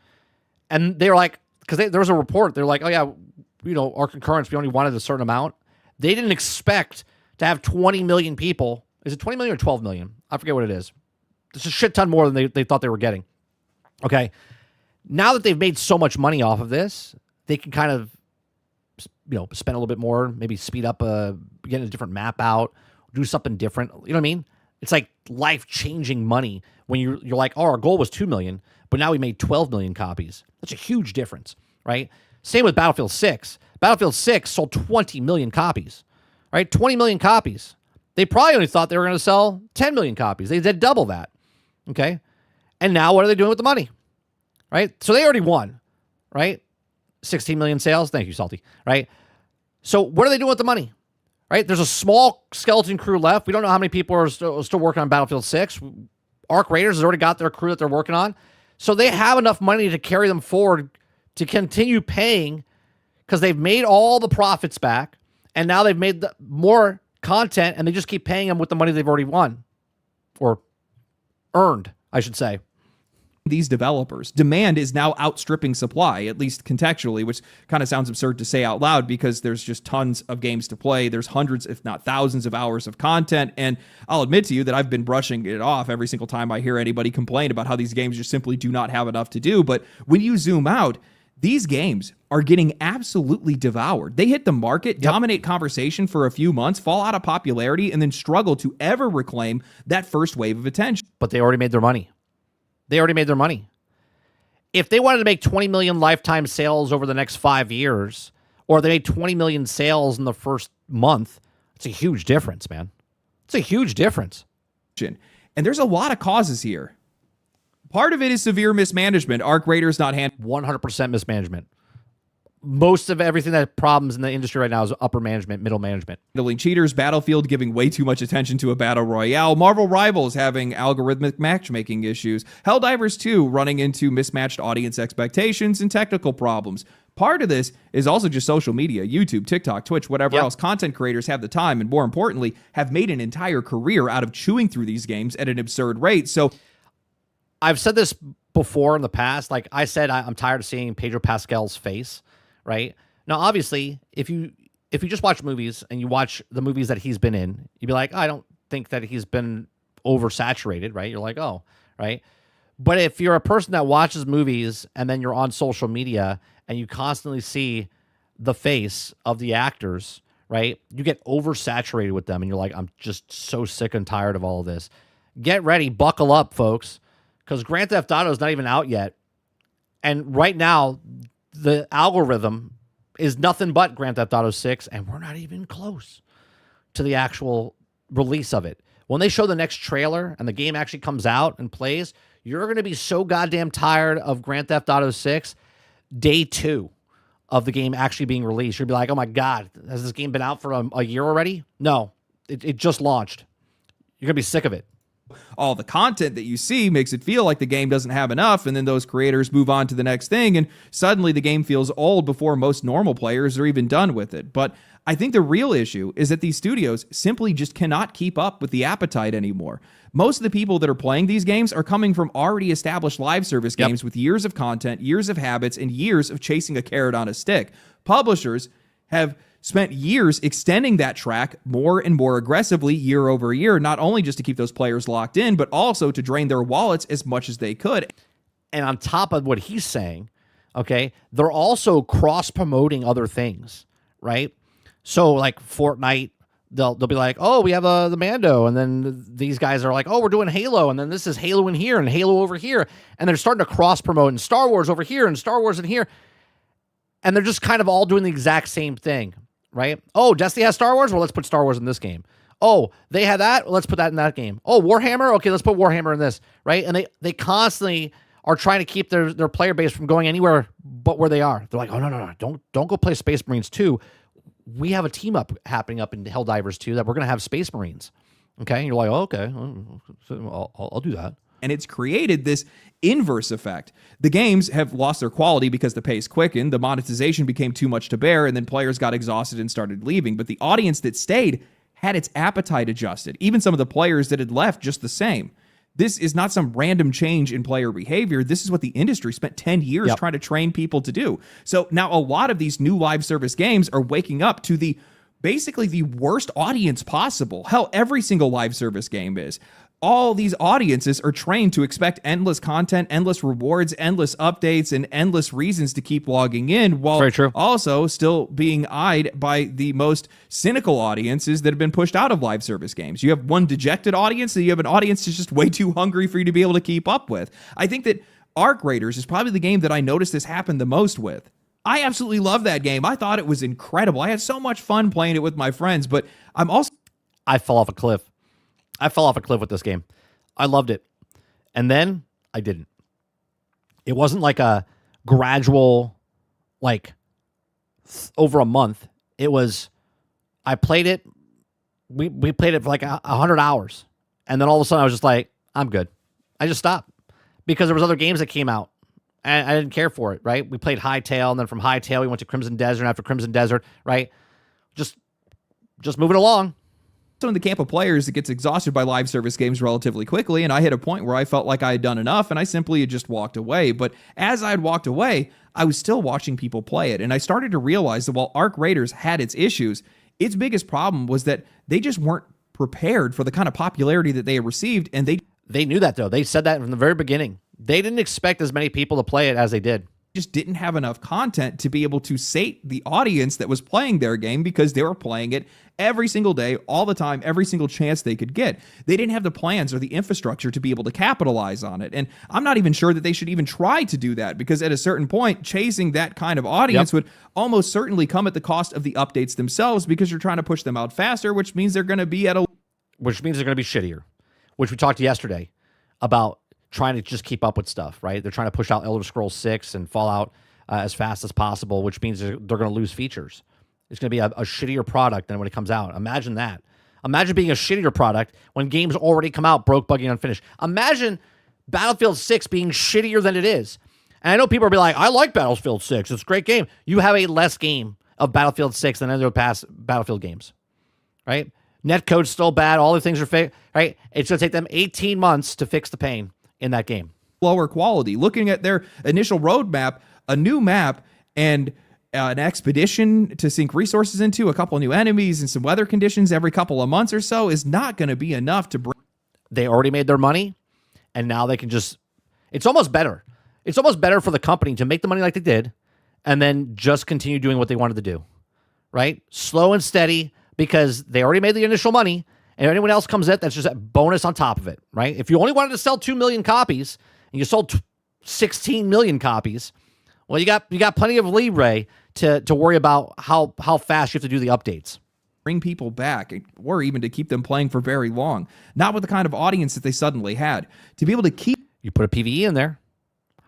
And they were like, because there was a report. They're like, oh, yeah, our concurrence, we only wanted a certain amount. They didn't expect to have 20 million people. Is it 20 million or 12 million? I forget what it is. It's a shit ton more than they thought they were getting. Okay. Now that they've made so much money off of this, they can kind of spend a little bit more, maybe speed up, get a different map out, do something different. You know what I mean? It's like life-changing money when you're like, oh, our goal was 2 million, but now we made 12 million copies. That's a huge difference, right? Same with Battlefield 6. Battlefield 6 sold 20 million copies, right? 20 million copies. They probably only thought they were going to sell 10 million copies. They did double that, okay? And now what are they doing with the money, right? So they already won, right? 16 million sales. Thank you, Salty, right? So what are they doing with the money, right? There's a small skeleton crew left. We don't know how many people are still working on Battlefield 6. Arc Raiders has already got their crew that they're working on. So they have enough money to carry them forward to continue paying because they've made all the profits back, and now they've made more content, and they just keep paying them with the money they've already won or earned, I should say. These developers. Demand is now outstripping supply, at least contextually, which kind of sounds absurd to say out loud because there's just tons of games to play. There's hundreds, if not thousands of hours of content. And I'll admit to you that I've been brushing it off every single time I hear anybody complain about how these games just simply do not have enough to do. But when you zoom out, these games are getting absolutely devoured. They hit the market, dominate conversation for a few months, fall out of popularity, and then struggle to ever reclaim that first wave of attention. But they already made their money. They already made their money. If they wanted to make 20 million lifetime sales over the next 5 years, or they made 20 million sales in the first month, it's a huge difference, man. It's a huge difference. And there's a lot of causes here. Part of it is severe mismanagement. Arc Raiders not handling 100% mismanagement. Most of everything that problems in the industry right now is upper management, middle management. cheaters, Battlefield giving way too much attention to a battle royale, Marvel Rivals having algorithmic matchmaking issues, Helldivers 2 running into mismatched audience expectations and technical problems. Part of this is also just social media, YouTube, TikTok, Twitch, whatever else. Content creators have the time and, more importantly, have made an entire career out of chewing through these games at an absurd rate. So I've said this before in the past. Like I said, I'm tired of seeing Pedro Pascal's face. Right now, obviously, if you just watch movies and you watch the movies that he's been in, you'd be like, I don't think that he's been oversaturated, right? You're like, oh, right. But if you're a person that watches movies and then you're on social media and you constantly see the face of the actors, right? You get oversaturated with them and you're like, I'm just so sick and tired of all of this. Get ready, buckle up, folks, because Grand Theft Auto is not even out yet. And right now, the algorithm is nothing but Grand Theft Auto 6, and we're not even close to the actual release of it. When they show the next trailer and the game actually comes out and plays, you're going to be so goddamn tired of Grand Theft Auto 6 day 2 of the game actually being released. You'll be like, oh my God, has this game been out for a year already? No, it just launched. You're going to be sick of it. All the content that you see makes it feel like the game doesn't have enough, and then those creators move on to the next thing, and suddenly the game feels old before most normal players are even done with it. But I think the real issue is that these studios simply just cannot keep up with the appetite anymore. Most of the people that are playing these games are coming from already established live service games with years of content, years of habits, and years of chasing a carrot on a stick. Publishers have spent years extending that track more and more aggressively year over year, not only just to keep those players locked in, but also to drain their wallets as much as they could. And on top of what he's saying, okay, they're also cross-promoting other things, right? So like Fortnite, they'll be like, oh, we have the Mando, and then these guys are like, oh, we're doing Halo, and then this is Halo in here and Halo over here, and they're starting to cross-promote and Star Wars over here and Star Wars in here, and they're just kind of all doing the exact same thing. Right? Oh, Destiny has Star Wars? Well, let's put Star Wars in this game. Oh, they had that? Well, let's put that in that game. Oh, Warhammer? Okay, let's put Warhammer in this. Right? And they constantly are trying to keep their player base from going anywhere but where they are. They're like, oh, no. Don't go play Space Marines 2. We have a team up happening up in Helldivers 2 that we're going to have Space Marines. Okay? And you're like, oh, okay. I'll do that. And it's created this inverse effect. The games have lost their quality because the pace quickened, the monetization became too much to bear, and then players got exhausted and started leaving. But the audience that stayed had its appetite adjusted. Even some of the players that had left just the same. This is not some random change in player behavior. This is what the industry spent 10 years trying to train people to do. So now a lot of these new live service games are waking up to basically the worst audience possible. Hell, every single live service game is. All these audiences are trained to expect endless content, endless rewards, endless updates, and endless reasons to keep logging in, while also still being eyed by the most cynical audiences that have been pushed out of live service games. You have one dejected audience, and you have an audience that's just way too hungry for you to be able to keep up with. I think that Arc Raiders is probably the game that I noticed this happen the most with. I absolutely love that game. I thought it was incredible. I had so much fun playing it with my friends, but I fell off a cliff. I fell off a cliff with this game. I loved it. And then I didn't. It wasn't like a gradual, over a month. It was, I played it. We played it for like 100 hours. And then all of a sudden I was just like, I'm good. I just stopped because there was other games that came out And I didn't care for it, right? We played Hightail, and then from Hightail, we went to Crimson Desert, and after Crimson Desert, right? Just moving along. So in the camp of players that gets exhausted by live service games relatively quickly, and I hit a point where I felt like I had done enough, and I simply had just walked away. But as I had walked away, I was still watching people play it, and I started to realize that while Arc Raiders had its issues, its biggest problem was that they just weren't prepared for the kind of popularity that they had received, and they knew that, though. They said that from the very beginning. They didn't expect as many people to play it as they did. Just didn't have enough content to be able to sate the audience that was playing their game because they were playing it every single day, all the time, every single chance they could get. They didn't have the plans or the infrastructure to be able to capitalize on it. And I'm not even sure that they should even try to do that, because at a certain point, chasing that kind of audience would almost certainly come at the cost of the updates themselves, because you're trying to push them out faster, which means they're going to be which means they're going to be shittier, which we talked yesterday about trying to just keep up with stuff, right? They're trying to push out Elder Scrolls 6 and Fallout as fast as possible, which means they're going to lose features. It's going to be a shittier product than when it comes out. Imagine that. Imagine being a shittier product when games already come out broke, buggy, and unfinished. Imagine Battlefield 6 being shittier than it is. And I know people will be like, I like Battlefield 6. It's a great game. You have a less game of Battlefield 6 than any of the past Battlefield games, right? Netcode's still bad. All the things are fake, right? It's going to take them 18 months to fix the pain in that game. Lower quality. Looking at their initial roadmap, a new map and an expedition to sink resources into, a couple of new enemies and some weather conditions every couple of months or so is not going to be enough to bring. They already made their money, and now they can just, it's almost better. It's almost better for the company to make the money like they did and then just continue doing what they wanted to do, right? Slow and steady, because they already made the initial money, and if anyone else comes in, that's just a bonus on top of it, right? If you only wanted to sell 2 million copies and you sold 16 million copies, well, you got plenty of leeway to worry about how fast you have to do the updates. Bring people back, or even to keep them playing for very long. Not with the kind of audience that they suddenly had. To be able to keep... You put a PvE in there,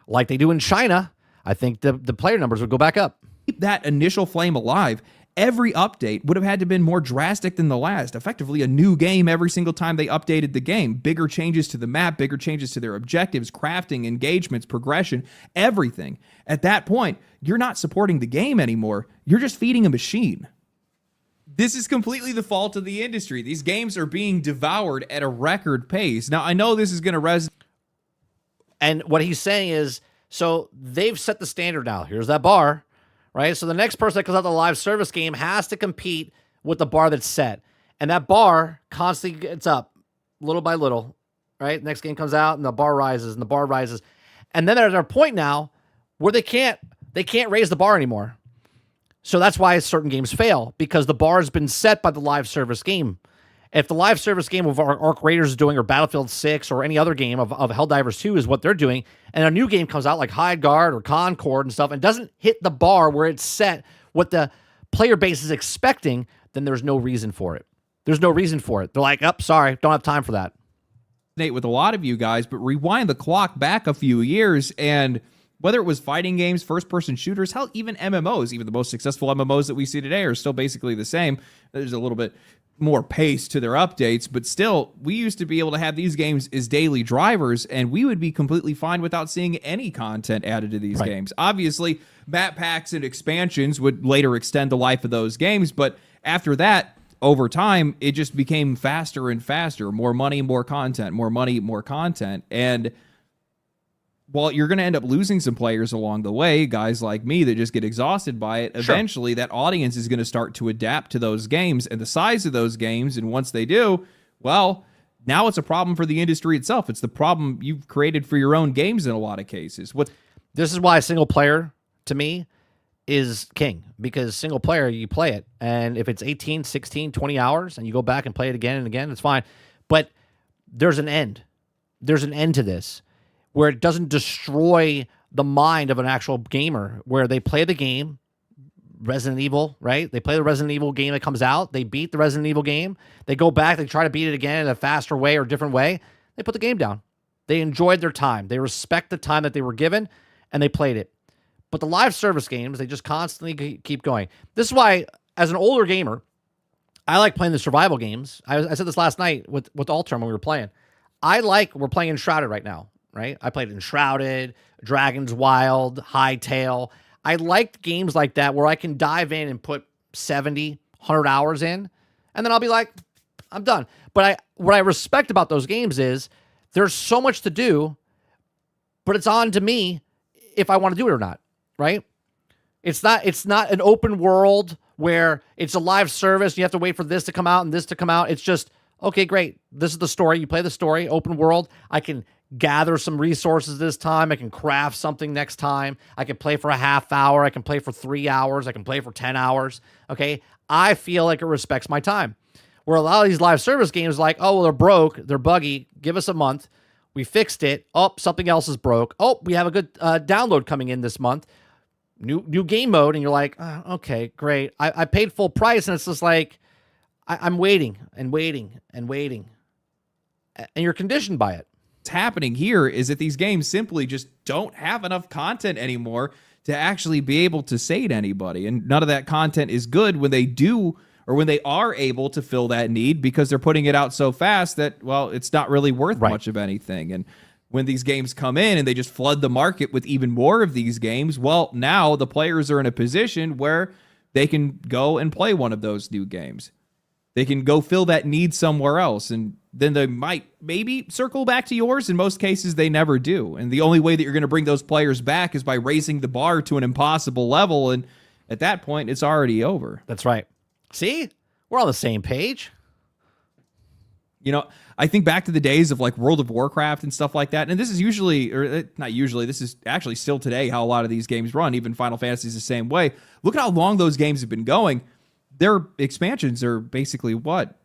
like they do in China, I think the player numbers would go back up. Keep that initial flame alive. Every update would have had to been more drastic than the last. Effectively a new game every single time they updated the game. Bigger changes to the map, bigger changes to their objectives, crafting, engagements, progression, everything. At that point, you're not supporting the game anymore. You're just feeding a machine. This is completely the fault of the industry. These games are being devoured at a record pace. Now, I know this is going to resonate. And what he's saying is, so they've set the standard now. Here's that bar. Right? So the next person that comes out the live service game has to compete with the bar that's set. And that bar constantly gets up little by little, right? Next game comes out and the bar rises and the bar rises. And then they're at a point now where they can't raise the bar anymore. So that's why certain games fail, because the bar has been set by the live service game. If the live service game of Arc Raiders is doing, or Battlefield 6 or any other game of Helldivers 2 is what they're doing, and a new game comes out like Hide Guard or Concord and stuff and doesn't hit the bar where it's set, what the player base is expecting, then there's no reason for it. There's no reason for it. They're like, oh, sorry, don't have time for that. With a lot of you guys, but rewind the clock back a few years, and whether it was fighting games, first-person shooters, hell, even MMOs, even the most successful MMOs that we see today are still basically the same. There's a little bit more pace to their updates, but still, we used to be able to have these games as daily drivers, and we would be completely fine without seeing any content added to these games. Obviously, map packs and expansions would later extend the life of those games, but after that, over time, it just became faster and faster. More money, more content, more money, more content. And while you're going to end up losing some players along the way, guys like me that just get exhausted by it, eventually that audience is going to start to adapt to those games and the size of those games. And once they do, well, now it's a problem for the industry itself. It's the problem you've created for your own games in a lot of cases. This is why single player, to me, is king, because single player, you play it, and if it's 18, 16, 20 hours and you go back and play it again and again, it's fine. But there's an end. There's an end to this where it doesn't destroy the mind of an actual gamer, where they play the game, Resident Evil, right? They play the Resident Evil game that comes out. They beat the Resident Evil game. They go back. They try to beat it again in a faster way or different way. They put the game down. They enjoyed their time. They respect the time that they were given, and they played it. But the live service games, they just constantly keep going. This is why, as an older gamer, I like playing the survival games. I said this last night with Alterm when we were playing. We're playing Enshrouded right now, right? I played Enshrouded, Dragon's Wild, Hightail. I liked games like that where I can dive in and put 70, 100 hours in, and then I'll be like, I'm done. But what I respect about those games is there's so much to do, but it's on to me if I want to do it or not, right? It's not an open world where it's a live service. You have to wait for this to come out and this to come out. It's just, okay, great. This is the story. You play the story, open world. I can gather some resources this time. I can craft something next time. I can play for a half hour. I can play for 3 hours. I can play for 10 hours. Okay. I feel like it respects my time. Where a lot of these live service games like, oh, well, they're broke. They're buggy. Give us a month. We fixed it. Oh, something else is broke. Oh, we have a good download coming in this month. New game mode. And you're like, oh, okay, great. I paid full price. And it's just like, I'm waiting and waiting and waiting. And you're conditioned by it. What's happening here is that these games simply just don't have enough content anymore to actually be able to say to anybody. And none of that content is good when they do, or when they are able to fill that need, because they're putting it out so fast that, well, it's not really worth much of anything. And when these games come in and they just flood the market with even more of these games, well, now the players are in a position where they can go and play one of those new games. They can go fill that need somewhere else, and then they might maybe circle back to yours. In most cases, they never do. And the only way that you're going to bring those players back is by raising the bar to an impossible level, and at that point, it's already over. That's right. See? We're on the same page. You know, I think back to the days of like World of Warcraft and stuff like that, and this is usually, or not usually, this is actually still today how a lot of these games run. Even Final Fantasy is the same way. Look at how long those games have been going. Their expansions are basically what,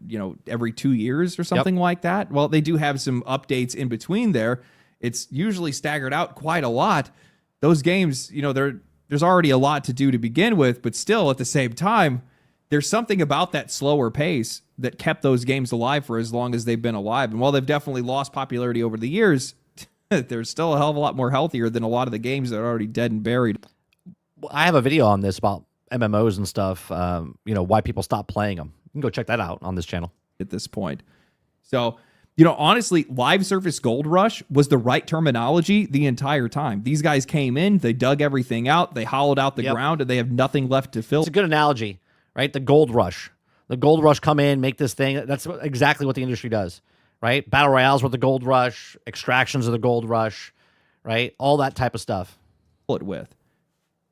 every 2 years or something like that. Well, they do have some updates in between there. It's usually staggered out quite a lot. Those games, there's already a lot to do to begin with, but still at the same time, there's something about that slower pace that kept those games alive for as long as they've been alive. And while they've definitely lost popularity over the years, they're still a hell of a lot more healthier than a lot of the games that are already dead and buried. I have a video on this about MMOs and stuff, why people stop playing them. You can go check that out on this channel. At this point. So, honestly, live service gold rush was the right terminology the entire time. These guys came in, they dug everything out, they hollowed out the ground, and they have nothing left to fill. It's a good analogy, right? The gold rush. The gold rush come in, make this thing. That's exactly what the industry does, right? Battle royales were the gold rush. Extractions are the gold rush, right? All that type of stuff.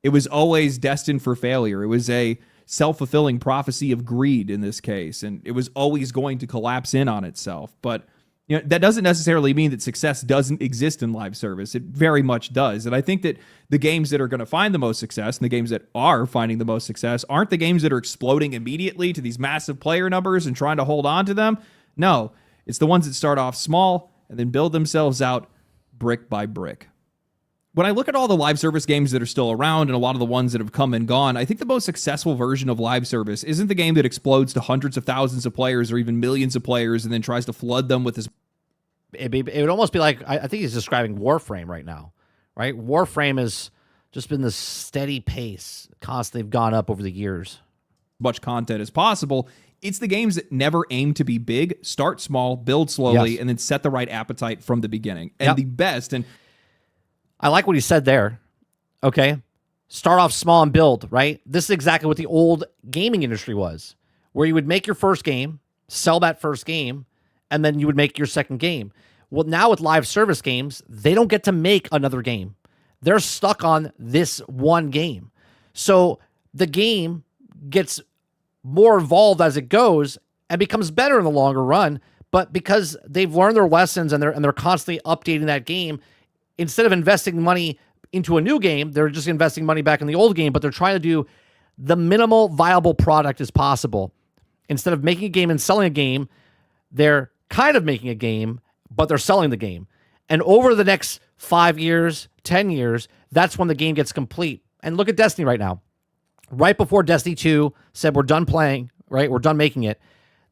It was always destined for failure. It was a self-fulfilling prophecy of greed in this case, and it was always going to collapse in on itself. But that doesn't necessarily mean that success doesn't exist in live service. It very much does. And I think that the games that are going to find the most success and the games that are finding the most success aren't the games that are exploding immediately to these massive player numbers and trying to hold on to them. No, it's the ones that start off small and then build themselves out brick by brick. When I look at all the live service games that are still around and a lot of the ones that have come and gone, I think the most successful version of live service isn't the game that explodes to hundreds of thousands of players or even millions of players and then tries to flood them with this. It would almost be like, I think he's describing Warframe right now, right? Warframe has just been this steady pace, constantly gone up over the years. Much content as possible. It's the games that never aim to be big, start small, build slowly, and then set the right appetite from the beginning. And the best, and I like what he said there. Okay. Start off small and build, right? This is exactly what the old gaming industry was, where you would make your first game, sell that first game, and then you would make your second game. Well, now with live service games, they don't get to make another game. They're stuck on this one game. So the game gets more evolved as it goes and becomes better in the longer run. But because they've learned their lessons and they're constantly updating that game, instead of investing money into a new game, they're just investing money back in the old game, but they're trying to do the minimal viable product as possible. Instead of making a game and selling a game, they're kind of making a game, but they're selling the game. And over the next 5 years, 10 years, that's when the game gets complete. And look at Destiny right now. Right before Destiny 2 said, we're done playing, right? We're done making it.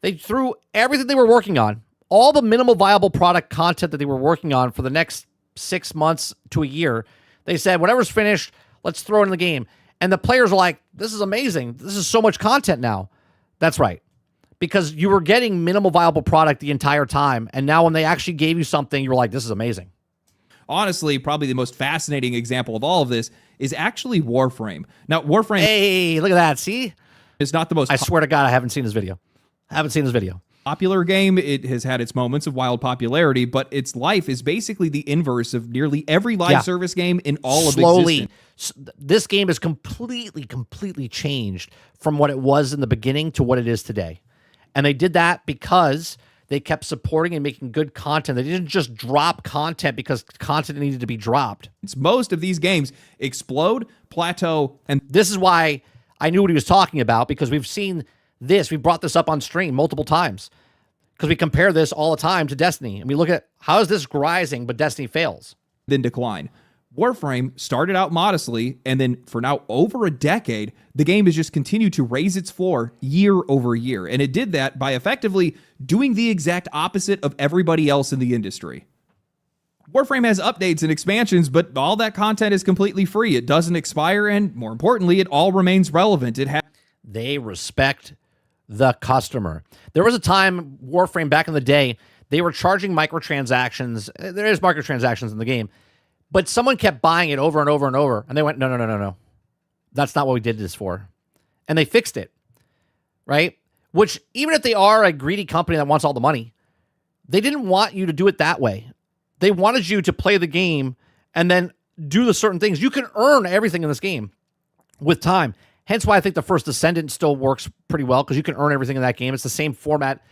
They threw everything they were working on, all the minimal viable product content that they were working on for the next 6 months to a year. They said, whatever's finished, let's throw it in the game. And the players are like, this is amazing. This is so much content now. That's right. Because you were getting minimal viable product the entire time. And now when they actually gave you something, you were like, this is amazing. honestly, probably the most fascinating example of all of this is actually Warframe. Now, Warframe Hey, look at that. See? is not the most I swear to God, I haven't seen this video. popular game. It has had its moments of wild popularity, but its life is basically the inverse of nearly every live service game in all of existence. This game is completely changed from what it was in the beginning to what it is today. And they did that because they kept supporting and making good content. They didn't just drop content because content needed to be dropped. Most of these games explode, plateau, and This is why I knew what he was talking about, because we've seen this. We brought this up on stream multiple times because we compare this all the time to Destiny. And we look at how is this rising, but Destiny fails. then decline. Warframe started out modestly, and then for now over a decade, the game has just continued to raise its floor year over year. And it did that by effectively doing the exact opposite of everybody else in the industry. Warframe has updates and expansions, but all that content is completely free. It doesn't expire, and more importantly, it all remains relevant. They respect the customer. There was a time, Warframe back in the day, they were charging microtransactions. There is microtransactions in the game, but someone kept buying it over and over and over, and they went, no. That's not what we did this for. And they fixed it, right? Which, even if they are a greedy company that wants all the money, they didn't want you to do it that way. They wanted you to play the game and then do the certain things. You can earn everything in this game with time. Hence why I think the First Descendant still works pretty well, because you can earn everything in that game. It's the same format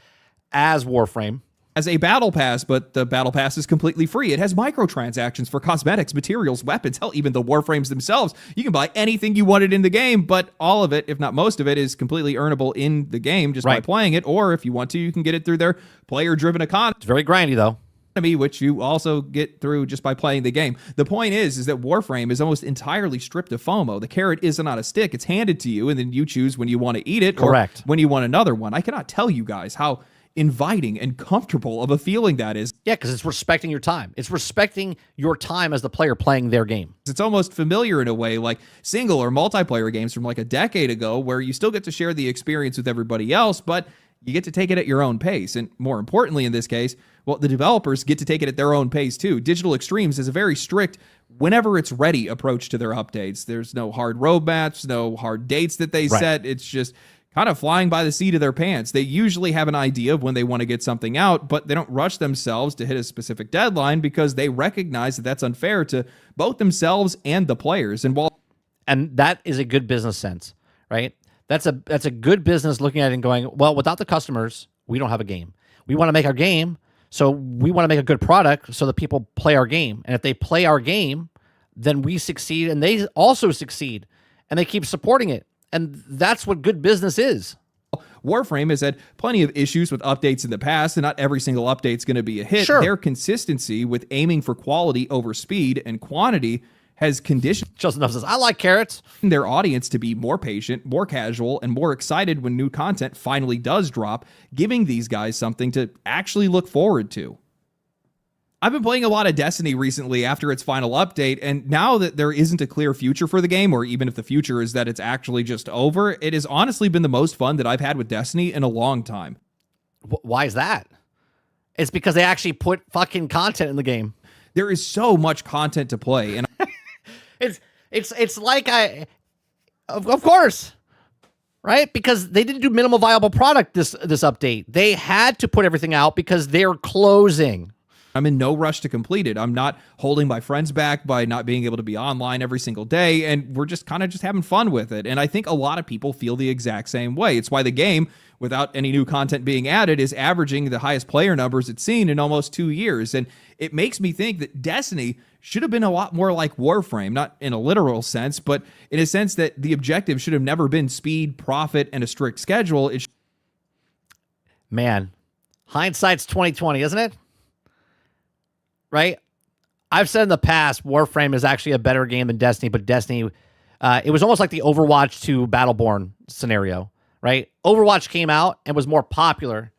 as Warframe. As a battle pass, but the battle pass is completely free. It has microtransactions for cosmetics, materials, weapons, hell, even the Warframes themselves. You can buy anything you wanted in the game, but all of it, if not most of it, is completely earnable in the game just by playing it. Or if you want to, you can get it through their player-driven economy. It's very grindy, though. Which you also get through just by playing the game. The point is that Warframe is almost entirely stripped of FOMO. The carrot isn't on a stick. It's handed to you, and then you choose when you want to eat it or when you want another one. I cannot tell you guys how inviting and comfortable of a feeling that is. Yeah, because it's respecting your time. It's respecting your time as the player playing their game. It's almost familiar in a way, like single or multiplayer games from like a decade ago, where you still get to share the experience with everybody else, but you get to take it at your own pace. And more importantly, in this case, well, the developers get to take it at their own pace too. Digital Extremes is a very strict, whenever it's ready approach to their updates. There's no hard roadmaps, no hard dates that they set. It's just kind of flying by the seat of their pants. They usually have an idea of when they want to get something out, but they don't rush themselves to hit a specific deadline because they recognize that that's unfair to both themselves and the players. And that is a good business sense, right? That's a good business looking at it and going, well, without the customers, we don't have a game. We want to make our game, so we want to make a good product so that people play our game. And if they play our game, then we succeed and they also succeed. And they keep supporting it. And that's what good business is. Warframe has had plenty of issues with updates in the past, and not every single update's going to be a hit. Sure. Their consistency with aiming for quality over speed and quantity has conditioned Justin says, I like carrots. Their audience to be more patient, more casual, and more excited when new content finally does drop, giving these guys something to actually look forward to. I've been playing a lot of Destiny recently after its final update, and now that there isn't a clear future for the game, or even if the future is that it's actually just over, it has honestly been the most fun that I've had with Destiny in a long time. Why is that? It's because they actually put fucking content in the game. There is so much content to play, and it's like of course, right? Because they didn't do minimal viable product this update. They had to put everything out because they're closing. I'm in no rush to complete it. I'm not holding my friends back by not being able to be online every single day, and we're just kind of just having fun with it. And I think a lot of people feel the exact same way. It's why the game, without any new content being added, is averaging the highest player numbers it's seen in almost 2 years. And it makes me think that Destiny should have been a lot more like Warframe, not in a literal sense, but in a sense that the objective should have never been speed, profit, and a strict schedule. Man, hindsight's 2020, isn't it? Right? I've said in the past, Warframe is actually a better game than Destiny, but Destiny, it was almost like the Overwatch to Battleborn scenario, right? Overwatch came out and was more popular.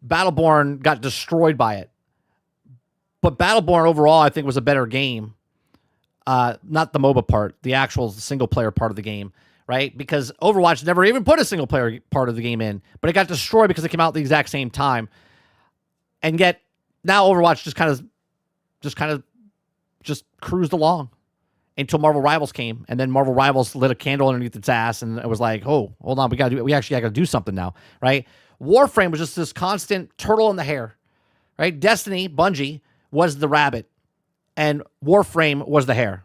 Battleborn got destroyed by it. But Battleborn overall, I think, was a better game. Not the MOBA part, the actual single-player part of the game, right? Because Overwatch never even put a single-player part of the game in, but it got destroyed because it came out at the exact same time. And yet, now Overwatch just kind of just cruised along until Marvel Rivals came, and then Marvel Rivals lit a candle underneath its ass, and it was like, oh, hold on, we actually got to do something now, right? Warframe was just this constant turtle in the hair, right? Destiny, Bungie, was the rabbit, and Warframe was the hare.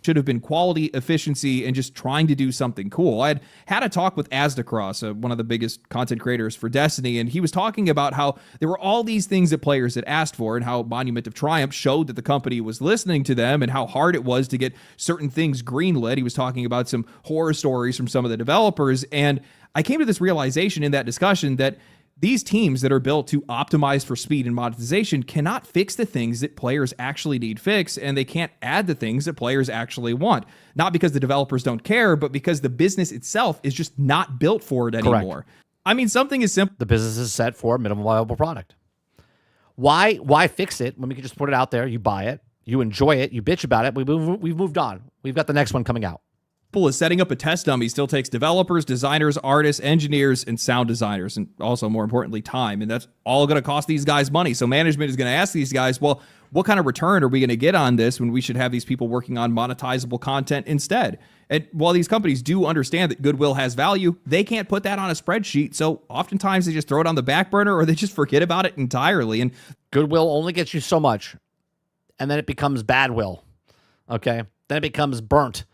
Should have been quality, efficiency, and just trying to do something cool. I had a talk with Asdacross, one of the biggest content creators for Destiny, and he was talking about how there were all these things that players had asked for and how Monument of Triumph showed that the company was listening to them and how hard it was to get certain things greenlit. He was talking about some horror stories from some of the developers, and I came to this realization in that discussion that these teams that are built to optimize for speed and monetization cannot fix the things that players actually need fixed, and they can't add the things that players actually want. Not because the developers don't care, but because the business itself is just not built for it anymore. Correct. I mean, something is simple. The business is set for a minimum viable product. Why fix it when we can just put it out there, you buy it, you enjoy it, you bitch about it, we've moved on. We've got the next one coming out. As setting up a test dummy still takes developers, designers, artists, engineers, and sound designers, and also, more importantly, time. And that's all going to cost these guys money. So management is going to ask these guys, well, what kind of return are we going to get on this when we should have these people working on monetizable content instead? And while these companies do understand that goodwill has value, they can't put that on a spreadsheet. So oftentimes they just throw it on the back burner or they just forget about it entirely. And goodwill only gets you so much, and then it becomes bad will. Okay? Then it becomes burnt.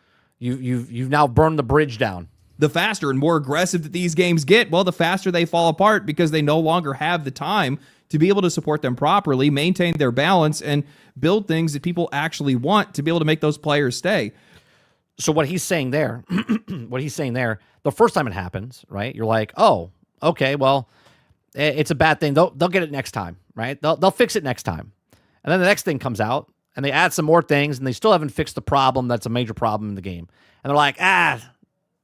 You've now burned the bridge down. The faster and more aggressive that these games get, well, the faster they fall apart because they no longer have the time to be able to support them properly, maintain their balance, and build things that people actually want to be able to make those players stay. So what he's saying there, the first time it happens, right? You're like, oh, okay, well, it's a bad thing. They'll get it next time, right? They'll fix it next time. And then the next thing comes out, and they add some more things, and they still haven't fixed the problem that's a major problem in the game. And they're like,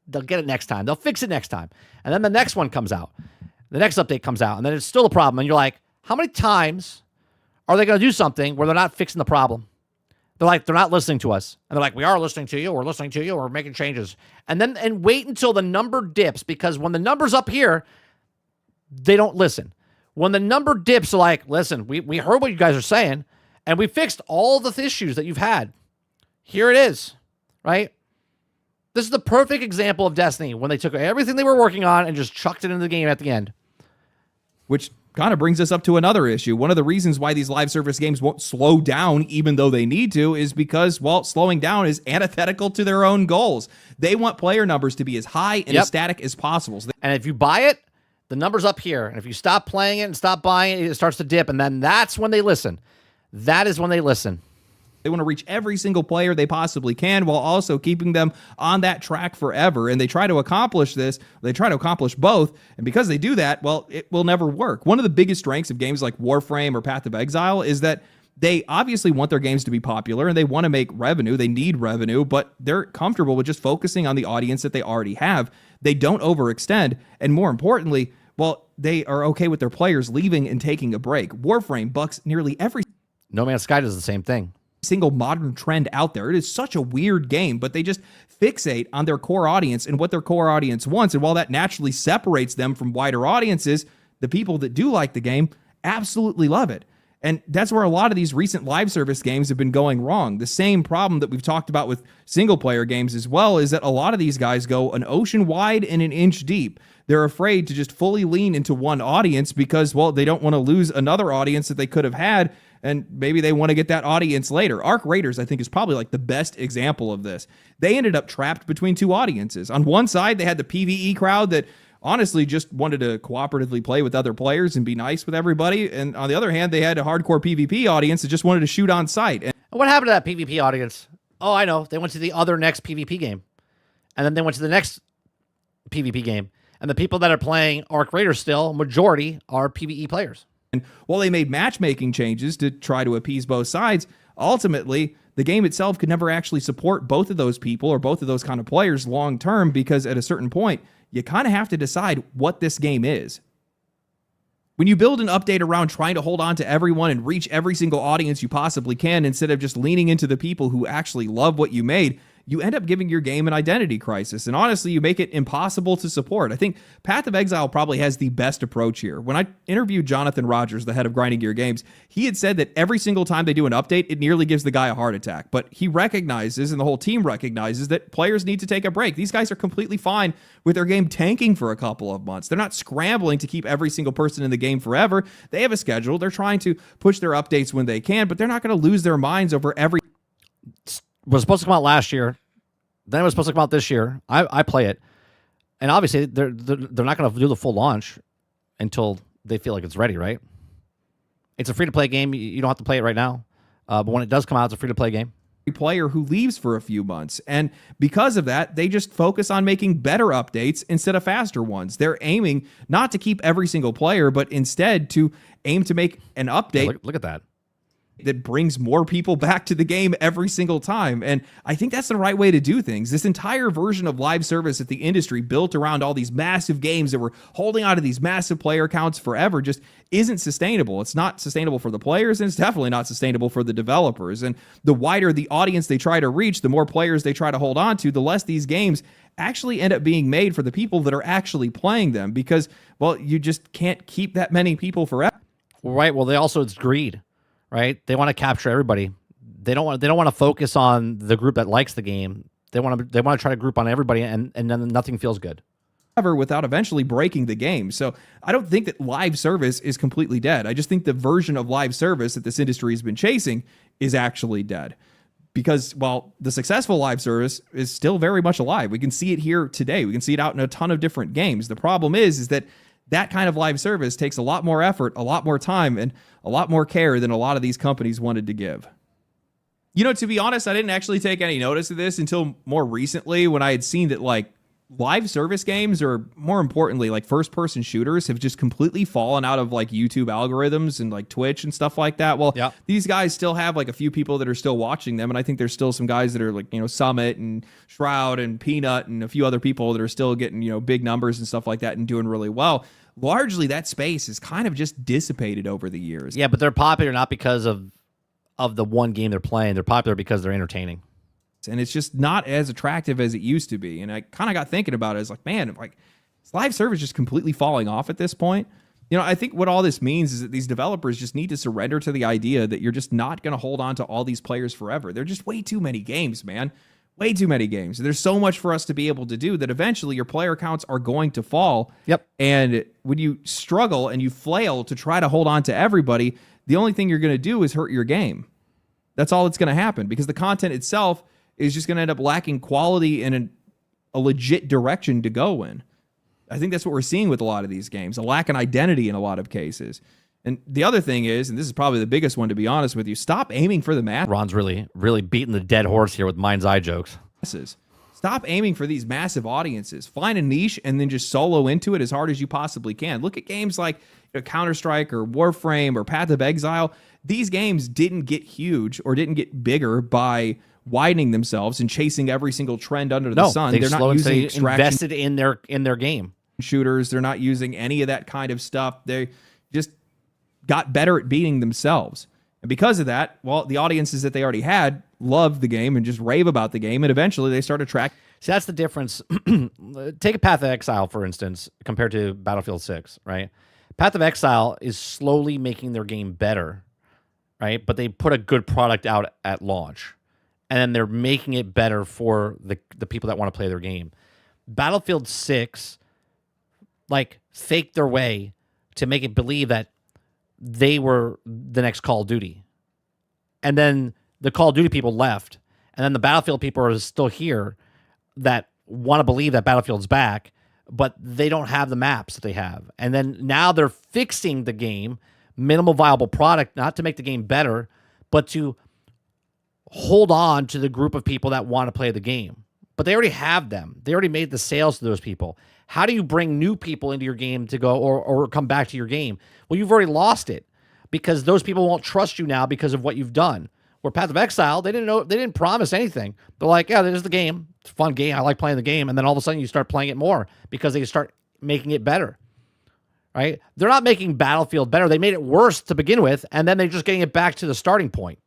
they'll get it next time. They'll fix it next time. And then the next one comes out. The next update comes out, and then it's still a problem. And you're like, how many times are they going to do something where they're not fixing the problem? They're not listening to us. And they're like, we are listening to you. We're listening to you. We're making changes. And wait until the number dips, because when the number's up here, they don't listen. When the number dips, they're like, listen, we heard what you guys are saying, and we fixed all the issues that you've had. Here it is, right? This is the perfect example of Destiny when they took everything they were working on and just chucked it into the game at the end. Which kind of brings us up to another issue. One of the reasons why these live service games won't slow down even though they need to is because, well, slowing down is antithetical to their own goals. They want player numbers to be as high and as static as possible. And if you buy it, the number's up here. And if you stop playing it and stop buying it, it starts to dip. And then that's when they listen. That is when they listen. They want to reach every single player they possibly can while also keeping them on that track forever. And they try to accomplish this. They try to accomplish both. And because they do that, well, it will never work. One of the biggest strengths of games like Warframe or Path of Exile is that they obviously want their games to be popular and they want to make revenue. They need revenue, but they're comfortable with just focusing on the audience that they already have. They don't overextend. And more importantly, well, they are okay with their players leaving and taking a break. Warframe bucks nearly every No Man's Sky does the same thing. Single modern trend out there. It is such a weird game, but they just fixate on their core audience and what their core audience wants. And while that naturally separates them from wider audiences, the people that do like the game absolutely love it. And that's where a lot of these recent live service games have been going wrong. The same problem that we've talked about with single player games as well is that a lot of these guys go an ocean wide and an inch deep. They're afraid to just fully lean into one audience because, well, they don't want to lose another audience that they could have had. And maybe they want to get that audience later. Arc Raiders, I think, is probably like the best example of this. They ended up trapped between two audiences. On one side, they had the PvE crowd that honestly just wanted to cooperatively play with other players and be nice with everybody. And on the other hand, they had a hardcore PvP audience that just wanted to shoot on sight. And what happened to that PvP audience? Oh, I know. They went to the other next PvP game. And then they went to the next PvP game. And the people that are playing Arc Raiders still, majority are PvE players. And while they made matchmaking changes to try to appease both sides, ultimately, the game itself could never actually support both of those people or both of those kind of players long term, because at a certain point, you kind of have to decide what this game is. When you build an update around trying to hold on to everyone and reach every single audience you possibly can instead of just leaning into the people who actually love what you made, you end up giving your game an identity crisis. And honestly, you make it impossible to support. I think Path of Exile probably has the best approach here. When I interviewed Jonathan Rogers, the head of Grinding Gear Games, he had said that every single time they do an update, it nearly gives the guy a heart attack. But he recognizes, and the whole team recognizes, that players need to take a break. These guys are completely fine with their game tanking for a couple of months. They're not scrambling to keep every single person in the game forever. They have a schedule. They're trying to push their updates when they can, but they're not going to lose their minds over every... It was supposed to come out last year. Then it was supposed to come out this year. I play it. And obviously, they're not going to do the full launch until they feel like it's ready, right? It's a free-to-play game. You don't have to play it right now. But when it does come out, it's a free-to-play game. Player who leaves for a few months. And because of that, they just focus on making better updates instead of faster ones. They're aiming not to keep every single player, but instead to aim to make an update. Yeah, look at that. That brings more people back to the game every single time. And I think that's the right way to do things. This entire version of live service at the industry built around all these massive games that were holding on to these massive player counts forever just isn't sustainable. It's not sustainable for the players, and it's definitely not sustainable for the developers. And the wider the audience they try to reach, the more players they try to hold on to, the less these games actually end up being made for the people that are actually playing them, because, well, you just can't keep that many people forever. Right. Well, it's greed. Right? They want to capture everybody. They don't want to focus on the group that likes the game. They want to try to group on everybody, and then nothing feels good. Without eventually breaking the game. So I don't think that live service is completely dead. I just think the version of live service that this industry has been chasing is actually dead. Because while the successful live service is still very much alive, we can see it here today. We can see it out in a ton of different games. The problem is that kind of live service takes a lot more effort, a lot more time, and a lot more care than a lot of these companies wanted to give. You know, to be honest, I didn't actually take any notice of this until more recently, when I had seen that, like, live service games, or more importantly, like first-person shooters, have just completely fallen out of like YouTube algorithms and like Twitch and stuff like that. Well, yeah. These guys still have like a few people that are still watching them, and I think there's still some guys that are like, you know, Summit and Shroud and Peanut and a few other people that are still getting, you know, big numbers and stuff like that and doing really well. Largely, that space is kind of just dissipated over the years. Yeah, but they're popular not because of the one game they're playing. They're popular because they're entertaining. And it's just not as attractive as it used to be. And I kind of got thinking about it. It's like, man, like, is live service just completely falling off at this point? You know, I think what all this means is that these developers just need to surrender to the idea that you're just not going to hold on to all these players forever. They're just way too many games, man. Way too many games. There's so much for us to be able to do that eventually your player counts are going to fall. Yep. And when you struggle and you flail to try to hold on to everybody, the only thing you're going to do is hurt your game. That's all that's going to happen, because the content itself is just going to end up lacking quality and a legit direction to go in. I think that's what we're seeing with a lot of these games, a lack of identity in a lot of cases. And the other thing is, and this is probably the biggest one, to be honest with you, stop aiming for the masses. Ron's really beating the dead horse here with mind's eye jokes. Stop aiming for these massive audiences. Find a niche and then just solo into it as hard as you possibly can. Look at games like Counter-Strike or Warframe or Path of Exile. These games didn't get huge or didn't get bigger by widening themselves and chasing every single trend under the sun. They're not using extraction, invested in their game shooters. They're not using any of that kind of stuff. They just got better at beating themselves. And because of that, well, the audiences that they already had loved the game and just rave about the game, and eventually they start attracting. See, that's the difference. Take a Path of Exile, for instance, compared to Battlefield 6, right? Path of Exile is slowly making their game better, right? But they put a good product out at launch, and then they're making it better for the people that want to play their game. Battlefield 6, like, faked their way to make it believe that they were the next Call of Duty. And then the Call of Duty people left, and then the Battlefield people are still here that want to believe that Battlefield's back, but they don't have the maps that they have. And then now they're fixing the game, minimal viable product, not to make the game better, but to hold on to the group of people that want to play the game. But they already have them. They already made the sales to those people. How do you bring new people into your game to go or come back to your game? Well, you've already lost it, because those people won't trust you now because of what you've done. Where Path of Exile, they didn't promise anything. They're like, yeah, this is the game. It's a fun game. I like playing the game. And then all of a sudden you start playing it more because they start making it better. Right? They're not making Battlefield better. They made it worse to begin with, and then they're just getting it back to the starting point.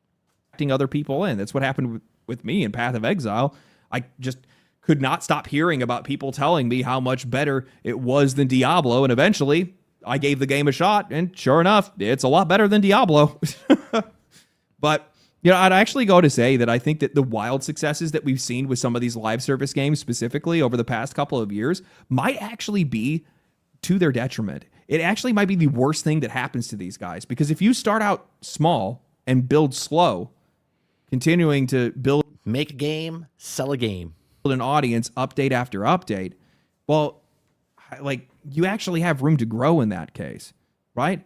Other people in. That's what happened with me in Path of Exile. I just could not stop hearing about people telling me how much better it was than Diablo, and eventually I gave the game a shot, and sure enough, it's a lot better than Diablo. But I'd actually go to say that I think that the wild successes that we've seen with some of these live service games specifically over the past couple of years might actually be to their detriment. It actually might be the worst thing that happens to these guys, because if you start out small and build slow, continuing to Make a game, sell a game. an audience update after update, well, like, you actually have room to grow in that case, right?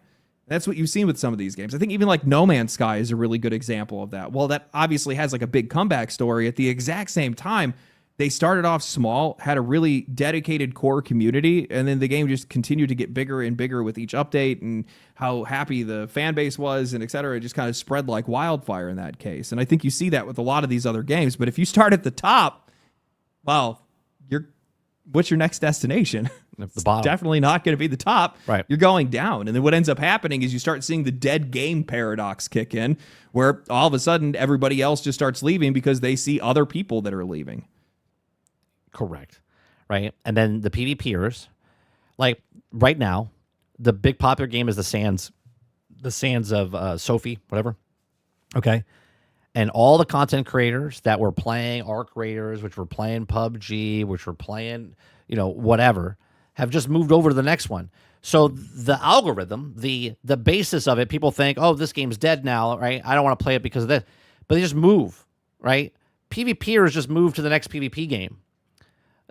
That's what you've seen with some of these games. I think even like No Man's Sky is a really good example of that. Well, that obviously has like a big comeback story. At the exact same time, they started off small, had a really dedicated core community, and then the game just continued to get bigger and bigger with each update, and how happy the fan base was, and et cetera. It just kind of spread like wildfire in that case. And I think you see that with a lot of these other games. But if you start at the top, well, what's your next destination? At the bottom. Definitely not going to be the top. Right. You're going down. And then what ends up happening is you start seeing the dead game paradox kick in, where all of a sudden everybody else just starts leaving because they see other people that are leaving. Correct. Right. And then the PvPers, like right now, the big popular game is the Sands of Sophie, whatever. Okay. And all the content creators that were playing Arc Raiders, which were playing PUBG, which were playing, whatever, have just moved over to the next one. So the algorithm, the basis of it, people think, oh, this game's dead now, right? I don't want to play it because of this. But they just move, right? PvPers just move to the next PvP game.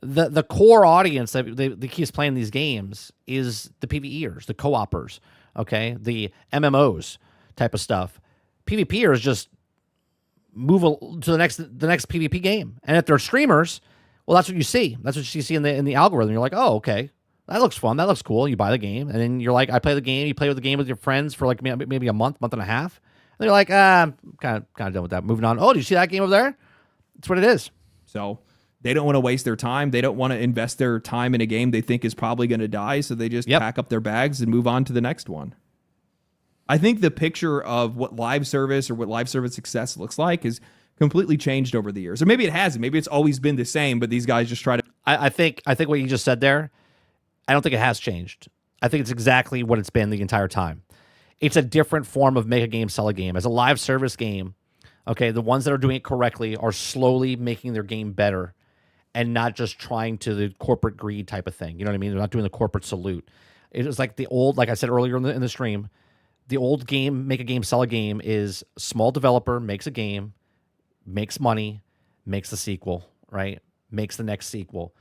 The core audience that keeps playing these games is the PvEers, the co-opers, okay? The MMOs type of stuff. PvPers just move to the next PvP game. And if they're streamers, well, that's what you see. That's what you see in the algorithm. You're like, oh, okay, that looks fun. That looks cool. You buy the game, and then you're like, I play the game. You play with the game with your friends for like maybe a month and a half. And you're like, I'm kind of done with that. Moving on. Oh, do you see that game over there? That's what it is. So they don't want to waste their time. They don't want to invest their time in a game they think is probably going to die. So they just pack up their bags and move on to the next one. I think the picture of what live service or what live service success looks like is completely changed over the years. Or maybe it hasn't. Maybe it's always been the same, but these guys just try to... I think what you just said there, I don't think it has changed. I think it's exactly what it's been the entire time. It's a different form of make a game, sell a game. As a live service game, okay, the ones that are doing it correctly are slowly making their game better and not just trying to the corporate greed type of thing. You know what I mean? They're not doing the corporate salute. It was like the old, like I said earlier in the stream, the old game, make a game, sell a game, is small developer makes a game, makes money, makes the sequel, right? Makes the next sequel.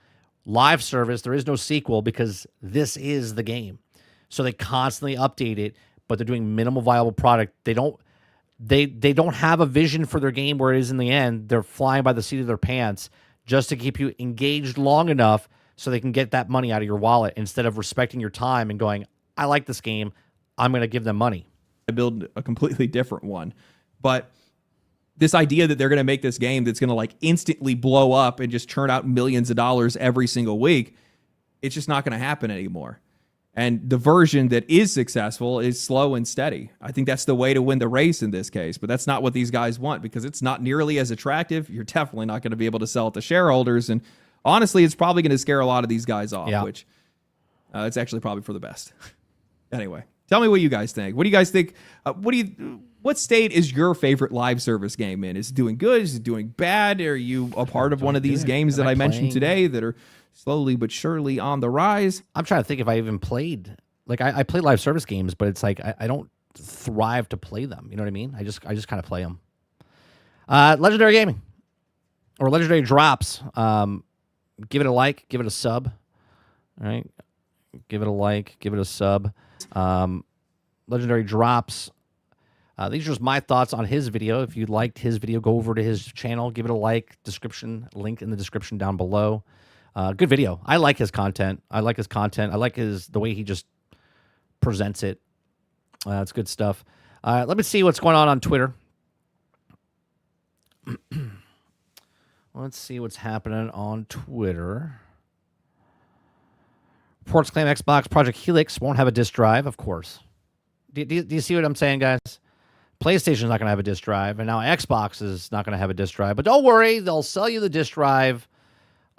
Live service, there is no sequel because this is the game. So they constantly update it, but they're doing minimal viable product. They don't have a vision for their game where it is in the end. They're flying by the seat of their pants just to keep you engaged long enough so they can get that money out of your wallet instead of respecting your time and going, I like this game, I'm going to give them money. I build a completely different one. But this idea that they're going to make this game that's going to like instantly blow up and just churn out millions of dollars every single week, it's just not going to happen anymore. And the version that is successful is slow and steady. I think that's the way to win the race in this case, but that's not what these guys want because it's not nearly as attractive. You're definitely not going to be able to sell it to shareholders. And honestly, it's probably going to scare a lot of these guys off, which it's actually probably for the best. Anyway, tell me what you guys think. What do you guys think? What state is your favorite live service game in? Is it doing good? Is it doing bad? Are you a part of one of these games that I mentioned today that are slowly but surely on the rise? I'm trying to think if I even played. Like I play live service games, but it's like I don't thrive to play them. You know what I mean? I just kind of play them. Legendary Gaming or Legendary Drops. Give it a like. Give it a sub. All right. Give it a like. Give it a sub. Legendary Drops. These are just my thoughts on his video. If you liked his video, go over to his channel, give it a like, link in the description down below. Good video. I like his content. I like the way he just presents it. It's good stuff. Let me see what's going on Twitter. Let's see what's happening on Twitter. Reports claim Xbox Project Helix won't have a disk drive, of course. Do you see what I'm saying, guys? PlayStation's not going to have a disk drive, and now Xbox is not going to have a disk drive. But don't worry, they'll sell you the disk drive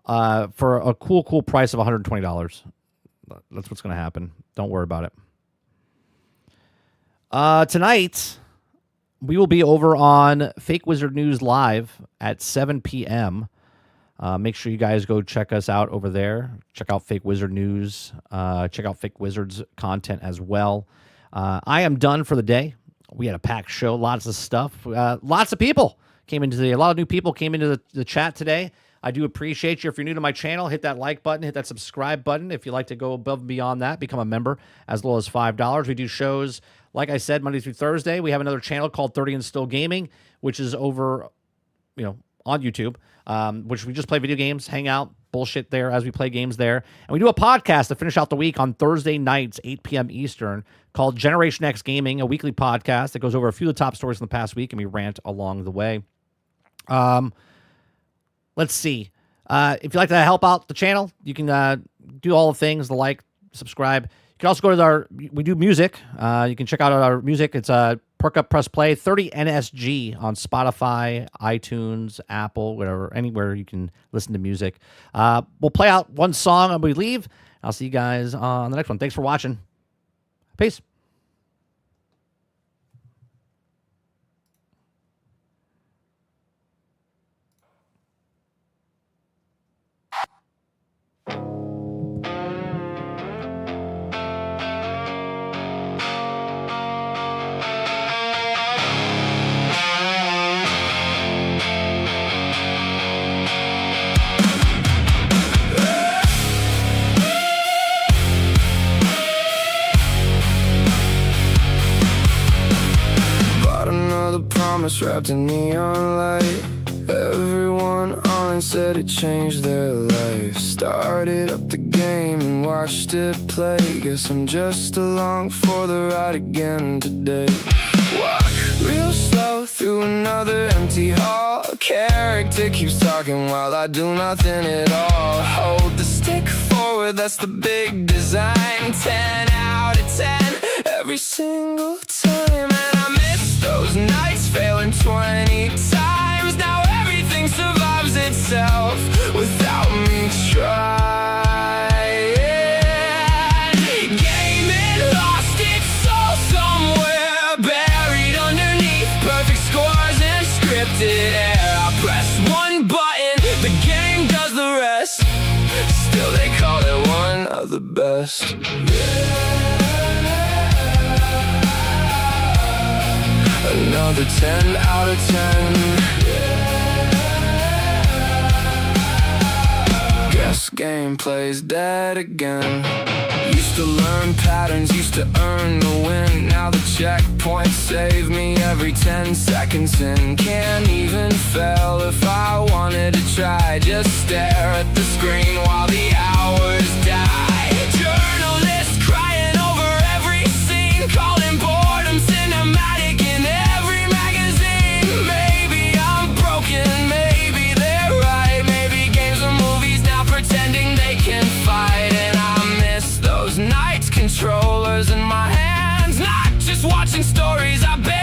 for a cool price of $120. That's what's going to happen. Don't worry about it. Tonight, we will be over on Fake Wizard News Live at 7 p.m. Make sure you guys go check us out over there. Check out Fake Wizard News. Check out Fake Wizards content as well. I am done for the day. We had a packed show, lots of stuff. Lots of people came into today. A lot of new people came into the chat today. I do appreciate you. If you're new to my channel, hit that like button, hit that subscribe button. If you'd like to go above and beyond that, become a member as low as $5. We do shows, like I said, Monday through Thursday. We have another channel called 30 and Still Gaming, which is over, on YouTube, which we just play video games, hang out, bullshit there as we play games there. And we do a podcast to finish out the week on Thursday nights, 8 p.m. Eastern, called Generation X Gaming, a weekly podcast that goes over a few of the top stories from the past week, and we rant along the way. Let's see. If you'd like to help out the channel, you can do all the things, the like, subscribe. You can also go to we do music. You can check out our music. It's Perk Up, Press Play, 30 NSG on Spotify, iTunes, Apple, whatever, anywhere you can listen to music. We'll play out one song and we leave. I'll see you guys on the next one. Thanks for watching. Peace. Promise wrapped in neon light. Everyone online said it changed their life. Started up the game and watched it play. Guess I'm just along for the ride again today. Walk real slow through another empty hall. Character keeps talking while I do nothing at all. Hold the stick forward, that's the big design. 10 out of 10 every single time. And I miss those nights, failing 20 times. Now everything survives itself without me trying. Gaming lost its soul somewhere, buried underneath perfect scores and scripted air. I press one button, the game does the rest. Still they call it one of the best. Another 10 out of 10. Guess gameplay's dead again. Used to learn patterns, used to earn the win. Now the checkpoints save me every 10 seconds in. Can't even fail if I wanted to try. Just stare at the screen while the hours die. Journalists crying over every scene, calling boredom cinematic in every magazine. Maybe I'm broken, maybe they're right. Maybe games are movies now pretending they can fight. And I miss those nights, controllers in my hands, not just watching stories. I bet